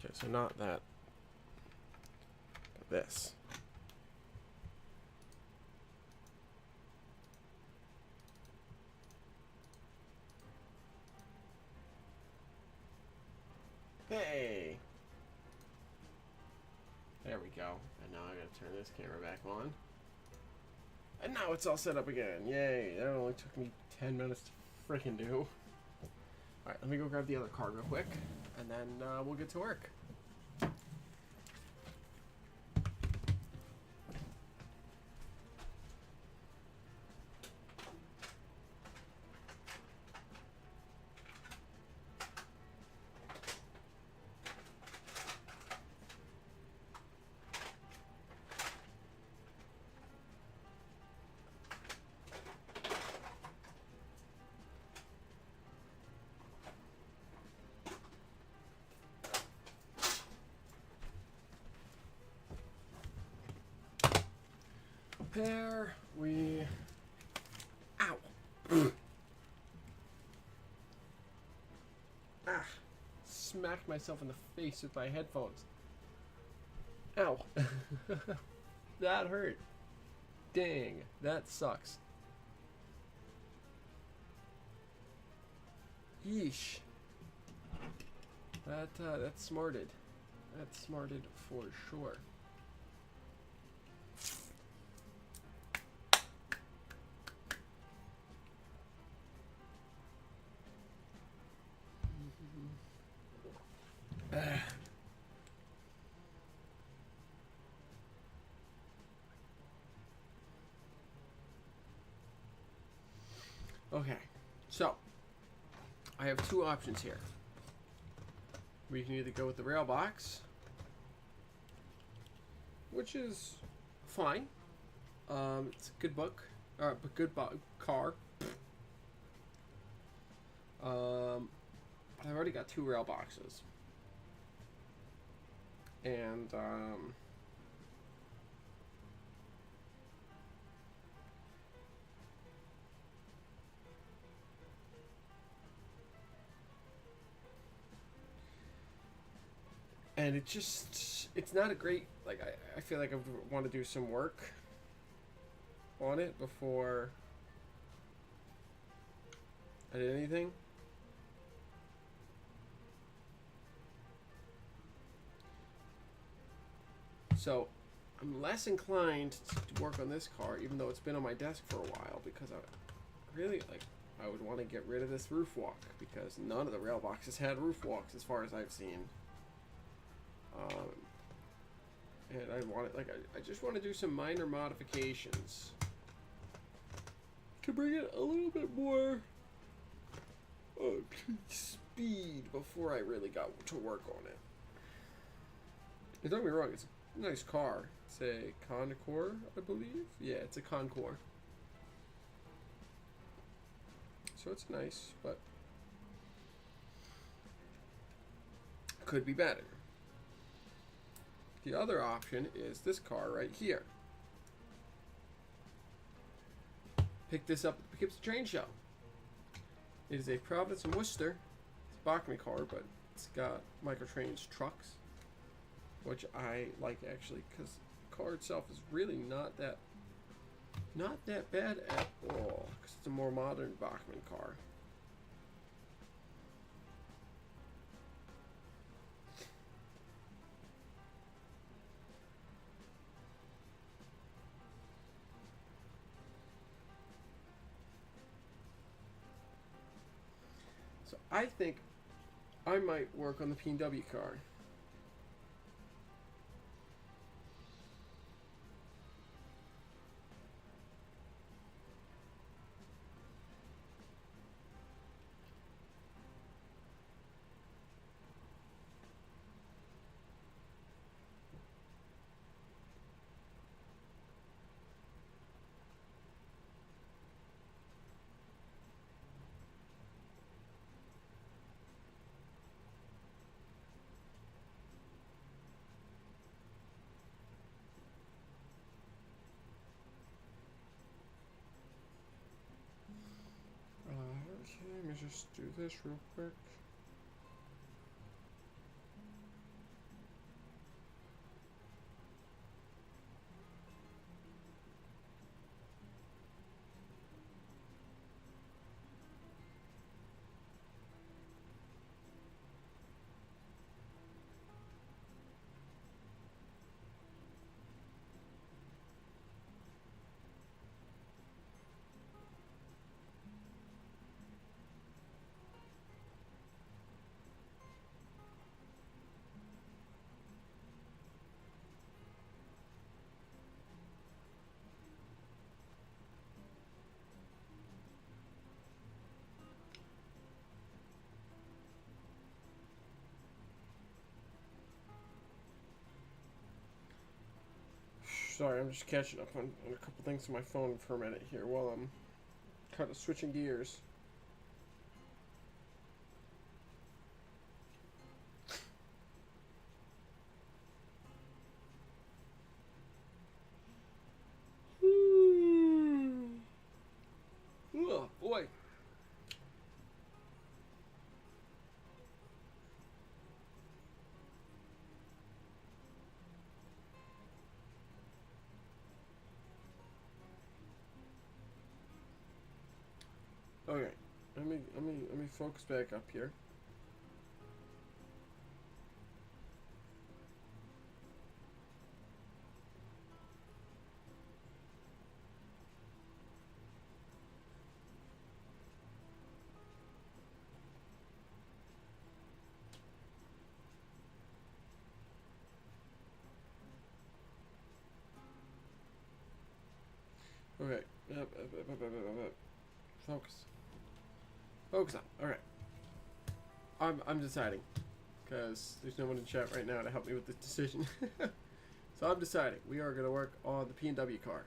Okay, so not that, but this. Hey! There we go. And now I gotta turn this camera back on. And now it's all set up again. Yay! That only took me 10 minutes to freaking do. Alright, let me go grab the other card real quick, and then we'll get to work. There we... Ow! Ah! Smacked myself in the face with my headphones. Ow! That hurt. Dang, that sucks. Yeesh. That smarted. That smarted for sure. Okay, so I have two options here. We can either go with the rail box, which is fine. It's a good book, but good car. I've already got two rail boxes, and it's not a great, like, I feel like I want to do some work on it before I did anything. So I'm less inclined to work on this car, even though it's been on my desk for a while, because I would want to get rid of this roof walk, because none of the rail boxes had roof walks as far as I've seen. And I just want to do some minor modifications to bring it a little bit more speed before I really got to work on it. And don't get me wrong, it's a nice car. It's a Concours, I believe. Yeah, it's a Concours. So it's nice, but could be better. The other option is this car right here. Pick this up at the Poughkeepsie Train Show. It is a Providence and Worcester. It's a Bachmann car, but it's got Microtrain's trucks, which I like actually, because the car itself is really not that bad at all, because it's a more modern Bachmann car. So I think I might work on the P&W car. just do this real quick. Sorry, I'm just catching up on a couple things on my phone for a minute here while I'm kind of switching gears. Oh, boy. Okay, let me focus back up here. Okay, focus. Focus on. All right. I'm deciding, because there's no one in chat right now to help me with this decision. So I'm deciding we are going to work on the P&W car.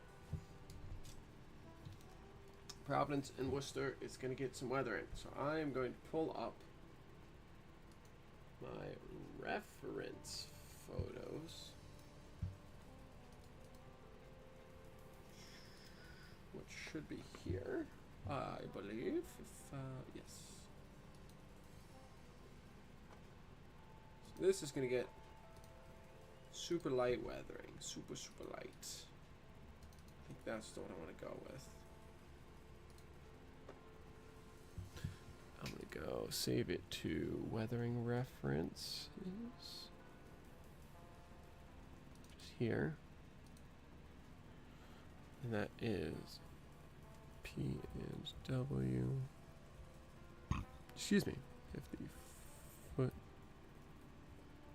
Providence and Worcester is going to get some weather in, so I am going to pull up my reference photos, which should be here, I believe. Yes. So this is going to get super light weathering. Super light. I think that's the one I want to go with. I'm going to go save it to weathering references. Just here. And that is P and W. Excuse me. 50 foot.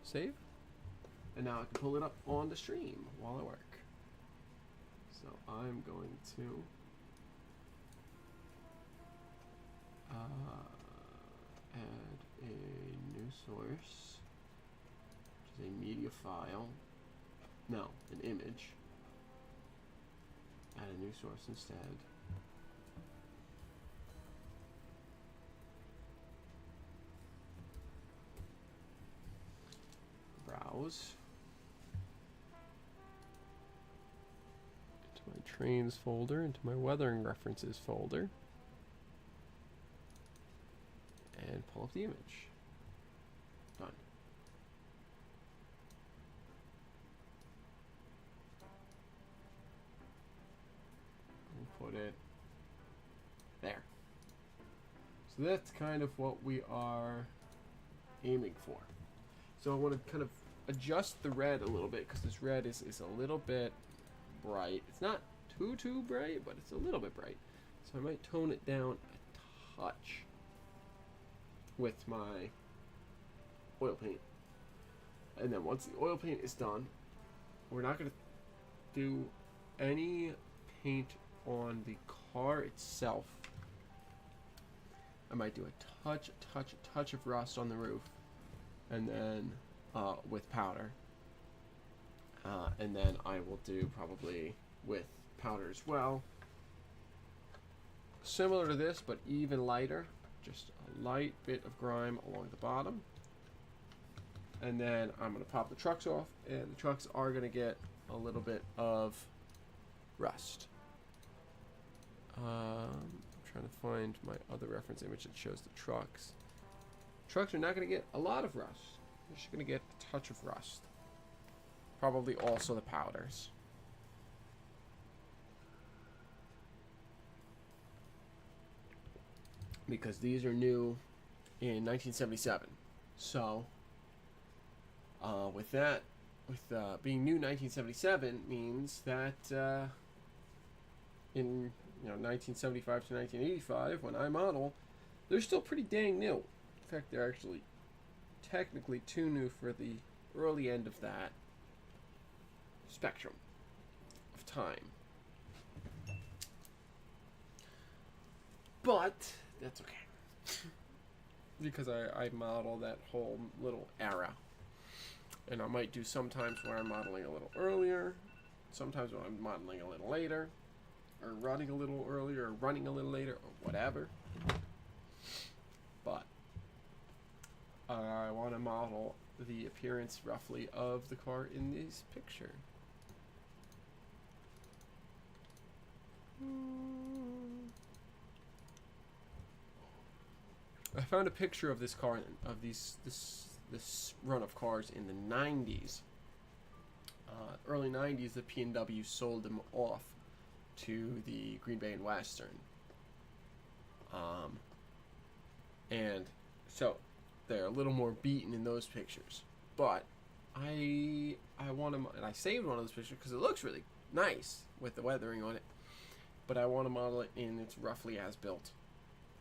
Save. And now I can pull it up on the stream while I work. So I'm going to add a new source, which is a media file. No, an image. Add a new source instead. Browse. Into my trains folder, into my weathering references folder. And pull up the image. Done. We'll put it there. So that's kind of what we are aiming for. So I want to kind of adjust the red a little bit, because this red is a little bit bright. It's not too bright, but it's a little bit bright. So I might tone it down a touch with my oil paint. And then once the oil paint is done, we're not going to do any paint on the car itself. I might do a touch of rust on the roof, and then with powder. And then I will do probably with powder as well. Similar to this, but even lighter. Just a light bit of grime along the bottom. And then I'm going to pop the trucks off, and the trucks are going to get a little bit of rust. I'm trying to find my other reference image that shows the trucks. Trucks are not going to get a lot of rust. They're just going to get a touch of rust. Probably also the powders. Because these are new in 1977. So, with being new 1977 means that in 1975 to 1985, when I model, they're still pretty dang new. In fact, they're actually technically too new for the early end of that spectrum of time. But that's okay. Because I model that whole little era. And I might do sometimes where I'm modeling a little earlier, sometimes when I'm modeling a little later, or running a little earlier, or running a little later, or whatever. But I want to model the appearance roughly of the car in this picture. I found a picture of this car, of this run of cars in the 90s. Early 90s, the P&W sold them off to the Green Bay and Western. And so they're a little more beaten in those pictures. But I want to, and I saved one of those pictures because it looks really nice with the weathering on it. But I want to model it in its roughly as-built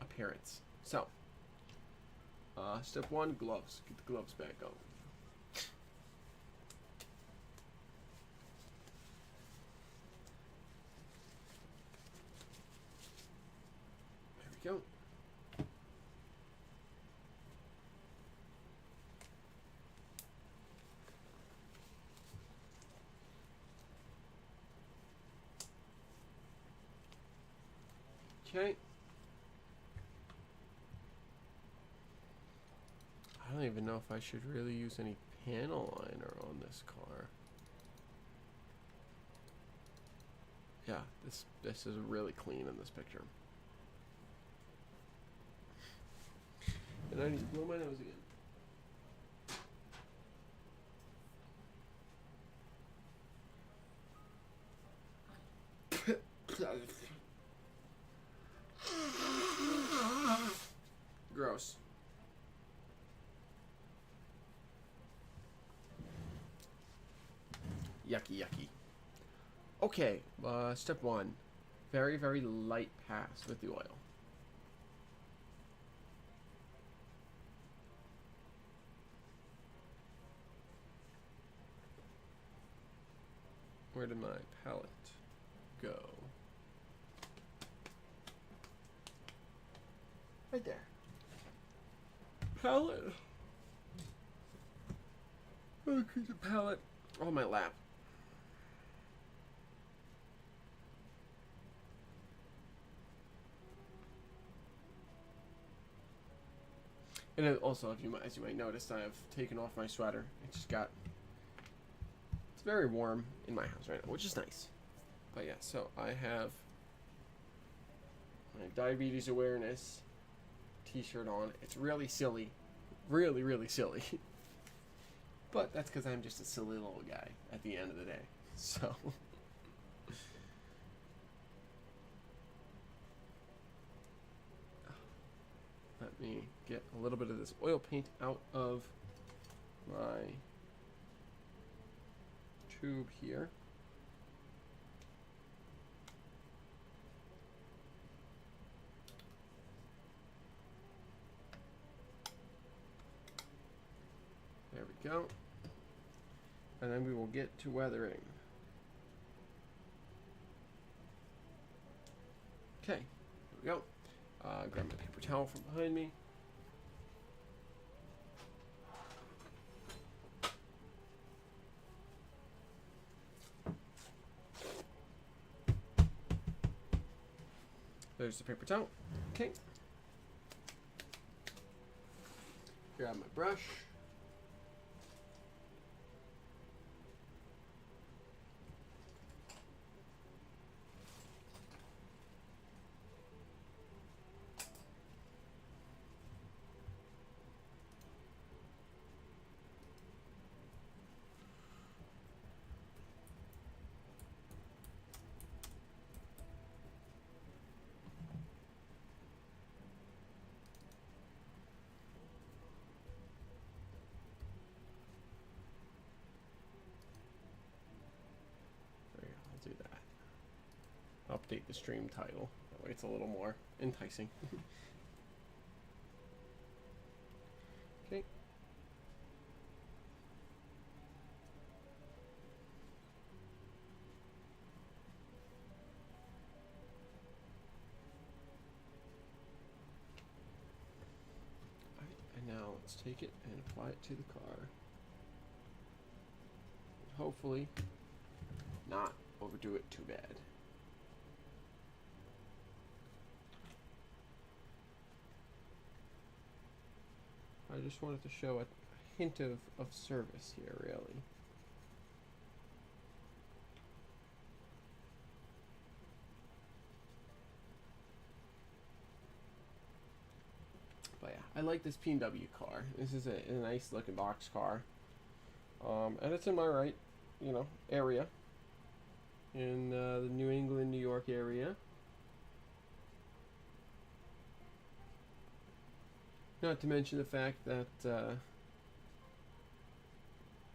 appearance. So, step one, gloves. Get the gloves back on. There we go. Okay. I don't even know if I should really use any panel liner on this car. Yeah, this is really clean in this picture. And I need to blow my nose again. Gross. Yucky, yucky. Okay, step one. Very, very light pass with the oil. Where did my palette go? Right there. Palette. Okay, the palette on my lap. And then also, as you might notice, I have taken off my sweater. It's very warm in my house right now, which is nice. But yeah, so I have my diabetes awareness t-shirt on. It's really silly. Really, really silly. But that's because I'm just a silly little guy at the end of the day. So... let me get a little bit of this oil paint out of my tube here. There we go. And then we will get to weathering. Okay, here we go. Grab my paper towel from behind me. There's the paper towel. Okay. Grab my brush. update the stream title. That way it's a little more enticing. Okay. And now let's take it and apply it to the car. Hopefully not overdo it too bad. I just wanted to show a hint of service here, really. But yeah, I like this P&W car. This is a nice looking box car. And it's in my right, area. In the New England, New York area. Not to mention the fact that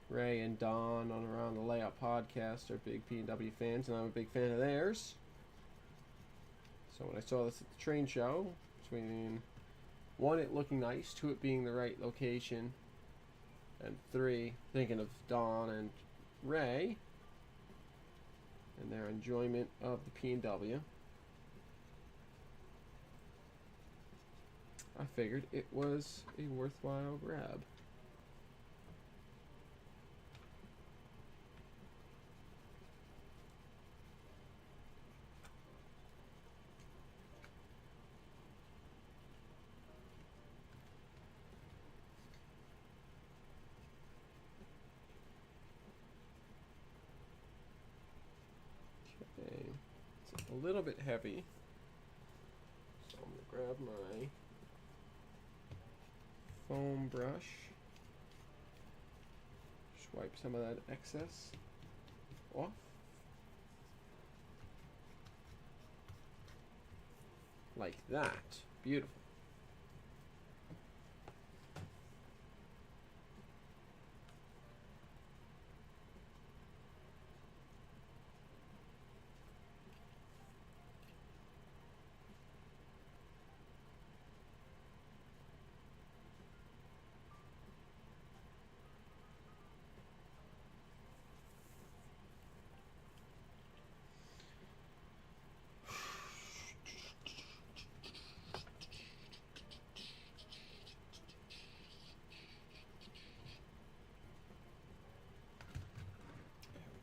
Ray and Don on Around the Layout podcast are big P&W fans, and I'm a big fan of theirs. So when I saw this at the train show, between 1, it looking nice, 2, it being the right location, and 3, thinking of Don and Ray and their enjoyment of the P&W, I figured it was a worthwhile grab. Okay, it's a little bit heavy, so I'm going to grab my foam brush, just wipe some of that excess off. Like that. Beautiful.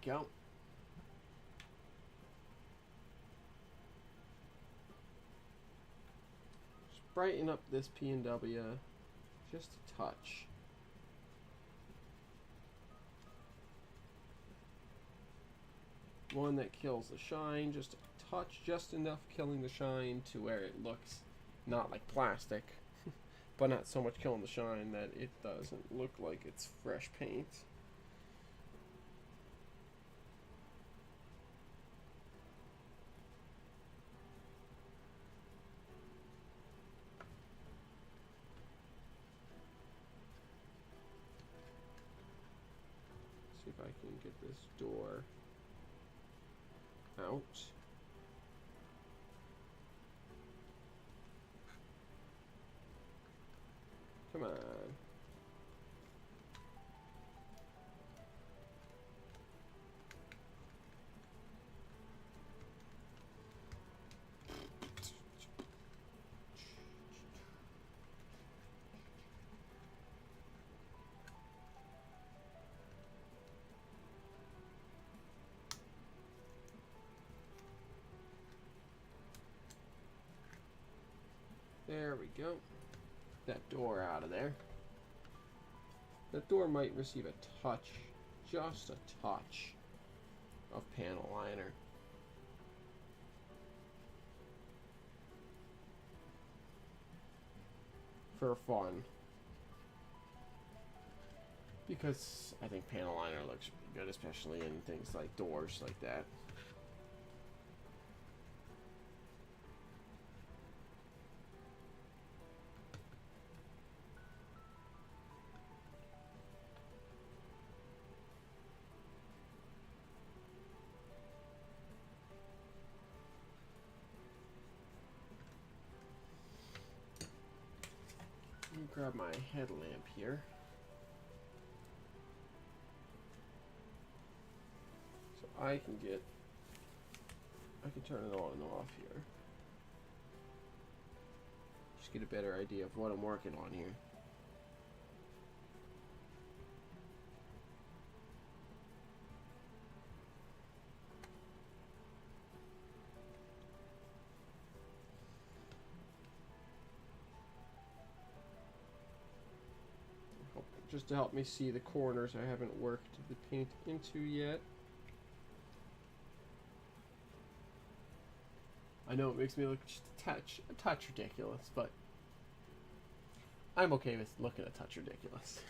Go. Just brighten up this P&W just a touch. One that kills the shine, just a touch, just enough killing the shine to where it looks not like plastic, but not so much killing the shine that it doesn't look like it's fresh paint. See if I can get this door out. Come on. There we go. That door out of there. That door might receive a touch, just a touch, of panel liner. For fun. Because I think panel liner looks pretty good, especially in things like doors like that. grab my headlamp here. So I can turn it on and off here. Just get a better idea of what I'm working on here. Just to help me see the corners I haven't worked the paint into yet. I know it makes me look just a touch ridiculous, but I'm okay with looking a touch ridiculous.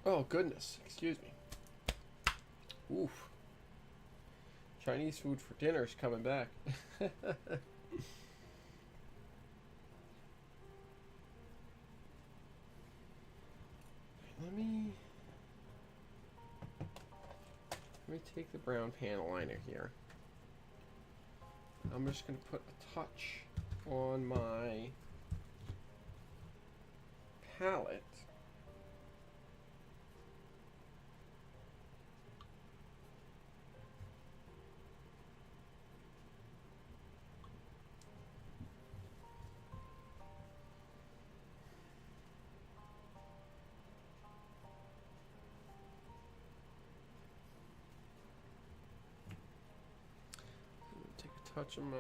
Oh goodness, excuse me. Oof. Chinese food for dinner is coming back. Let me take the brown panel liner here. I'm just going to put a touch on my palette. Take a touch of my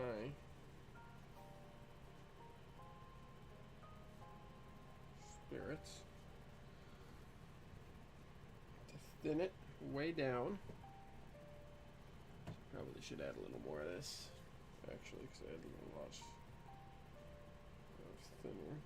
spirits to thin it way down. Probably should add a little more of this, actually, because I had a little lot of thinner.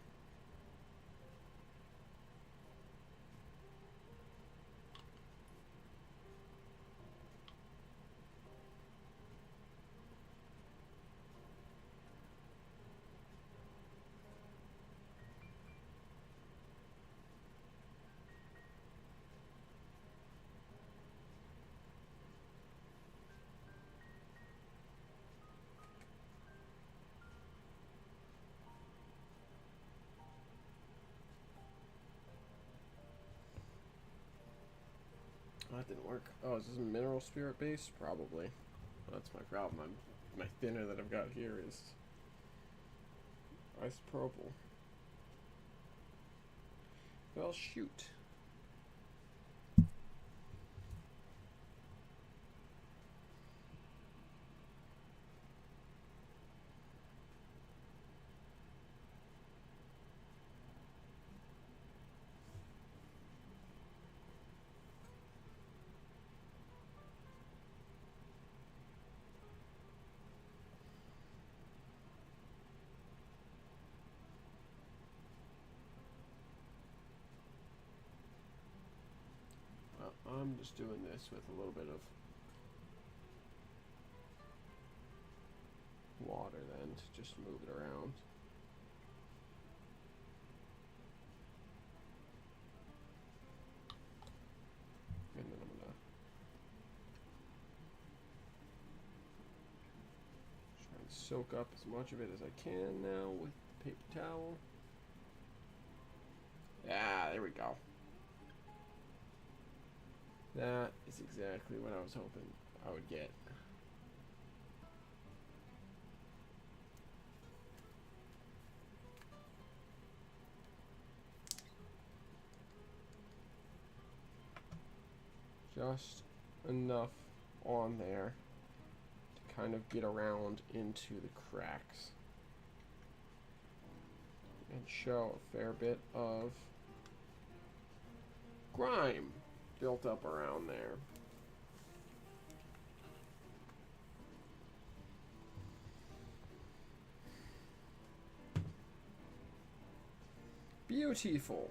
Oh, that didn't work. Oh, is this a mineral spirit base? Probably. Well, that's my problem. My thinner that I've got here is isopropyl. Well, shoot. I'm just doing this with a little bit of water then to just move it around. And then I'm gonna try and soak up as much of it as I can now with the paper towel. Yeah, there we go. That is exactly what I was hoping I would get. Just enough on there to kind of get around into the cracks and show a fair bit of grime built up around there. Beautiful.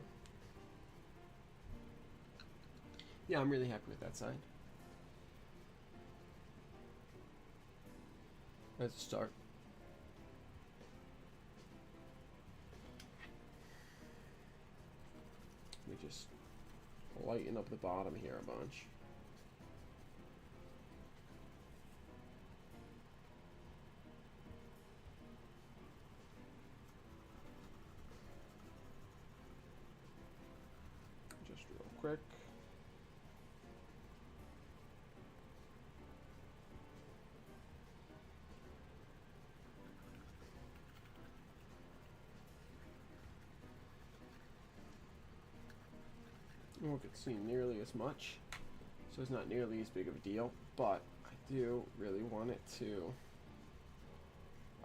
Yeah, I'm really happy with that side. Let's start. Let me just lighten up the bottom here a bunch. Just real quick. You won't get to see nearly as much, so it's not nearly as big of a deal, but I do really want it to,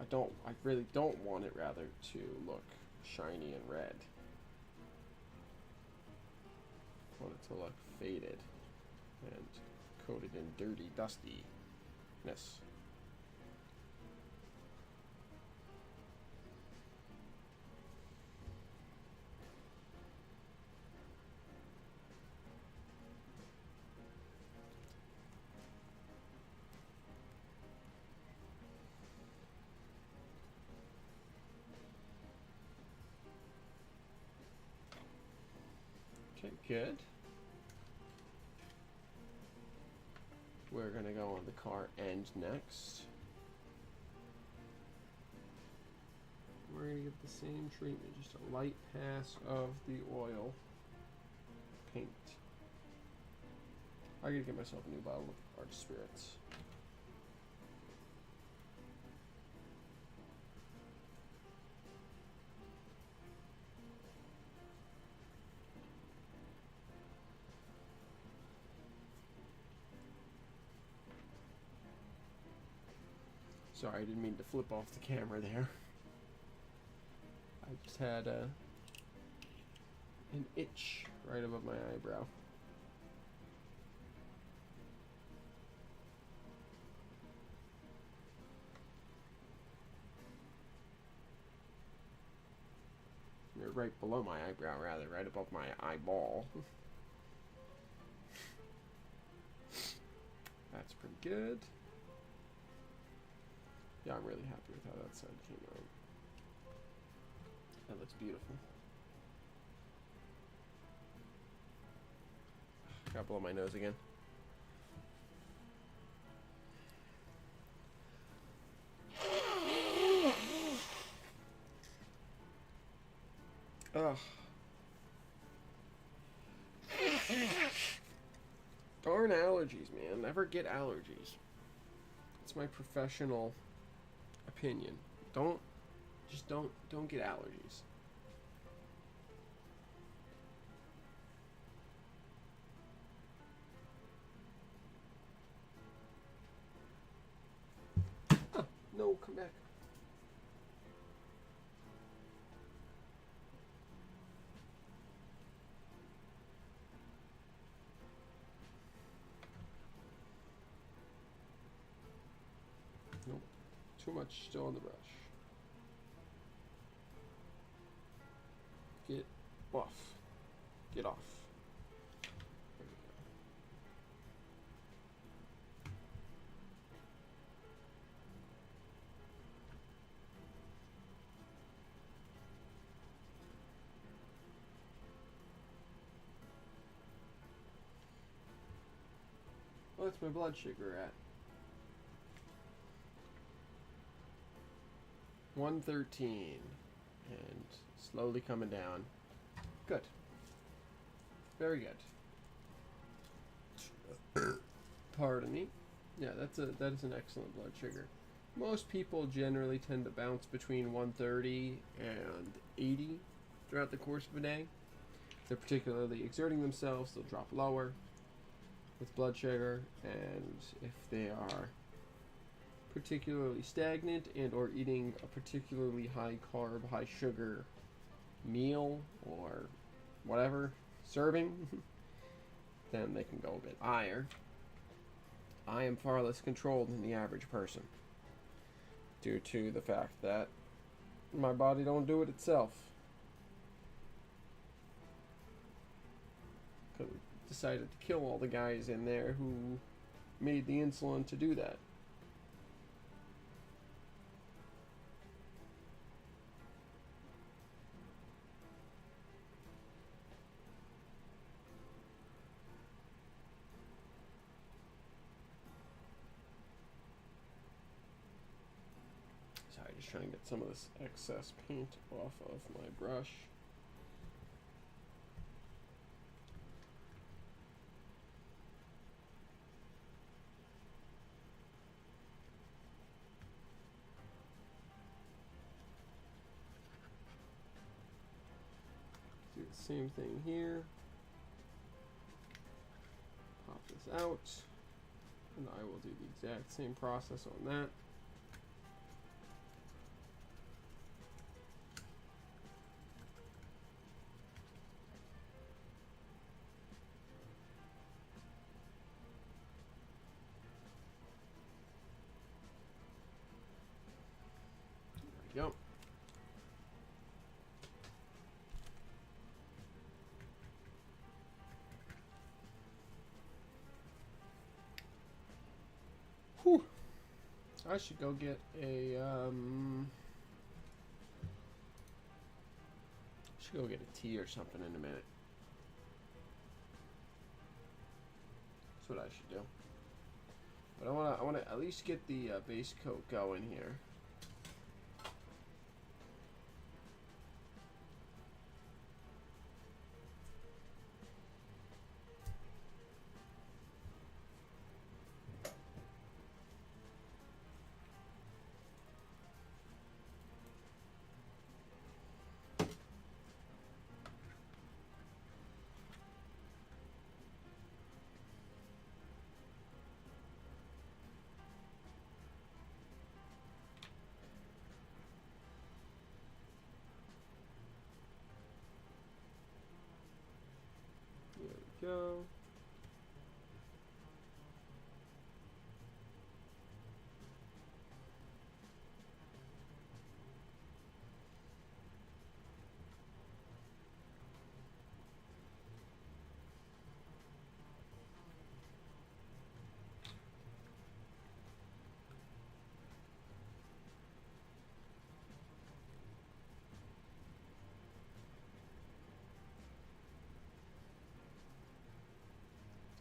I really don't want it rather to look shiny and red. I want it to look faded and coated in dirty dustiness. Okay, good. We're going to go on the car end next. We're going to get the same treatment, just a light pass of the oil paint. I gotta get myself a new bottle of Arch Spirits. Sorry, I didn't mean to flip off the camera there. I just had an itch right above my eyebrow. Or right below my eyebrow, rather, right above my eyeball. That's pretty good. Yeah, I'm really happy with how that side came out. That looks beautiful. Gotta blow my nose again. Ugh. Darn allergies, man. Never get allergies. It's my professional opinion. Don't get allergies. Oh, no, come back. Nope. Too much still on the brush. Get off. Get off. There we go. What's my blood sugar at? 113, and slowly coming down. Good. Very good. Pardon me. Yeah, that is an excellent blood sugar. Most people generally tend to bounce between 130 and 80 throughout the course of a day. If they're particularly exerting themselves, they'll drop lower. with blood sugar, and if they are particularly stagnant and or eating a particularly high carb, high sugar meal or whatever serving, then they can go a bit higher. I am far less controlled than the average person due to the fact that my body don't do it itself. Because we decided to kill all the guys in there who made the insulin to do that. Sorry, just trying to get some of this excess paint off of my brush. Do the same thing here. Pop this out, and I will do the exact same process on that. There we go. Whew. I should go get a tea or something in a minute. That's what I should do. But I wanna at least get the base coat going here. Go.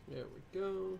There we go.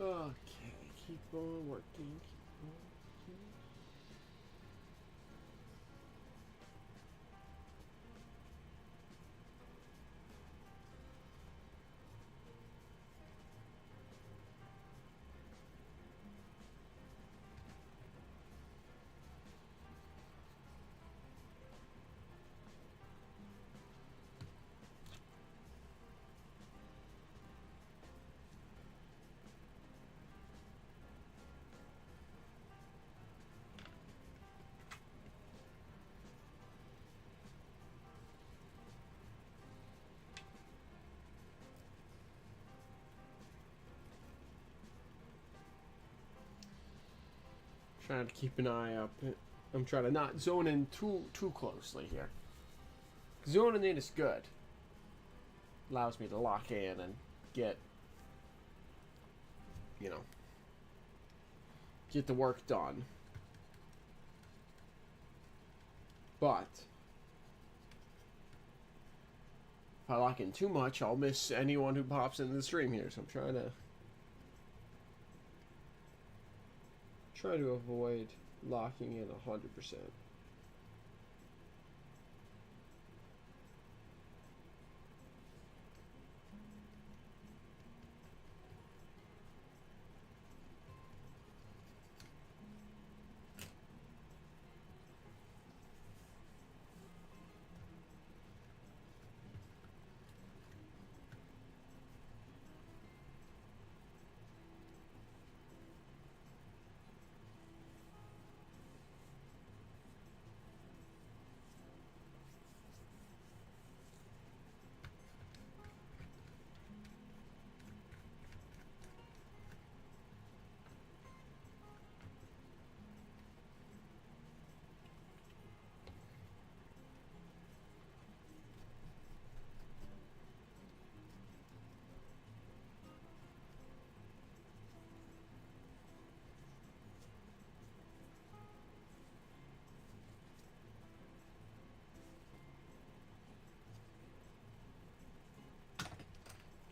Okay, keep on working, keep on working. Trying to keep an eye up. I'm trying to not zone in too closely here. Zoning in is good. Allows me to lock in and get, you know, get the work done. But if I lock in too much, I'll miss anyone who pops into the stream here. So I'm trying to avoid locking in 100%.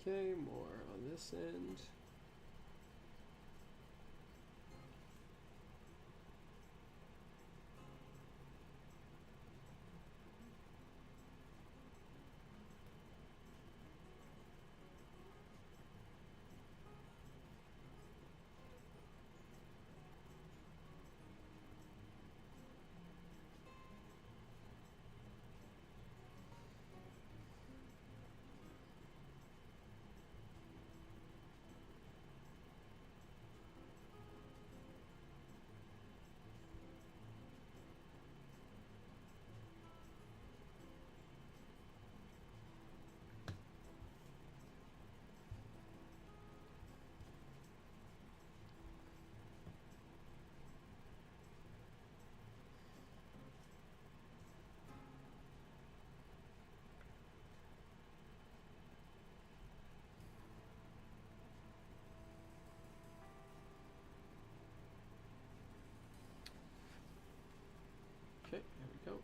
Okay, more on this end. Okay, there we go.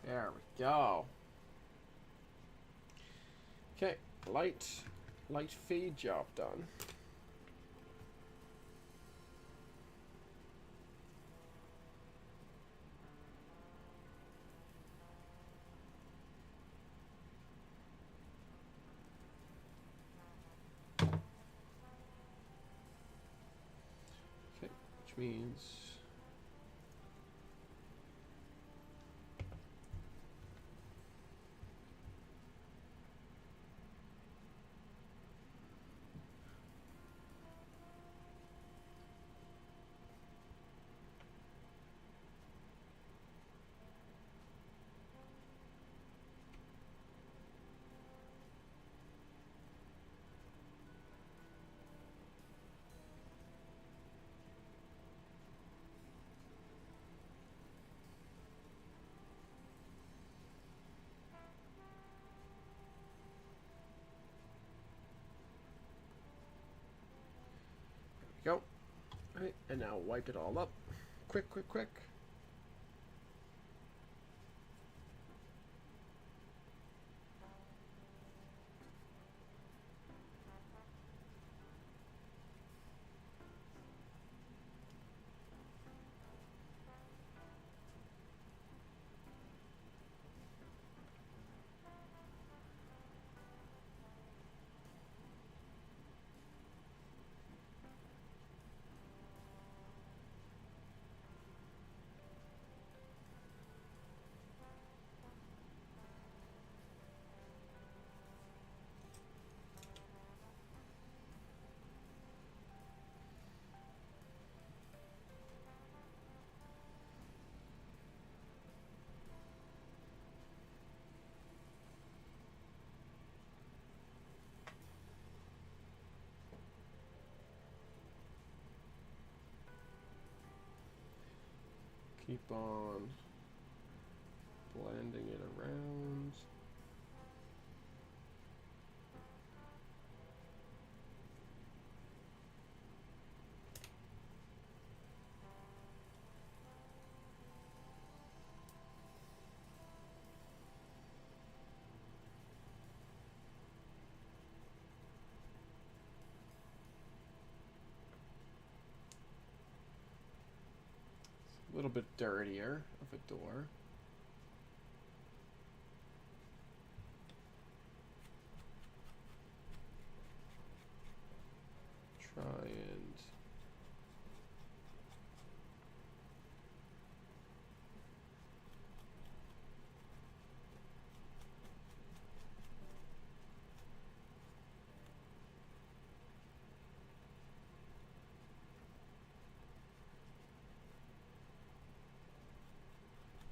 There we go. Okay, light fade job done. Okay, which means go. Alright, and now wipe it all up. Quick. Keep on blending it around. A little bit dirtier of a door. Try and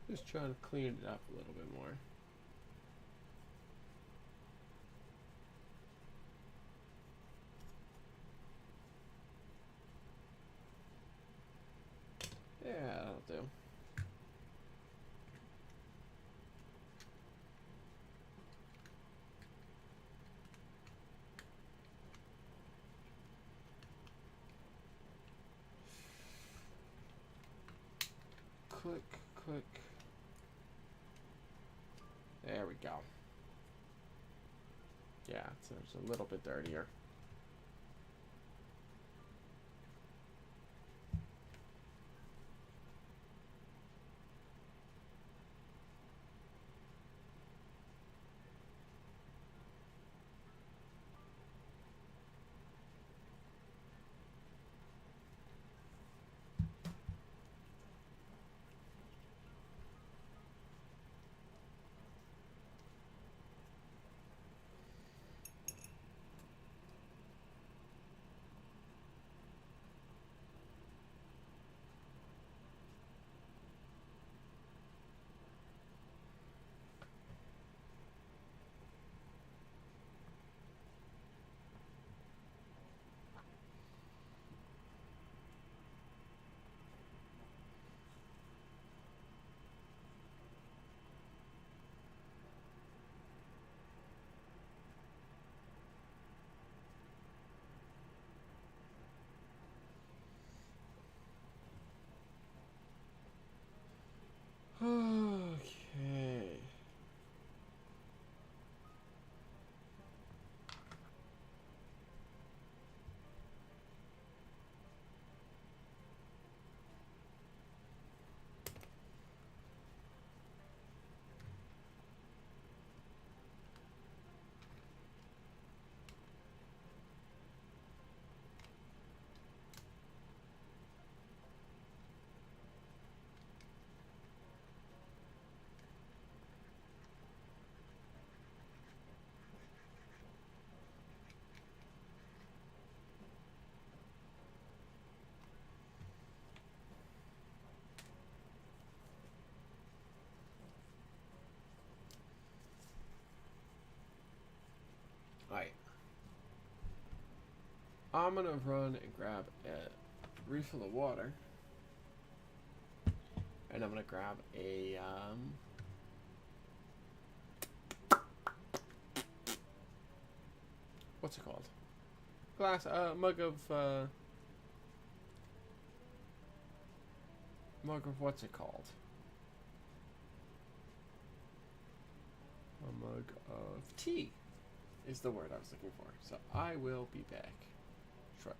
just trying to clean it up a little bit more. Yeah, that'll do. Click, click. There we go. Yeah, so it's a little bit dirtier. Okay. Alright. I'm gonna run and grab a refill of water. And I'm gonna grab a what's it called? Glass mug of what's it called? A mug of tea is the word I was looking for. So I will be back shortly.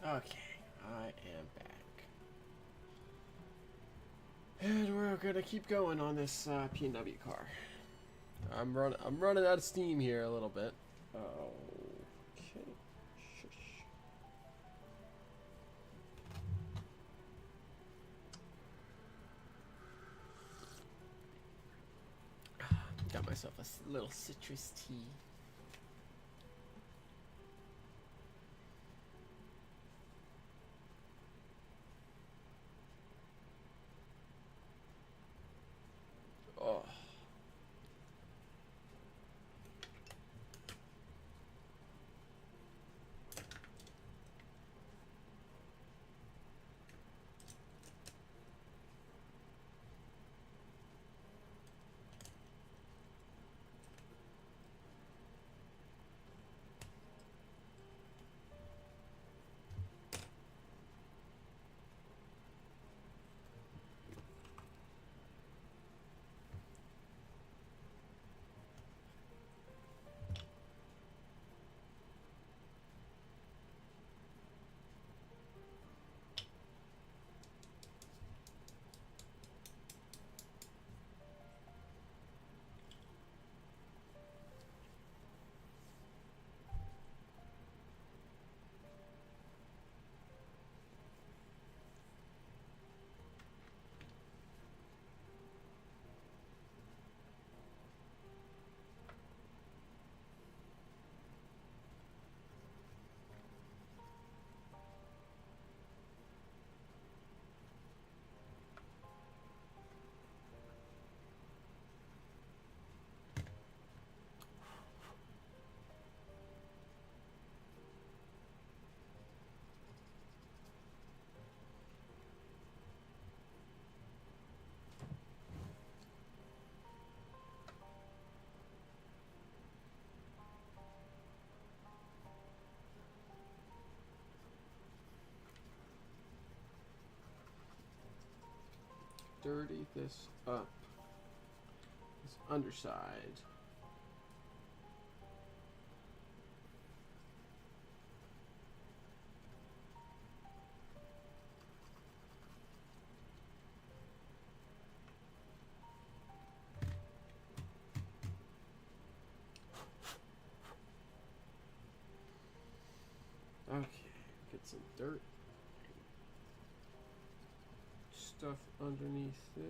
Okay, I am back. And we're gonna keep going on this P&W car. I'm running out of steam here a little bit. Okay. Shush. Got myself a little citrus tea. Oh. Dirty this up. This underside. Okay, get some dirt. Stuff underneath this.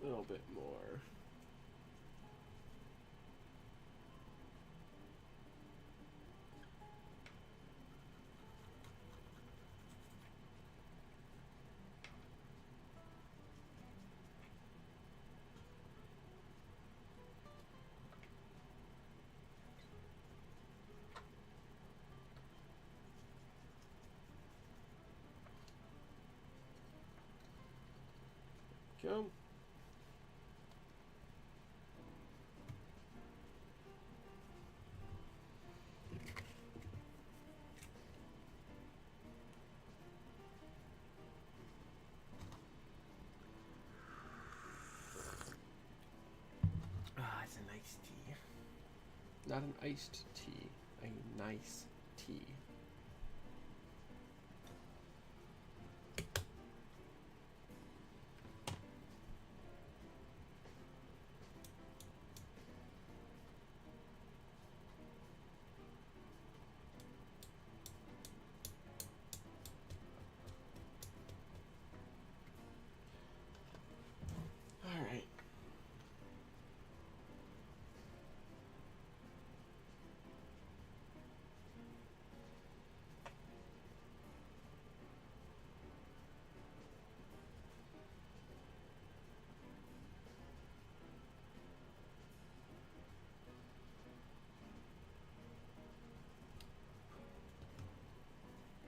A little bit more. Go. Not an iced tea, a nice tea. All right.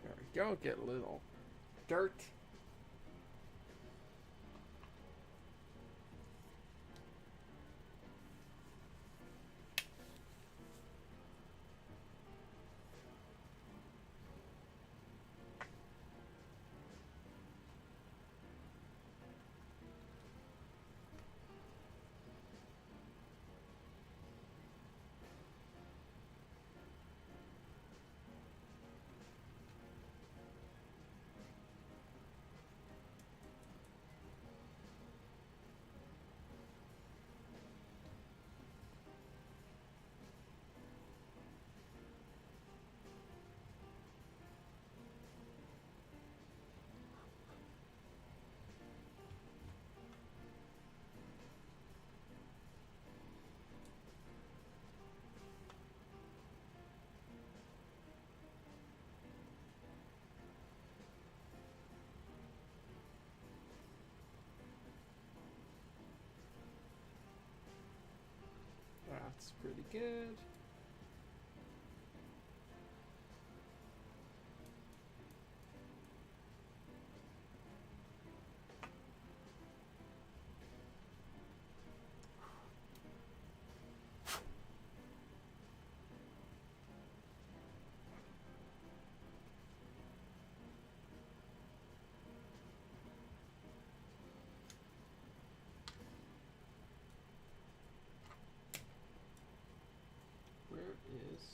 There we go. Get a little dirt. That's pretty good. Where is...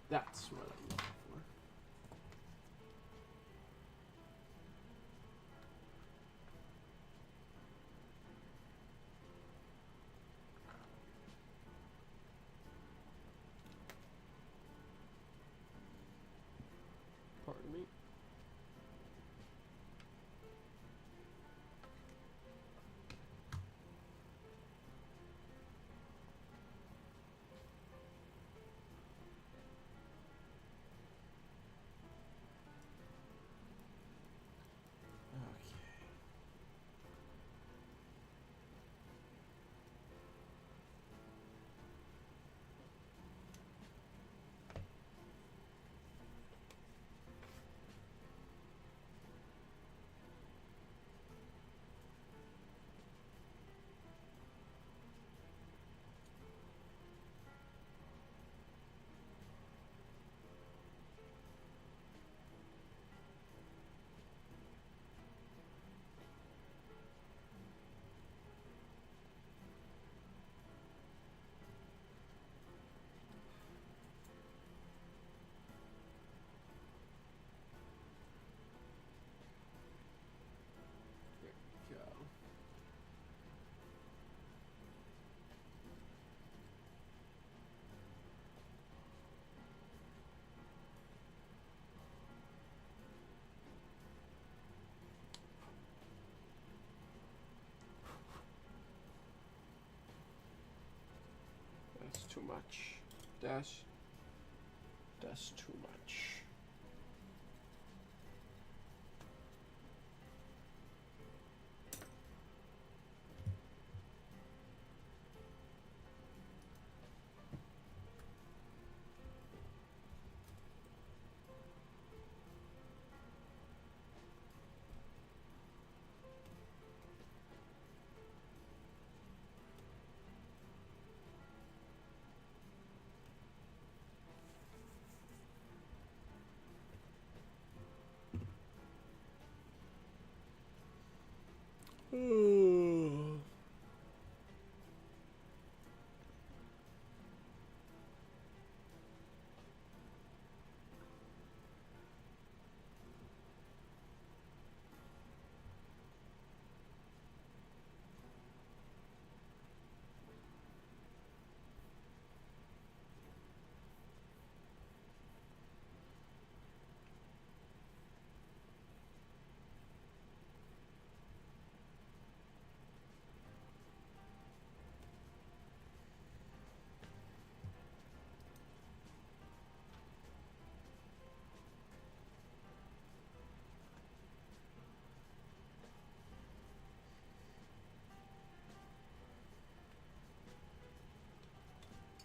That's what I'm looking for. Pardon me. Go. That's too much. That's too much.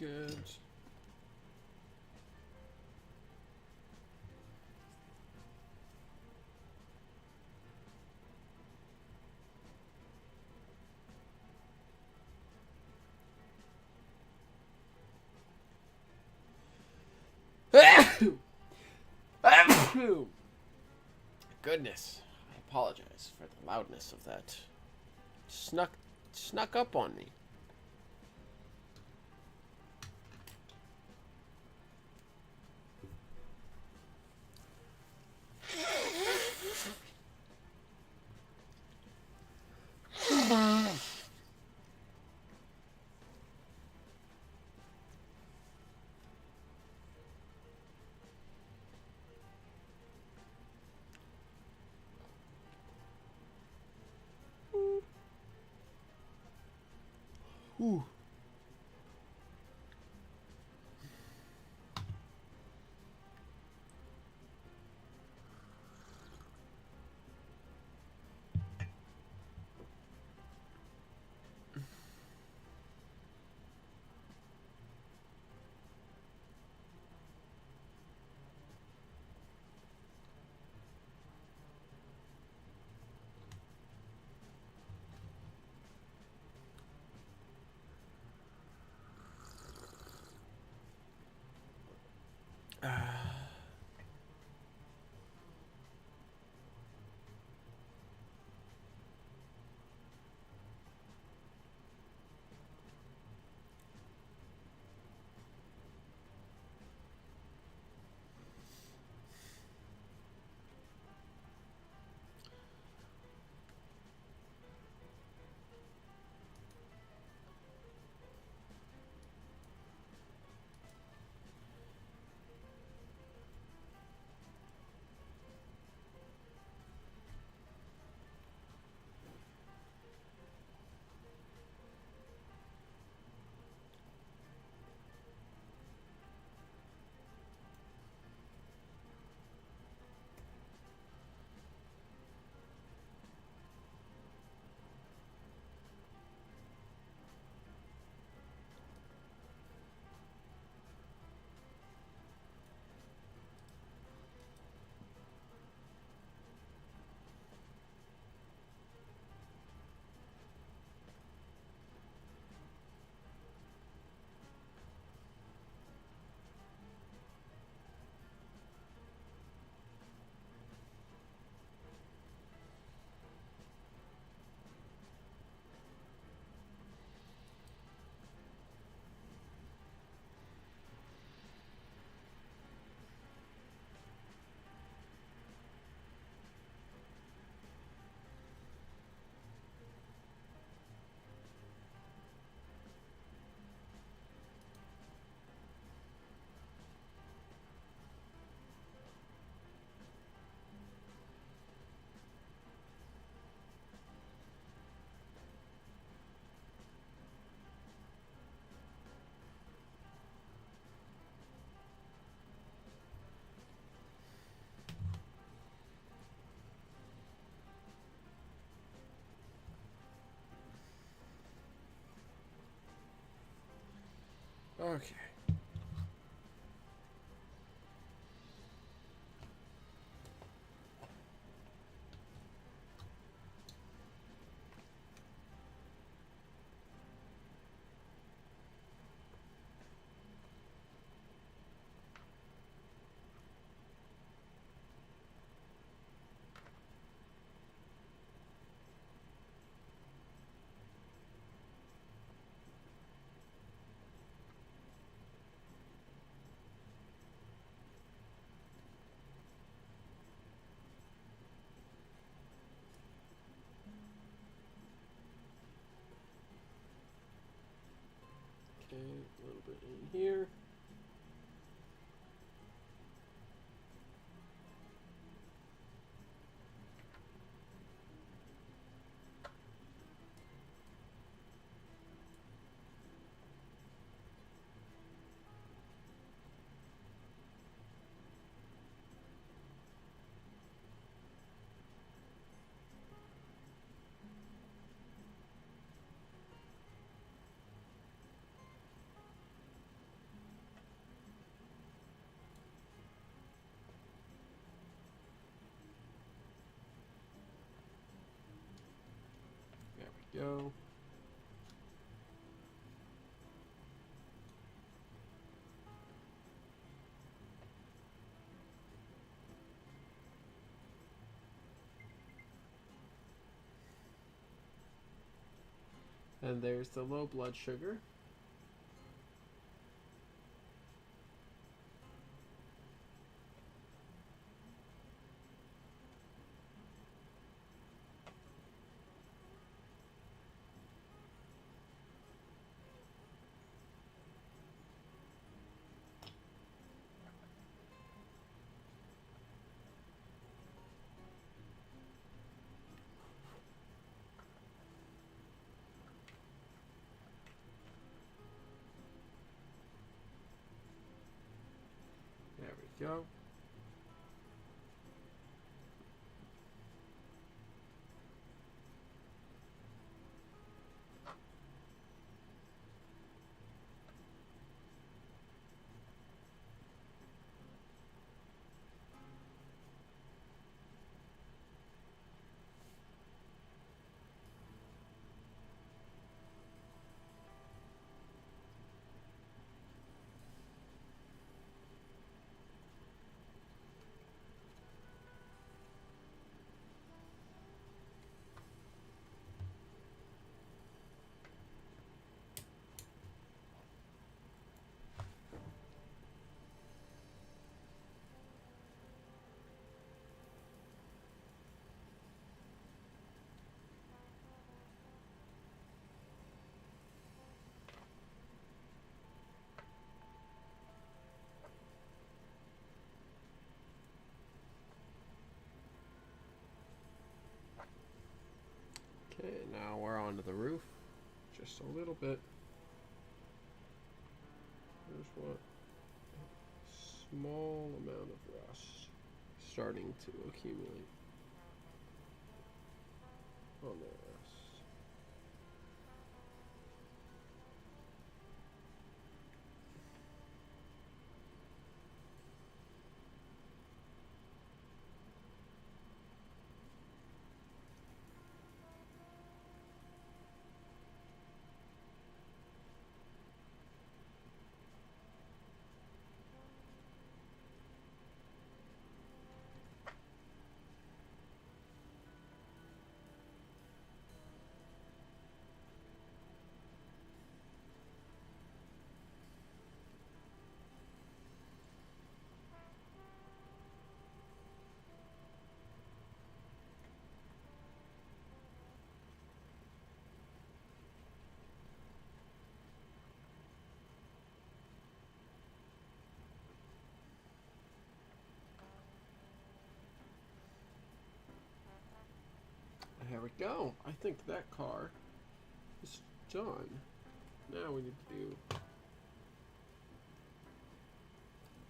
good. Goodness, I apologize for the loudness of that. Snuck up on me. Ooh. Okay. go. And there's the low blood sugar. There we go. Okay, now we're onto the roof. Just a little bit. There's what? A small amount of rust starting to accumulate on the rust. There we go. I think that car is done. Now we need to do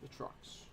the trucks.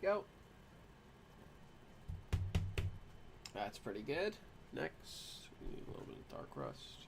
go. That's pretty good. Next, we need a little bit of dark rust.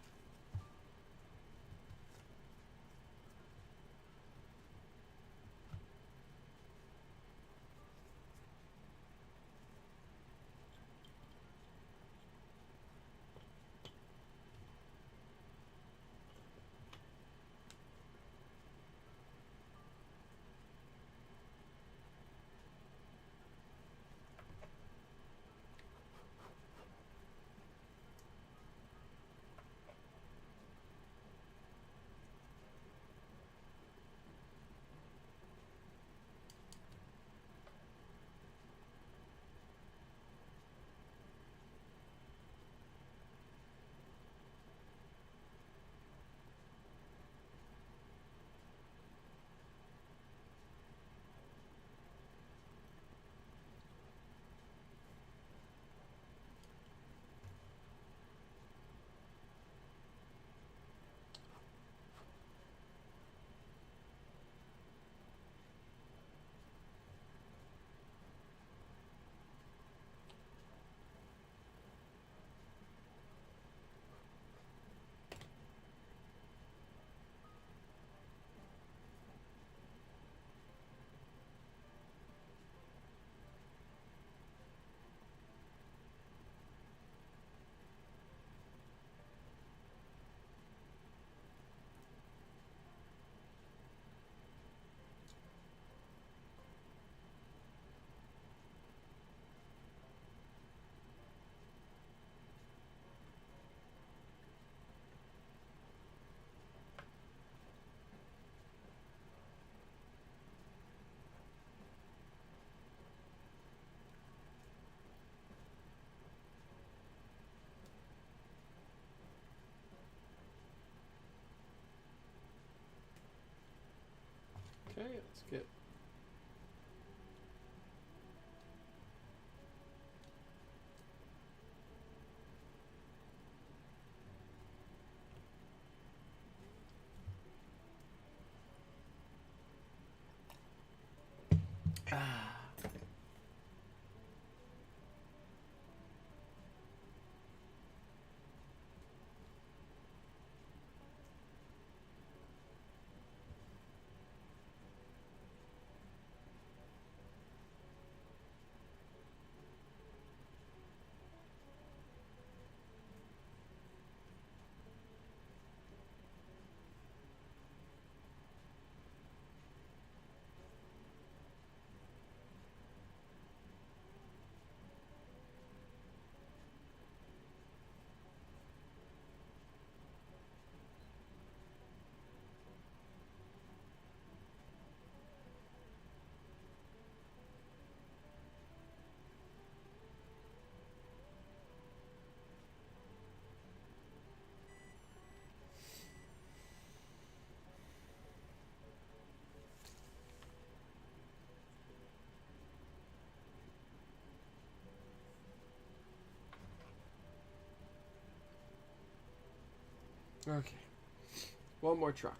Okay, let's get okay. One more truck.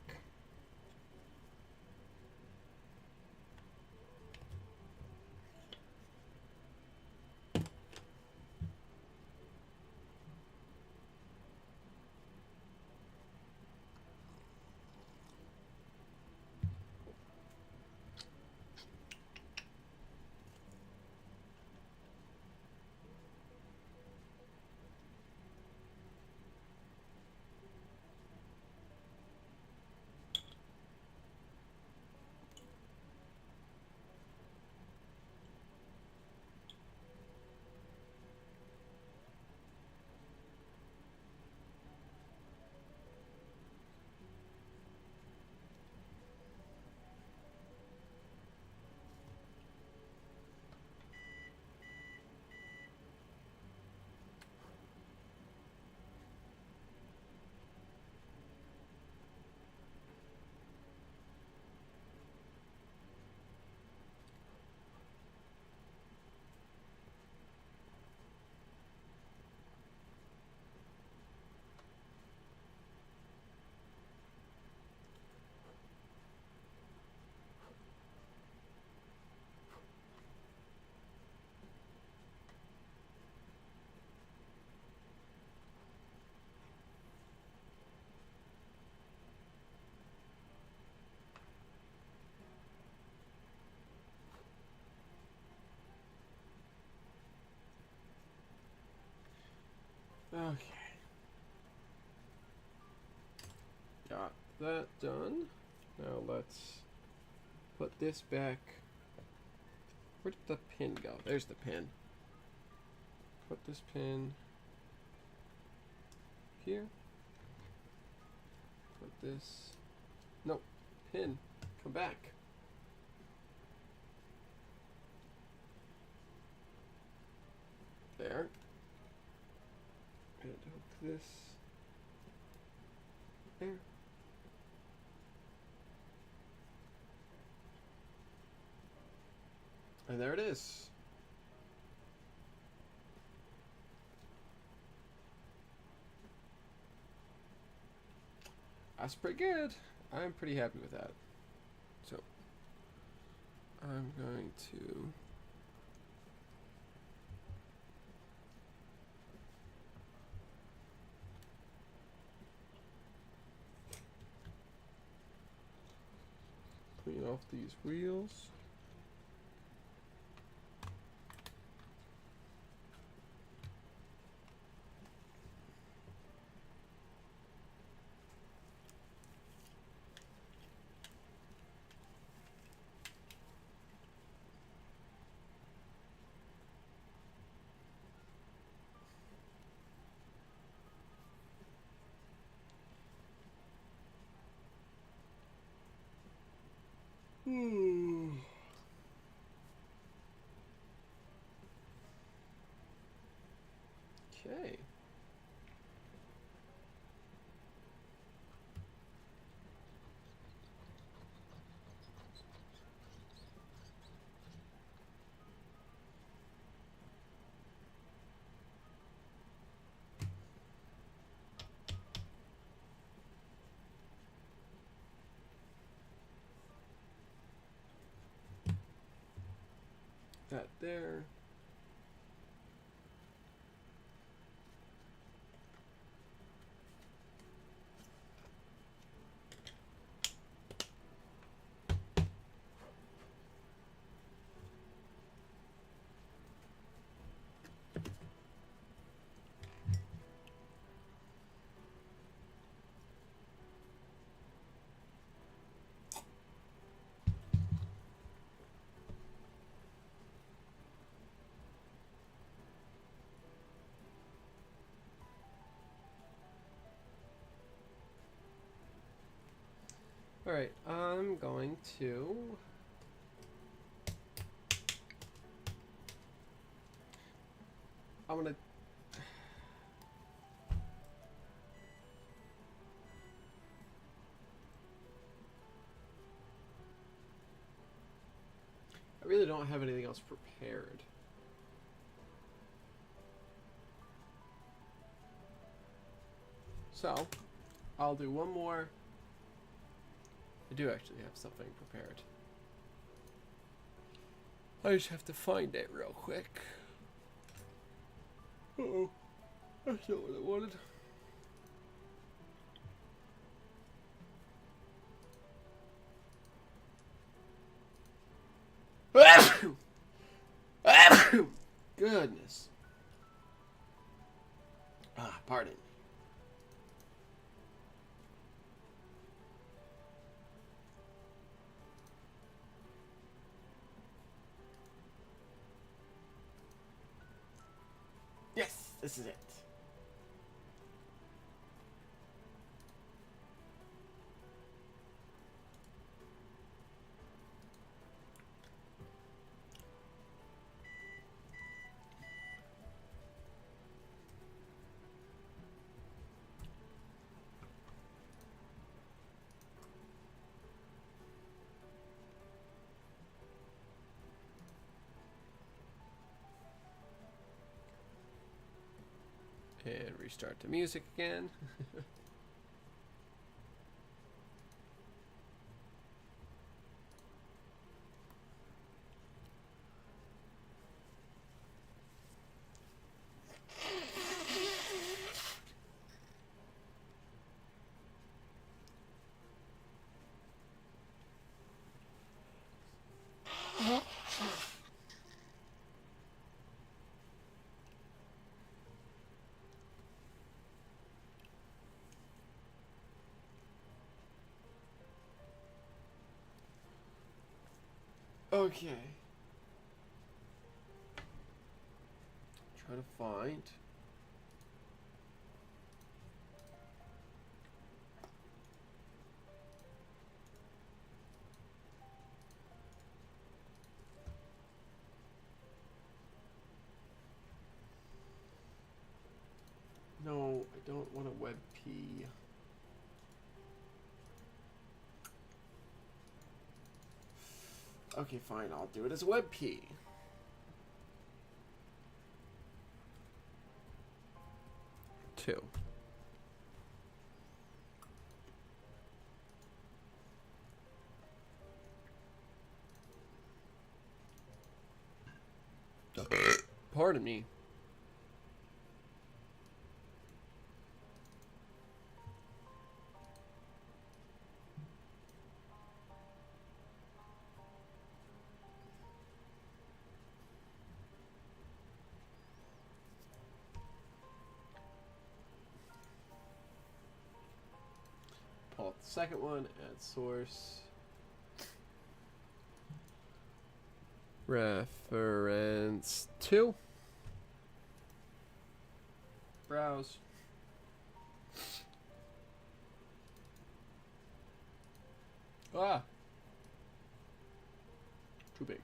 that done. Now let's put this back. Where did the pin go? There's the pin. Put this pin here. Put this. Nope. Pin. Come back. There. And hook this there. And there it is. That's pretty good. I'm pretty happy with that. So I'm going to clean off these wheels. Okay. That there. Alright, I'm going to I really don't have anything else prepared. So, I'll do one more. I do actually have something prepared. I just have to find it real quick. Uh-oh. That's not what I wanted. Goodness. Pardon. Yes, this is it. And restart the music again. Okay. Try to find. No, I don't want a WebP. Okay, fine, I'll do it as a WebP. Two. Pardon me. Pull up the second one, add source. Reference 2. Browse. Ah! Too big.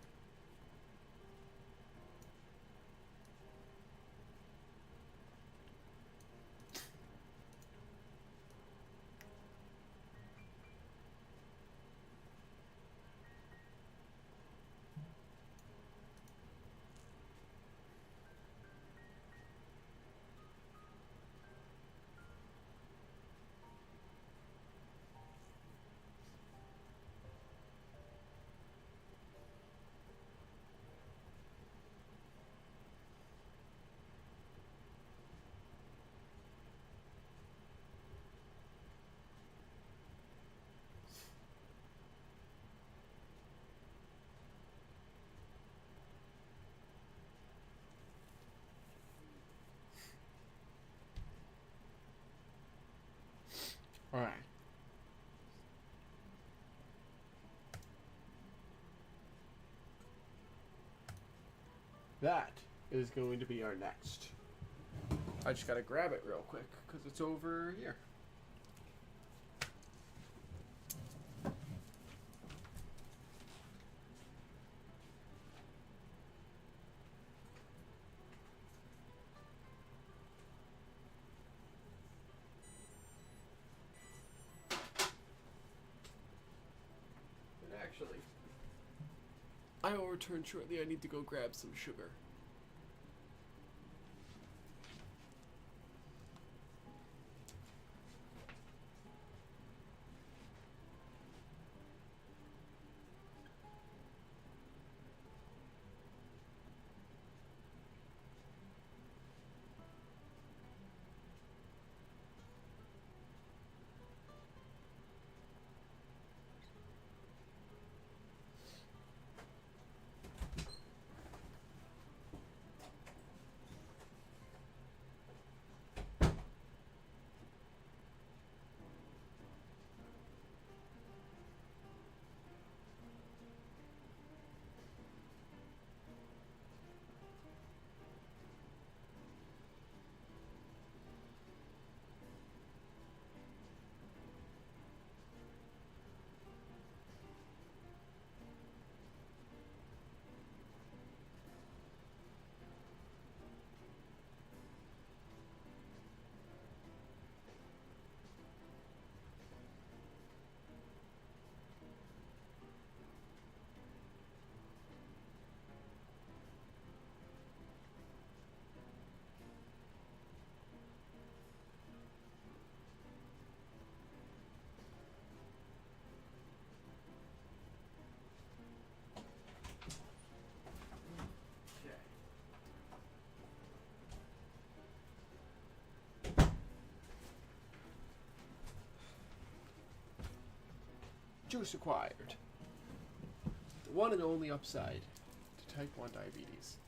Alright. That is going to be our next. I just gotta grab it real quick because it's over here. And actually, I will return shortly. I need to go grab some sugar. Juice acquired. The one and only upside to type 1 diabetes.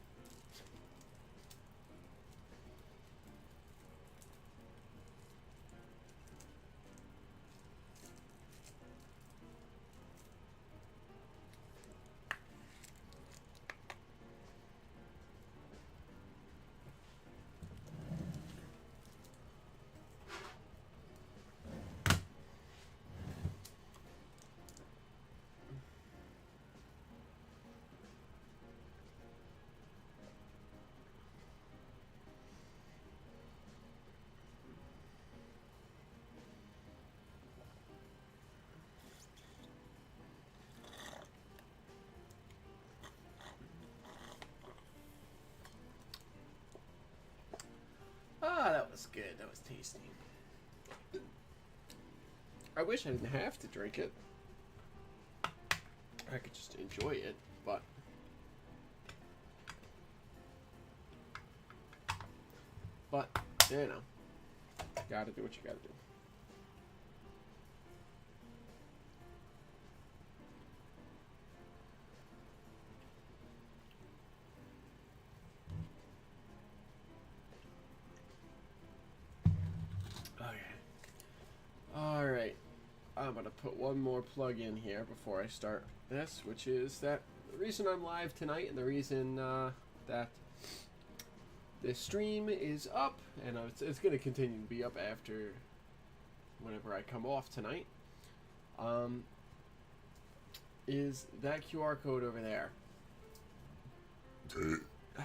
good. That was tasty. I wish I didn't have to drink it. I could just enjoy it, but you know, gotta do what you gotta do. Alright, I'm gonna put one more plug in here before I start this, which is that the reason I'm live tonight and the reason that this stream is up, and it's gonna continue to be up after whenever I come off tonight, is that QR code over there.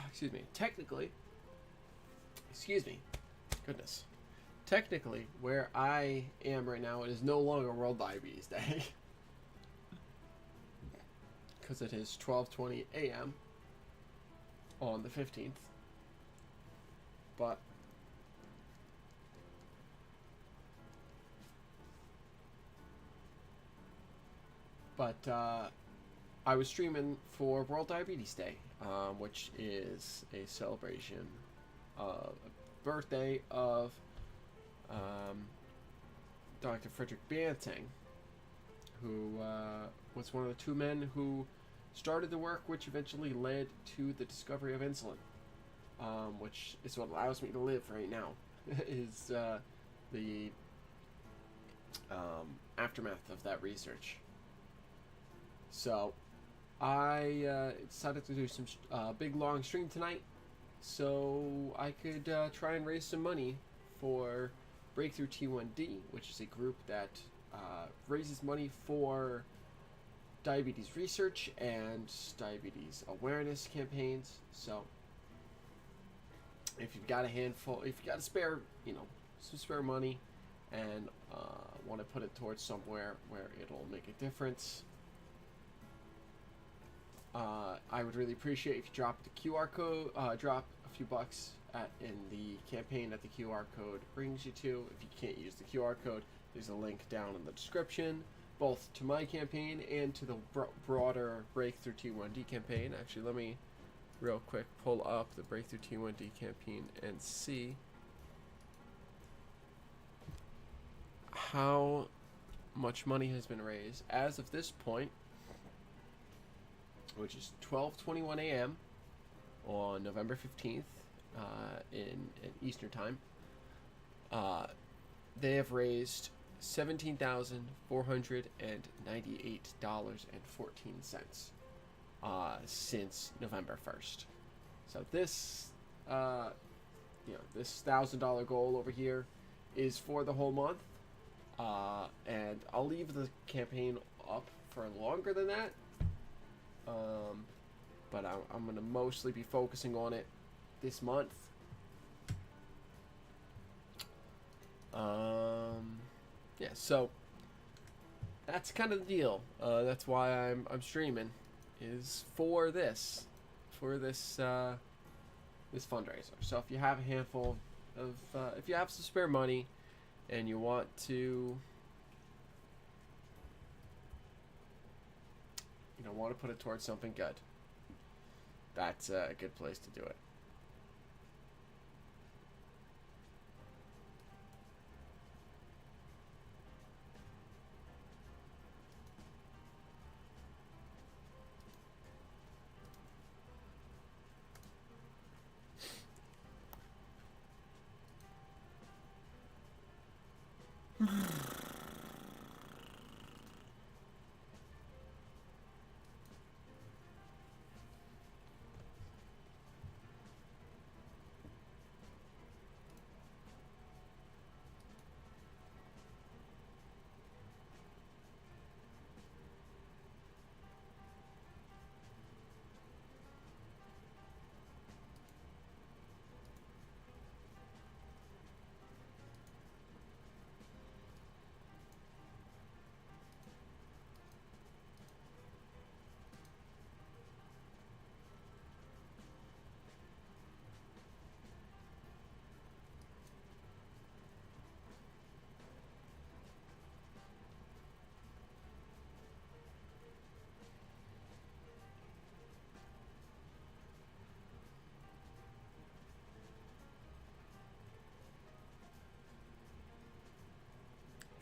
Excuse me. Technically, goodness. Technically, where I am right now, it is no longer World Diabetes Day. Because it is 12:20 a.m. on the 15th. But I was streaming for World Diabetes Day, which is a celebration of a birthday of Dr. Frederick Banting, who was one of the two men who started the work which eventually led to the discovery of insulin, which is what allows me to live right now, is the aftermath of that research. So I decided to do some big long stream tonight so I could try and raise some money for Breakthrough T1D, which is a group that raises money for diabetes research and diabetes awareness campaigns. So if you've got a handful, if you've got a spare, some spare money and want to put it towards somewhere where it'll make a difference, I would really appreciate if you drop the QR code, drop a few bucks in the campaign that the QR code brings you to. If you can't use the QR code, there's a link down in the description, both to my campaign and to the broader Breakthrough T1D campaign. Actually, let me real quick pull up the Breakthrough T1D campaign and see how much money has been raised as of this point, which is 12:21 a.m. on November 15th in Eastern Time. They have raised $17,498.14 since November 1st. So this, this $1,000 goal over here is for the whole month, and I'll leave the campaign up for longer than that. But I'm going to mostly be focusing on it this month. Yeah, so that's kind of the deal. That's why I'm streaming, is for this fundraiser. So if you have a handful of if you have some spare money and you want to put it towards something good, that's a good place to do it.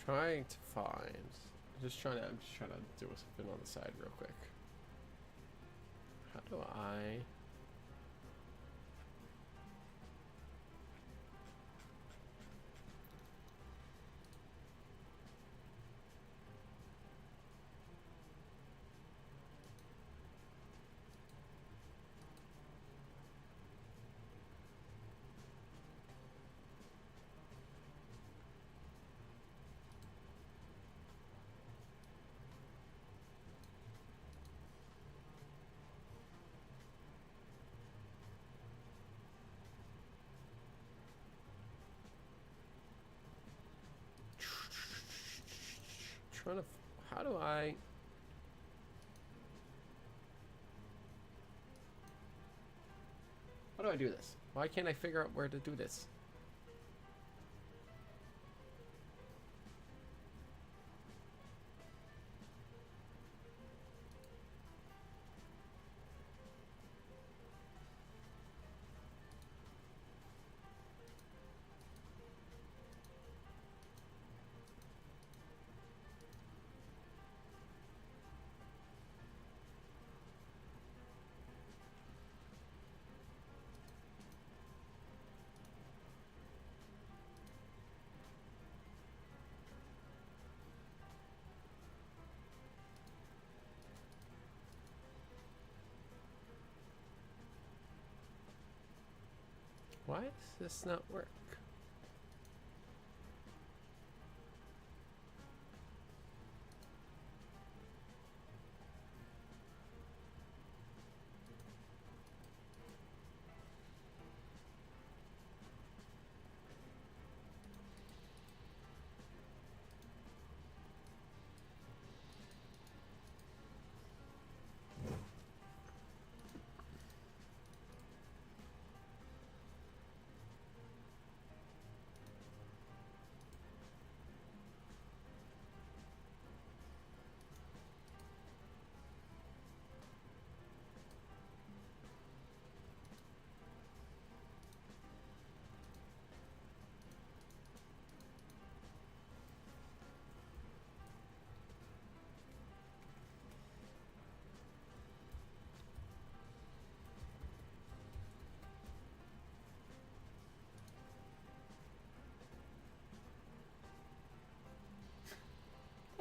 trying to find. I'm just trying to do something on the side real quick. How do I? Trying to. How do I? How do I do this? Why can't I figure out where to do this? Why does this not work?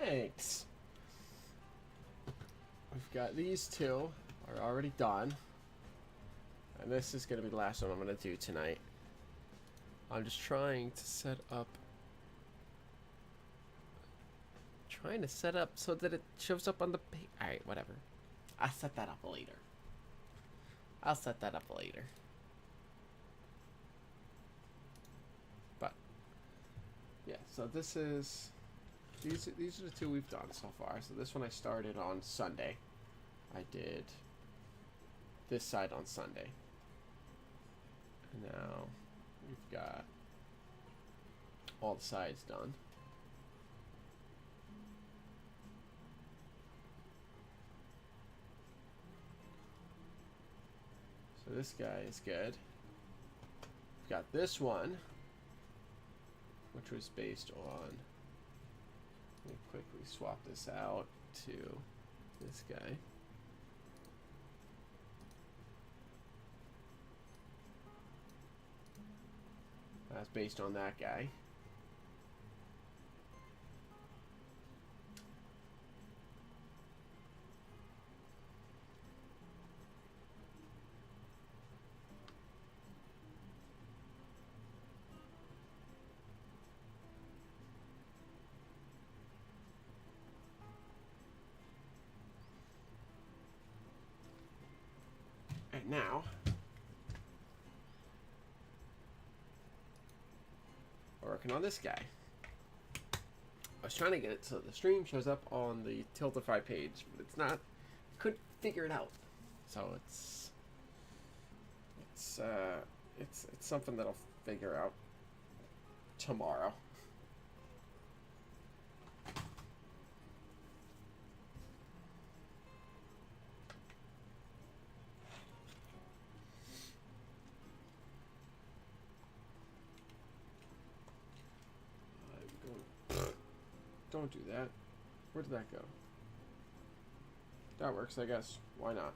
Thanks. We've got these two are already done. And this is going to be the last one I'm going to do tonight. I'm just trying to set up so that it shows up on the page. Alright, whatever. I'll set that up later. But yeah, so this is these are the two we've done so far. So this one I started on Sunday. I did this side on Sunday. And now we've got all the sides done. So this guy is good. We've got this one, which was based on, let me quickly swap this out to this guy. That's based on that guy. And now we're working on this guy. I was trying to get it so the stream shows up on the Tiltify page, but it's not. Couldn't figure it out. So it's something that I'll figure out tomorrow. don't do that. Where did that go? That works, I guess. Why not?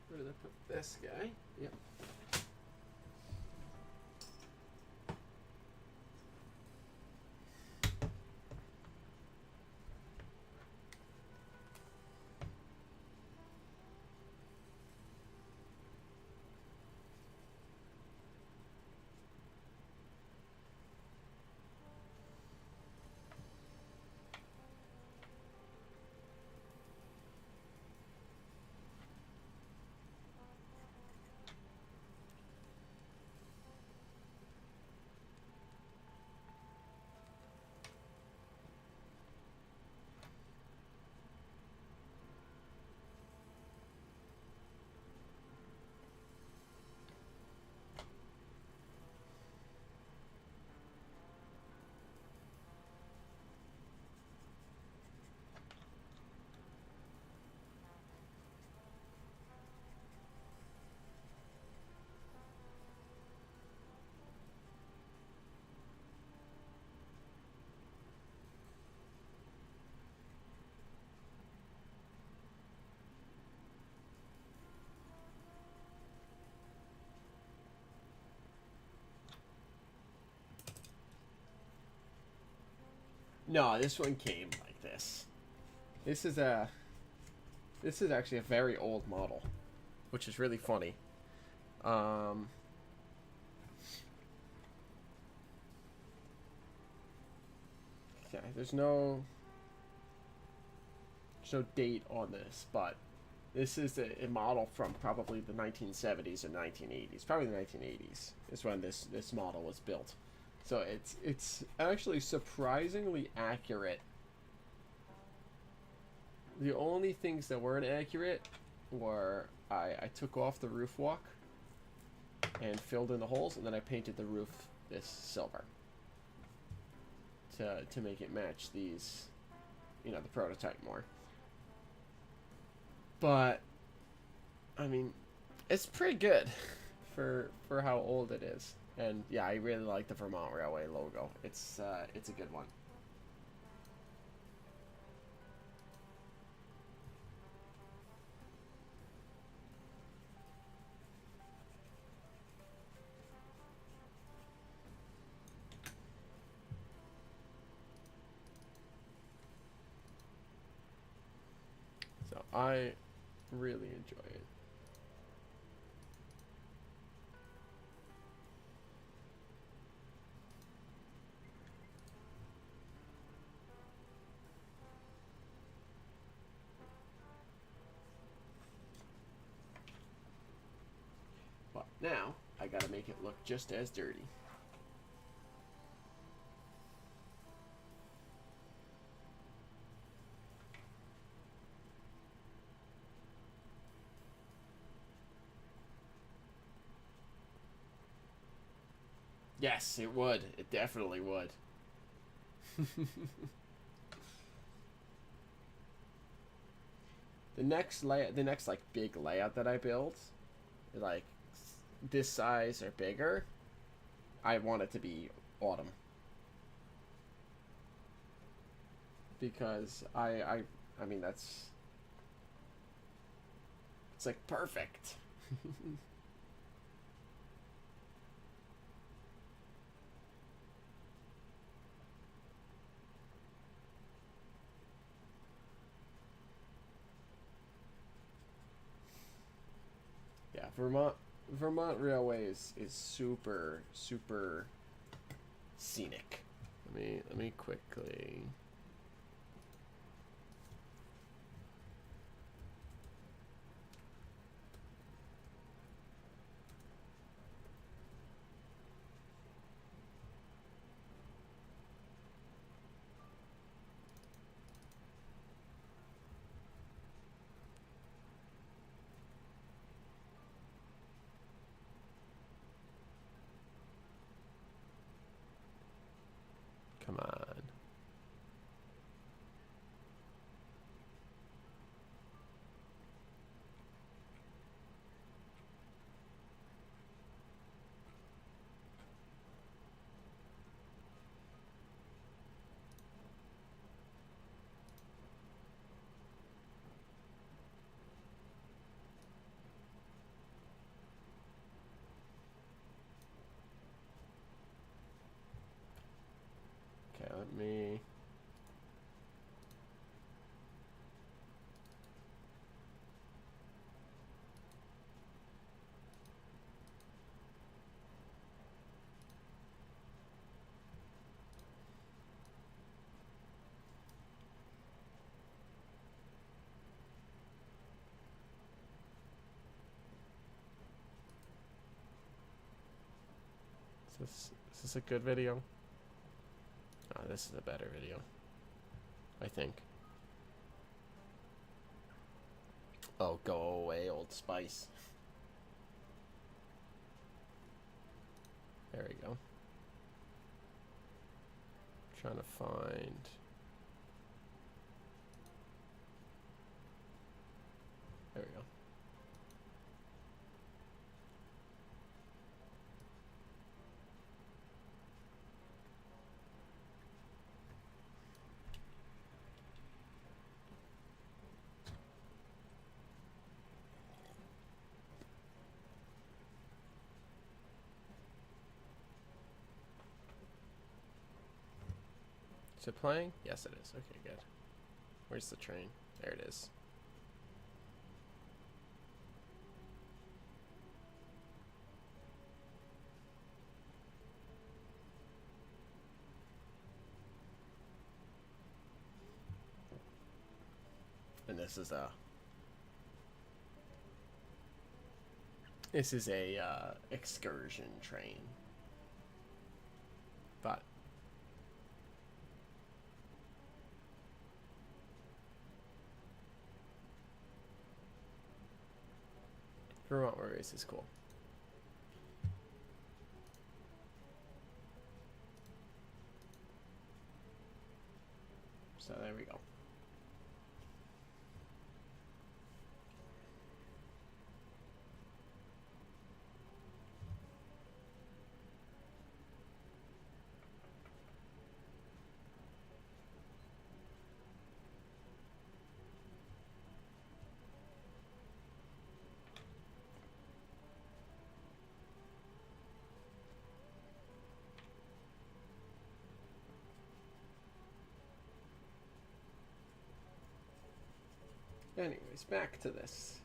Where did I put this guy? Yep. No, this one came like this. This is actually a very old model, which is really funny. Okay, there's no date on this, but this is a model from probably the 1970s or 1980s. Probably the 1980s is when this model was built. So it's actually surprisingly accurate. The only things that weren't accurate were I took off the roof walk and filled in the holes, and then I painted the roof this silver to make it match these, you know, the prototype more. But I mean, it's pretty good for how old it is. And yeah, I really like the Vermont Railway logo. It's a good one. So I really enjoy it. But now I gotta make it look just as dirty. Yes, it would. It definitely would. The next like big layout that I build, like this size or bigger, I want it to be autumn. Because I mean it's like perfect. Yeah, Vermont Railway is super scenic. Let me quickly. me. Is this a good video? Oh, this is a better video, I think. Oh, go away, Old Spice. There we go. Trying to find. There we go. Is it playing? Yes, it is. Okay, good. Where's the train? There it is. And this is a excursion train. But Vermont Race is cool. So there we go. Anyways, back to this.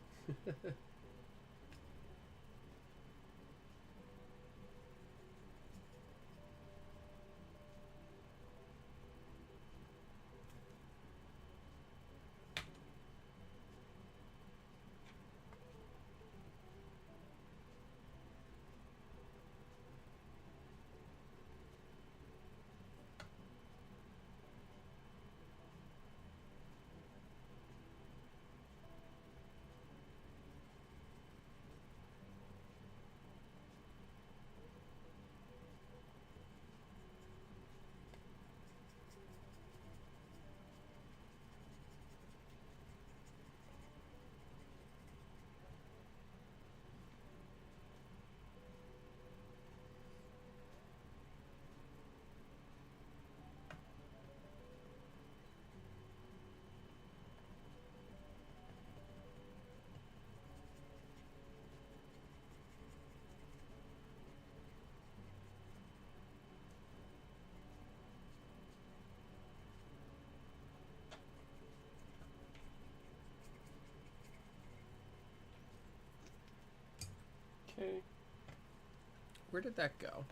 Okay. Where did that go?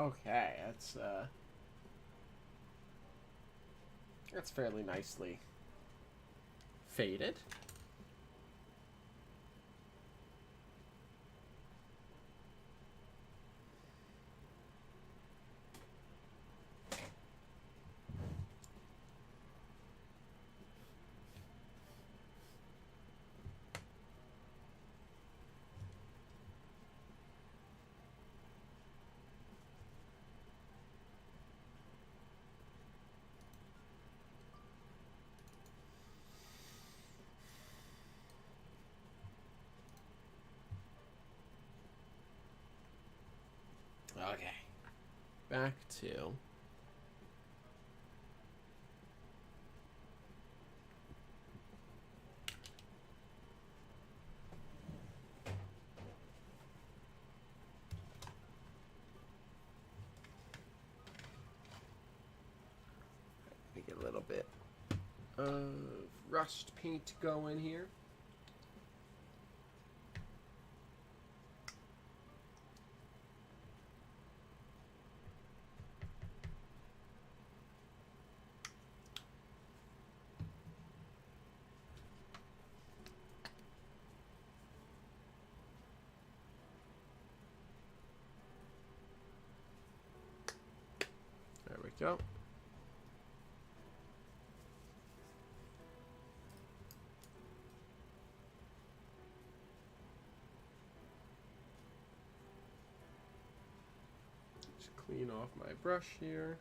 Okay, that's fairly nicely faded. Okay, back to get a little bit of rust paint going here. There we go. Just clean off my brush here.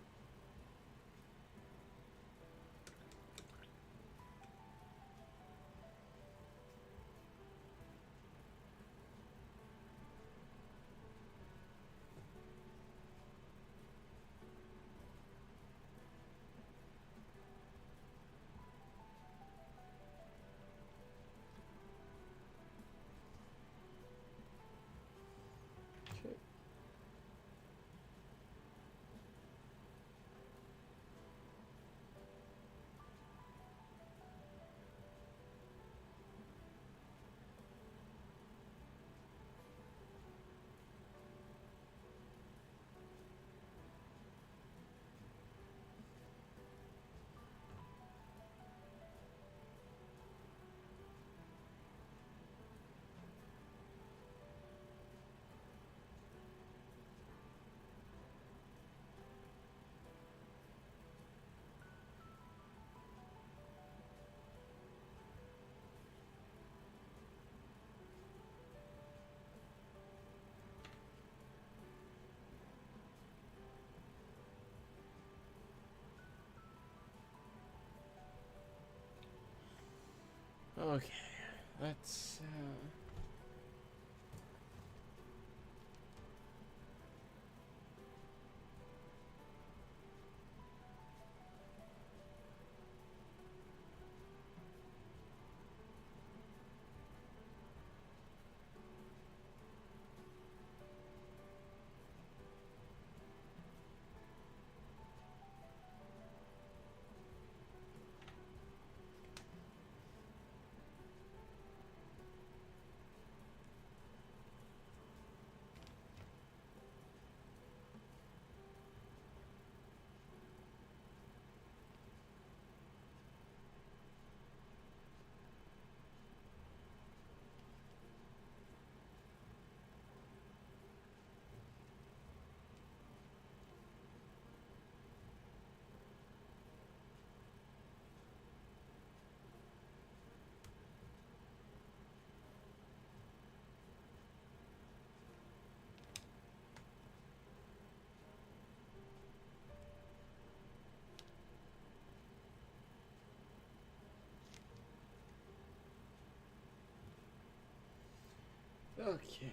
Okay. Okay, let's okay.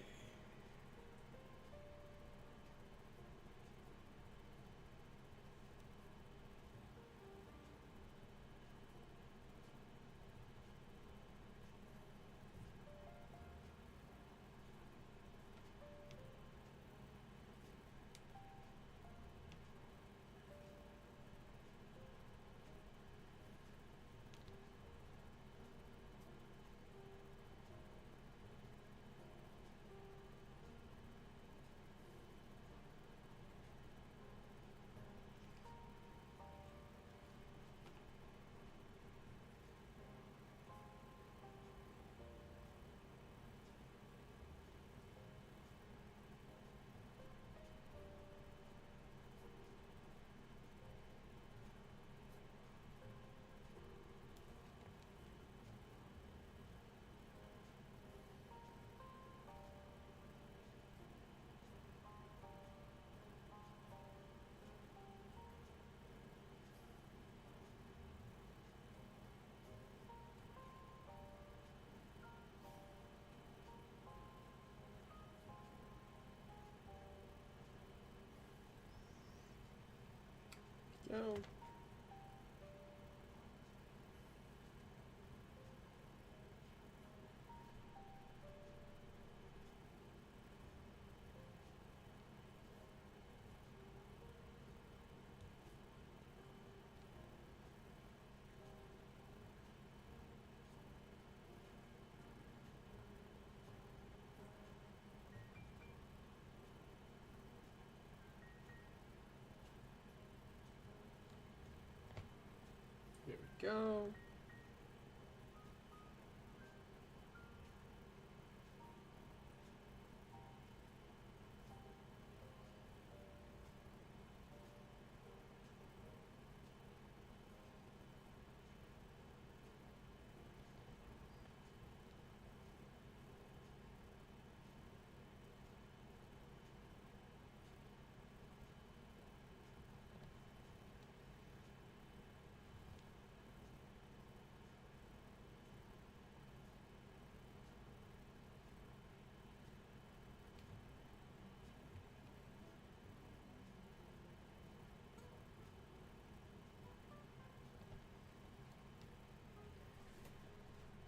go. Here we go.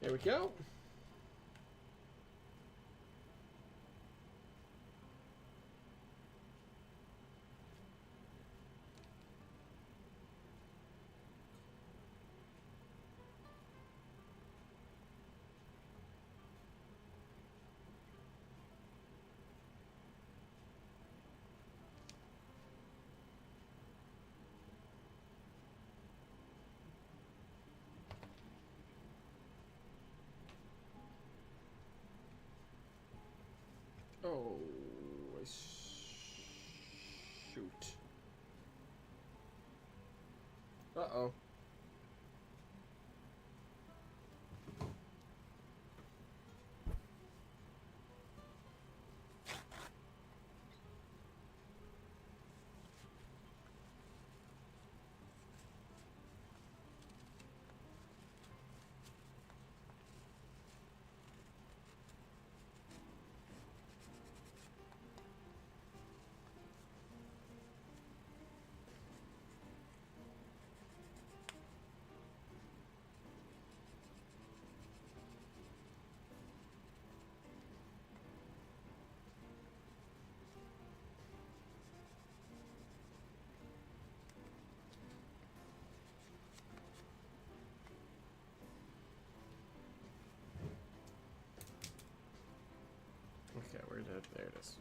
There we go. Oh, shoot. Uh-oh. Okay, where did there it is.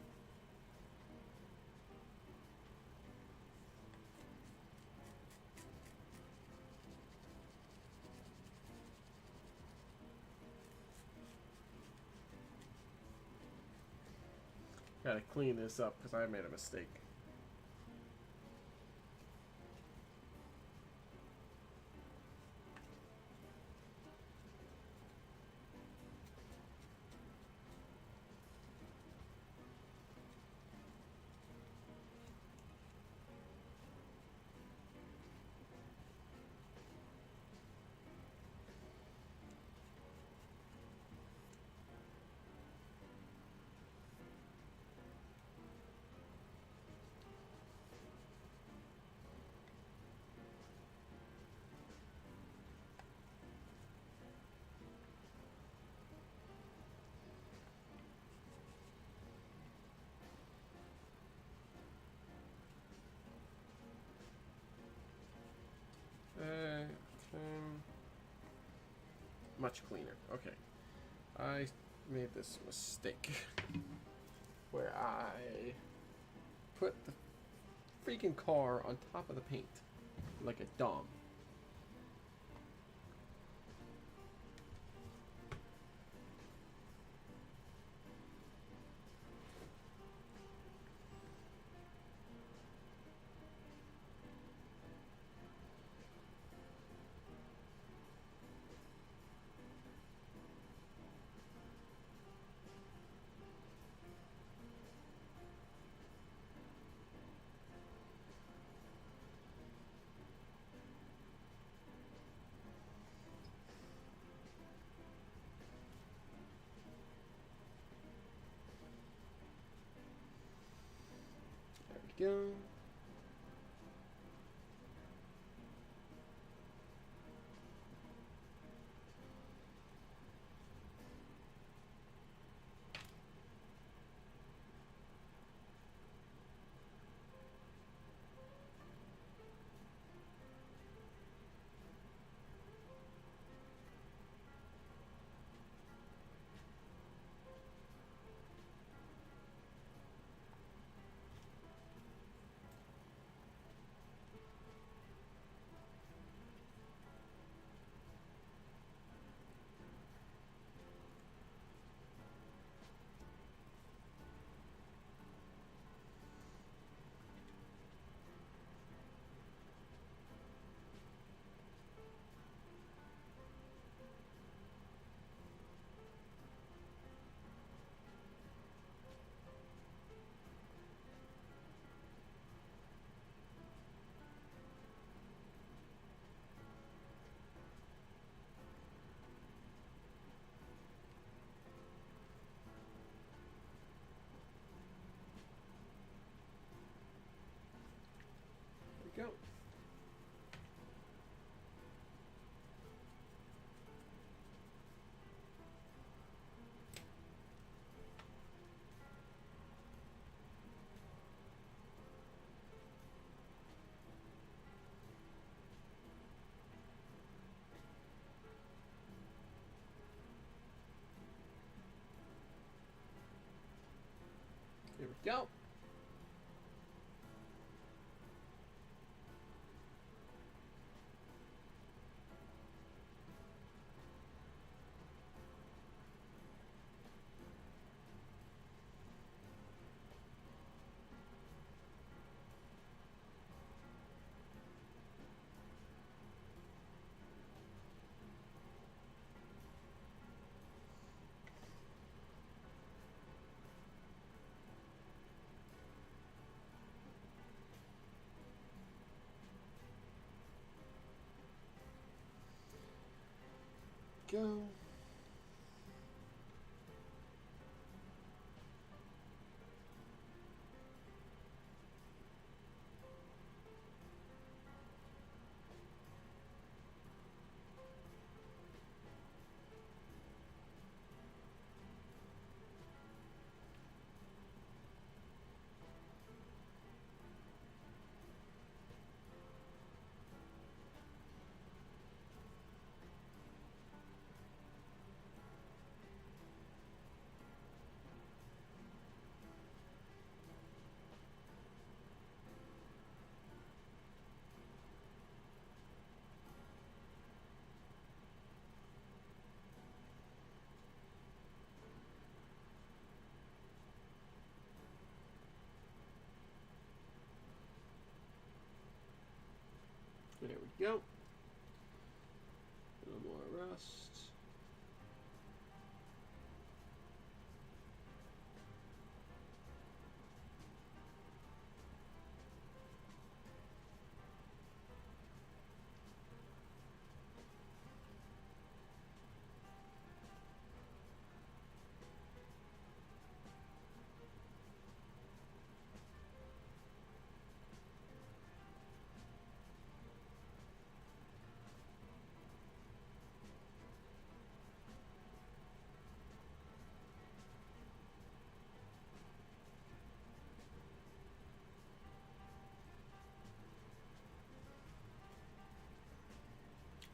Gotta clean this up because I made a mistake. Much cleaner. Okay. I made this mistake where I put the freaking car on top of the paint like a dom. Go. go. Go. There we go. A little more rust.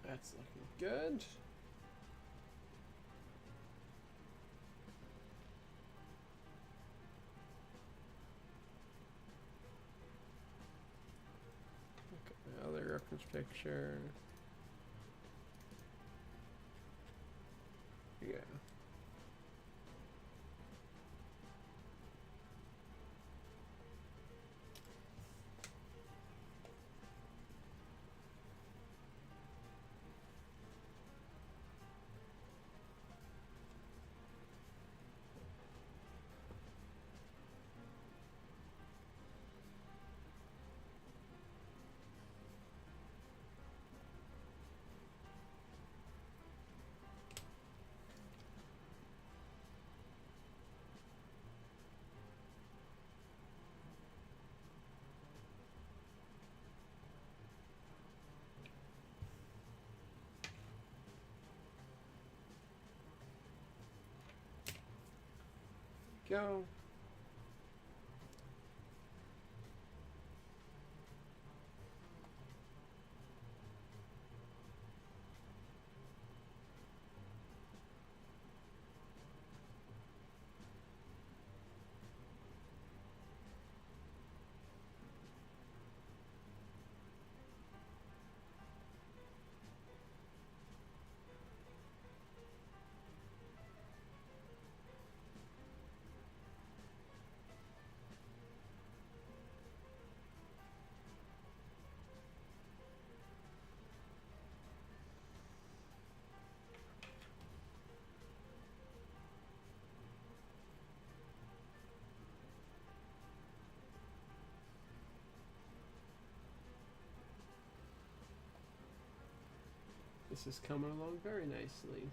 That's looking good. Look at my other reference picture. Yeah. Go. This is coming along very nicely.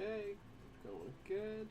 Okay, going good.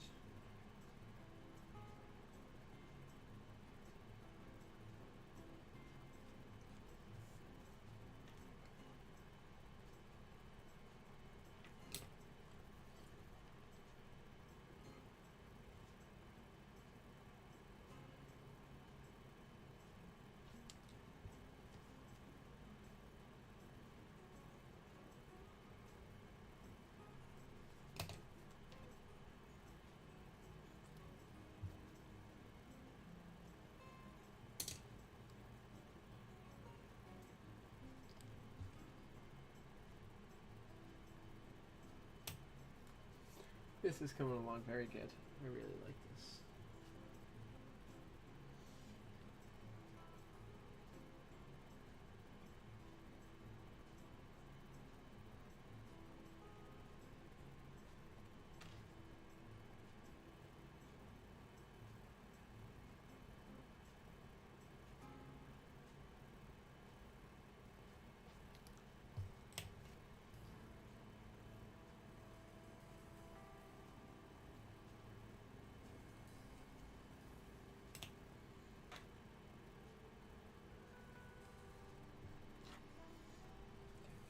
This is coming along very good. I really like this.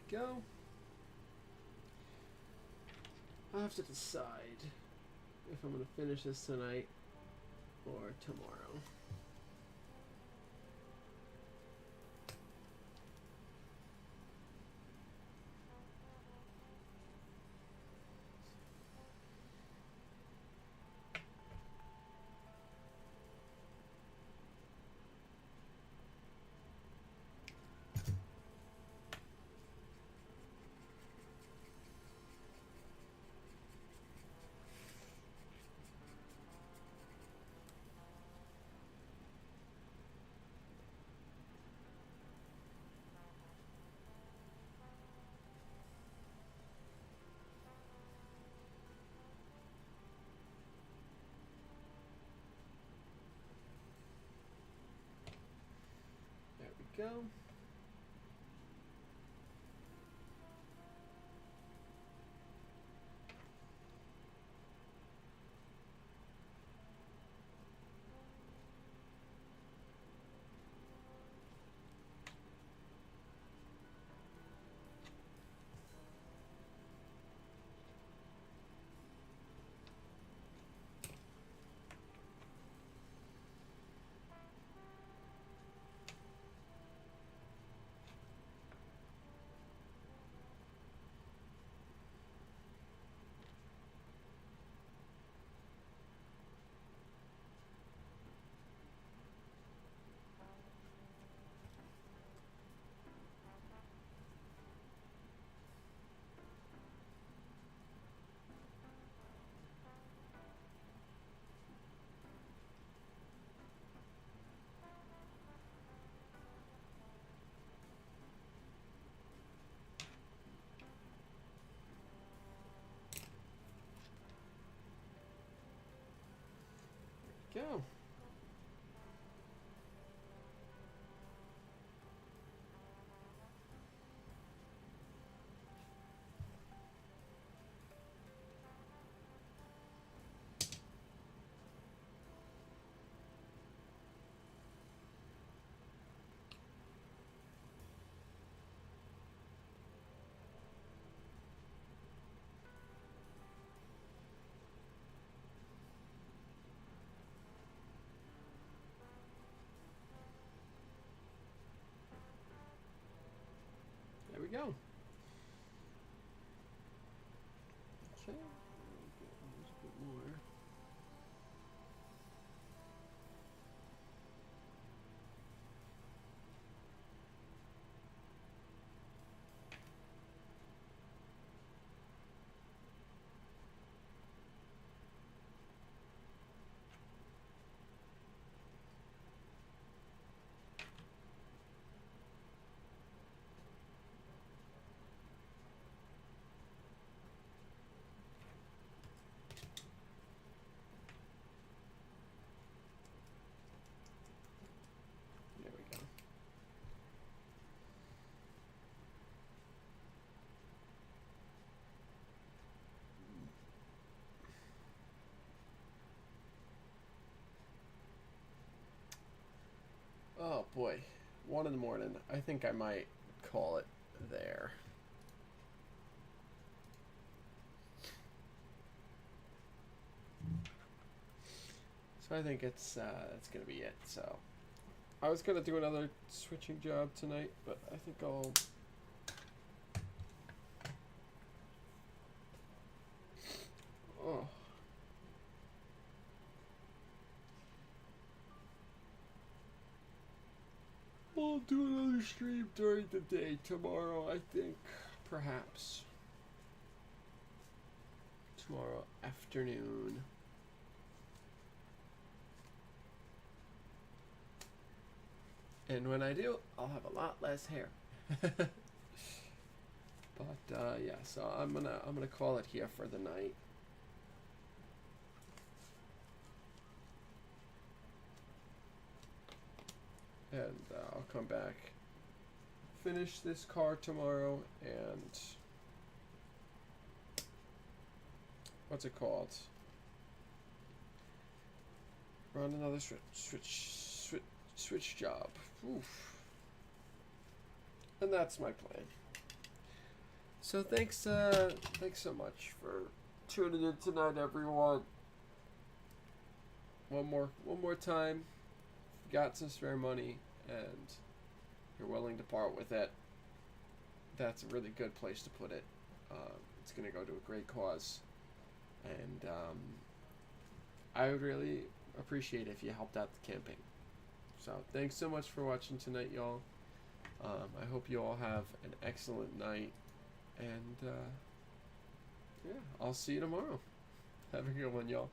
Go. I'll have to decide if I'm going to finish this tonight or tomorrow. There we go. Go. boy, 1 in the morning. I think I might call it there. So I think it's gonna be it. So I was gonna do another switching job tonight, but I think I'll. Oh. I'll do another stream during the day tomorrow, I think. Perhaps. Tomorrow afternoon. And when I do, I'll have a lot less hair. But yeah, so I'm gonna call it here for the night. And I'll come back, finish this car tomorrow, and what's it called? Run another switch job. Oof. And that's my plan. So thanks so much for tuning in tonight, everyone. One more time. If you got some spare money and you're willing to part with it, that's a really good place to put it. It's gonna go to a great cause, and I would really appreciate it if you helped out the campaign. So thanks so much for watching tonight, y'all. I hope you all have an excellent night, and yeah, I'll see you tomorrow. Have a good one, y'all.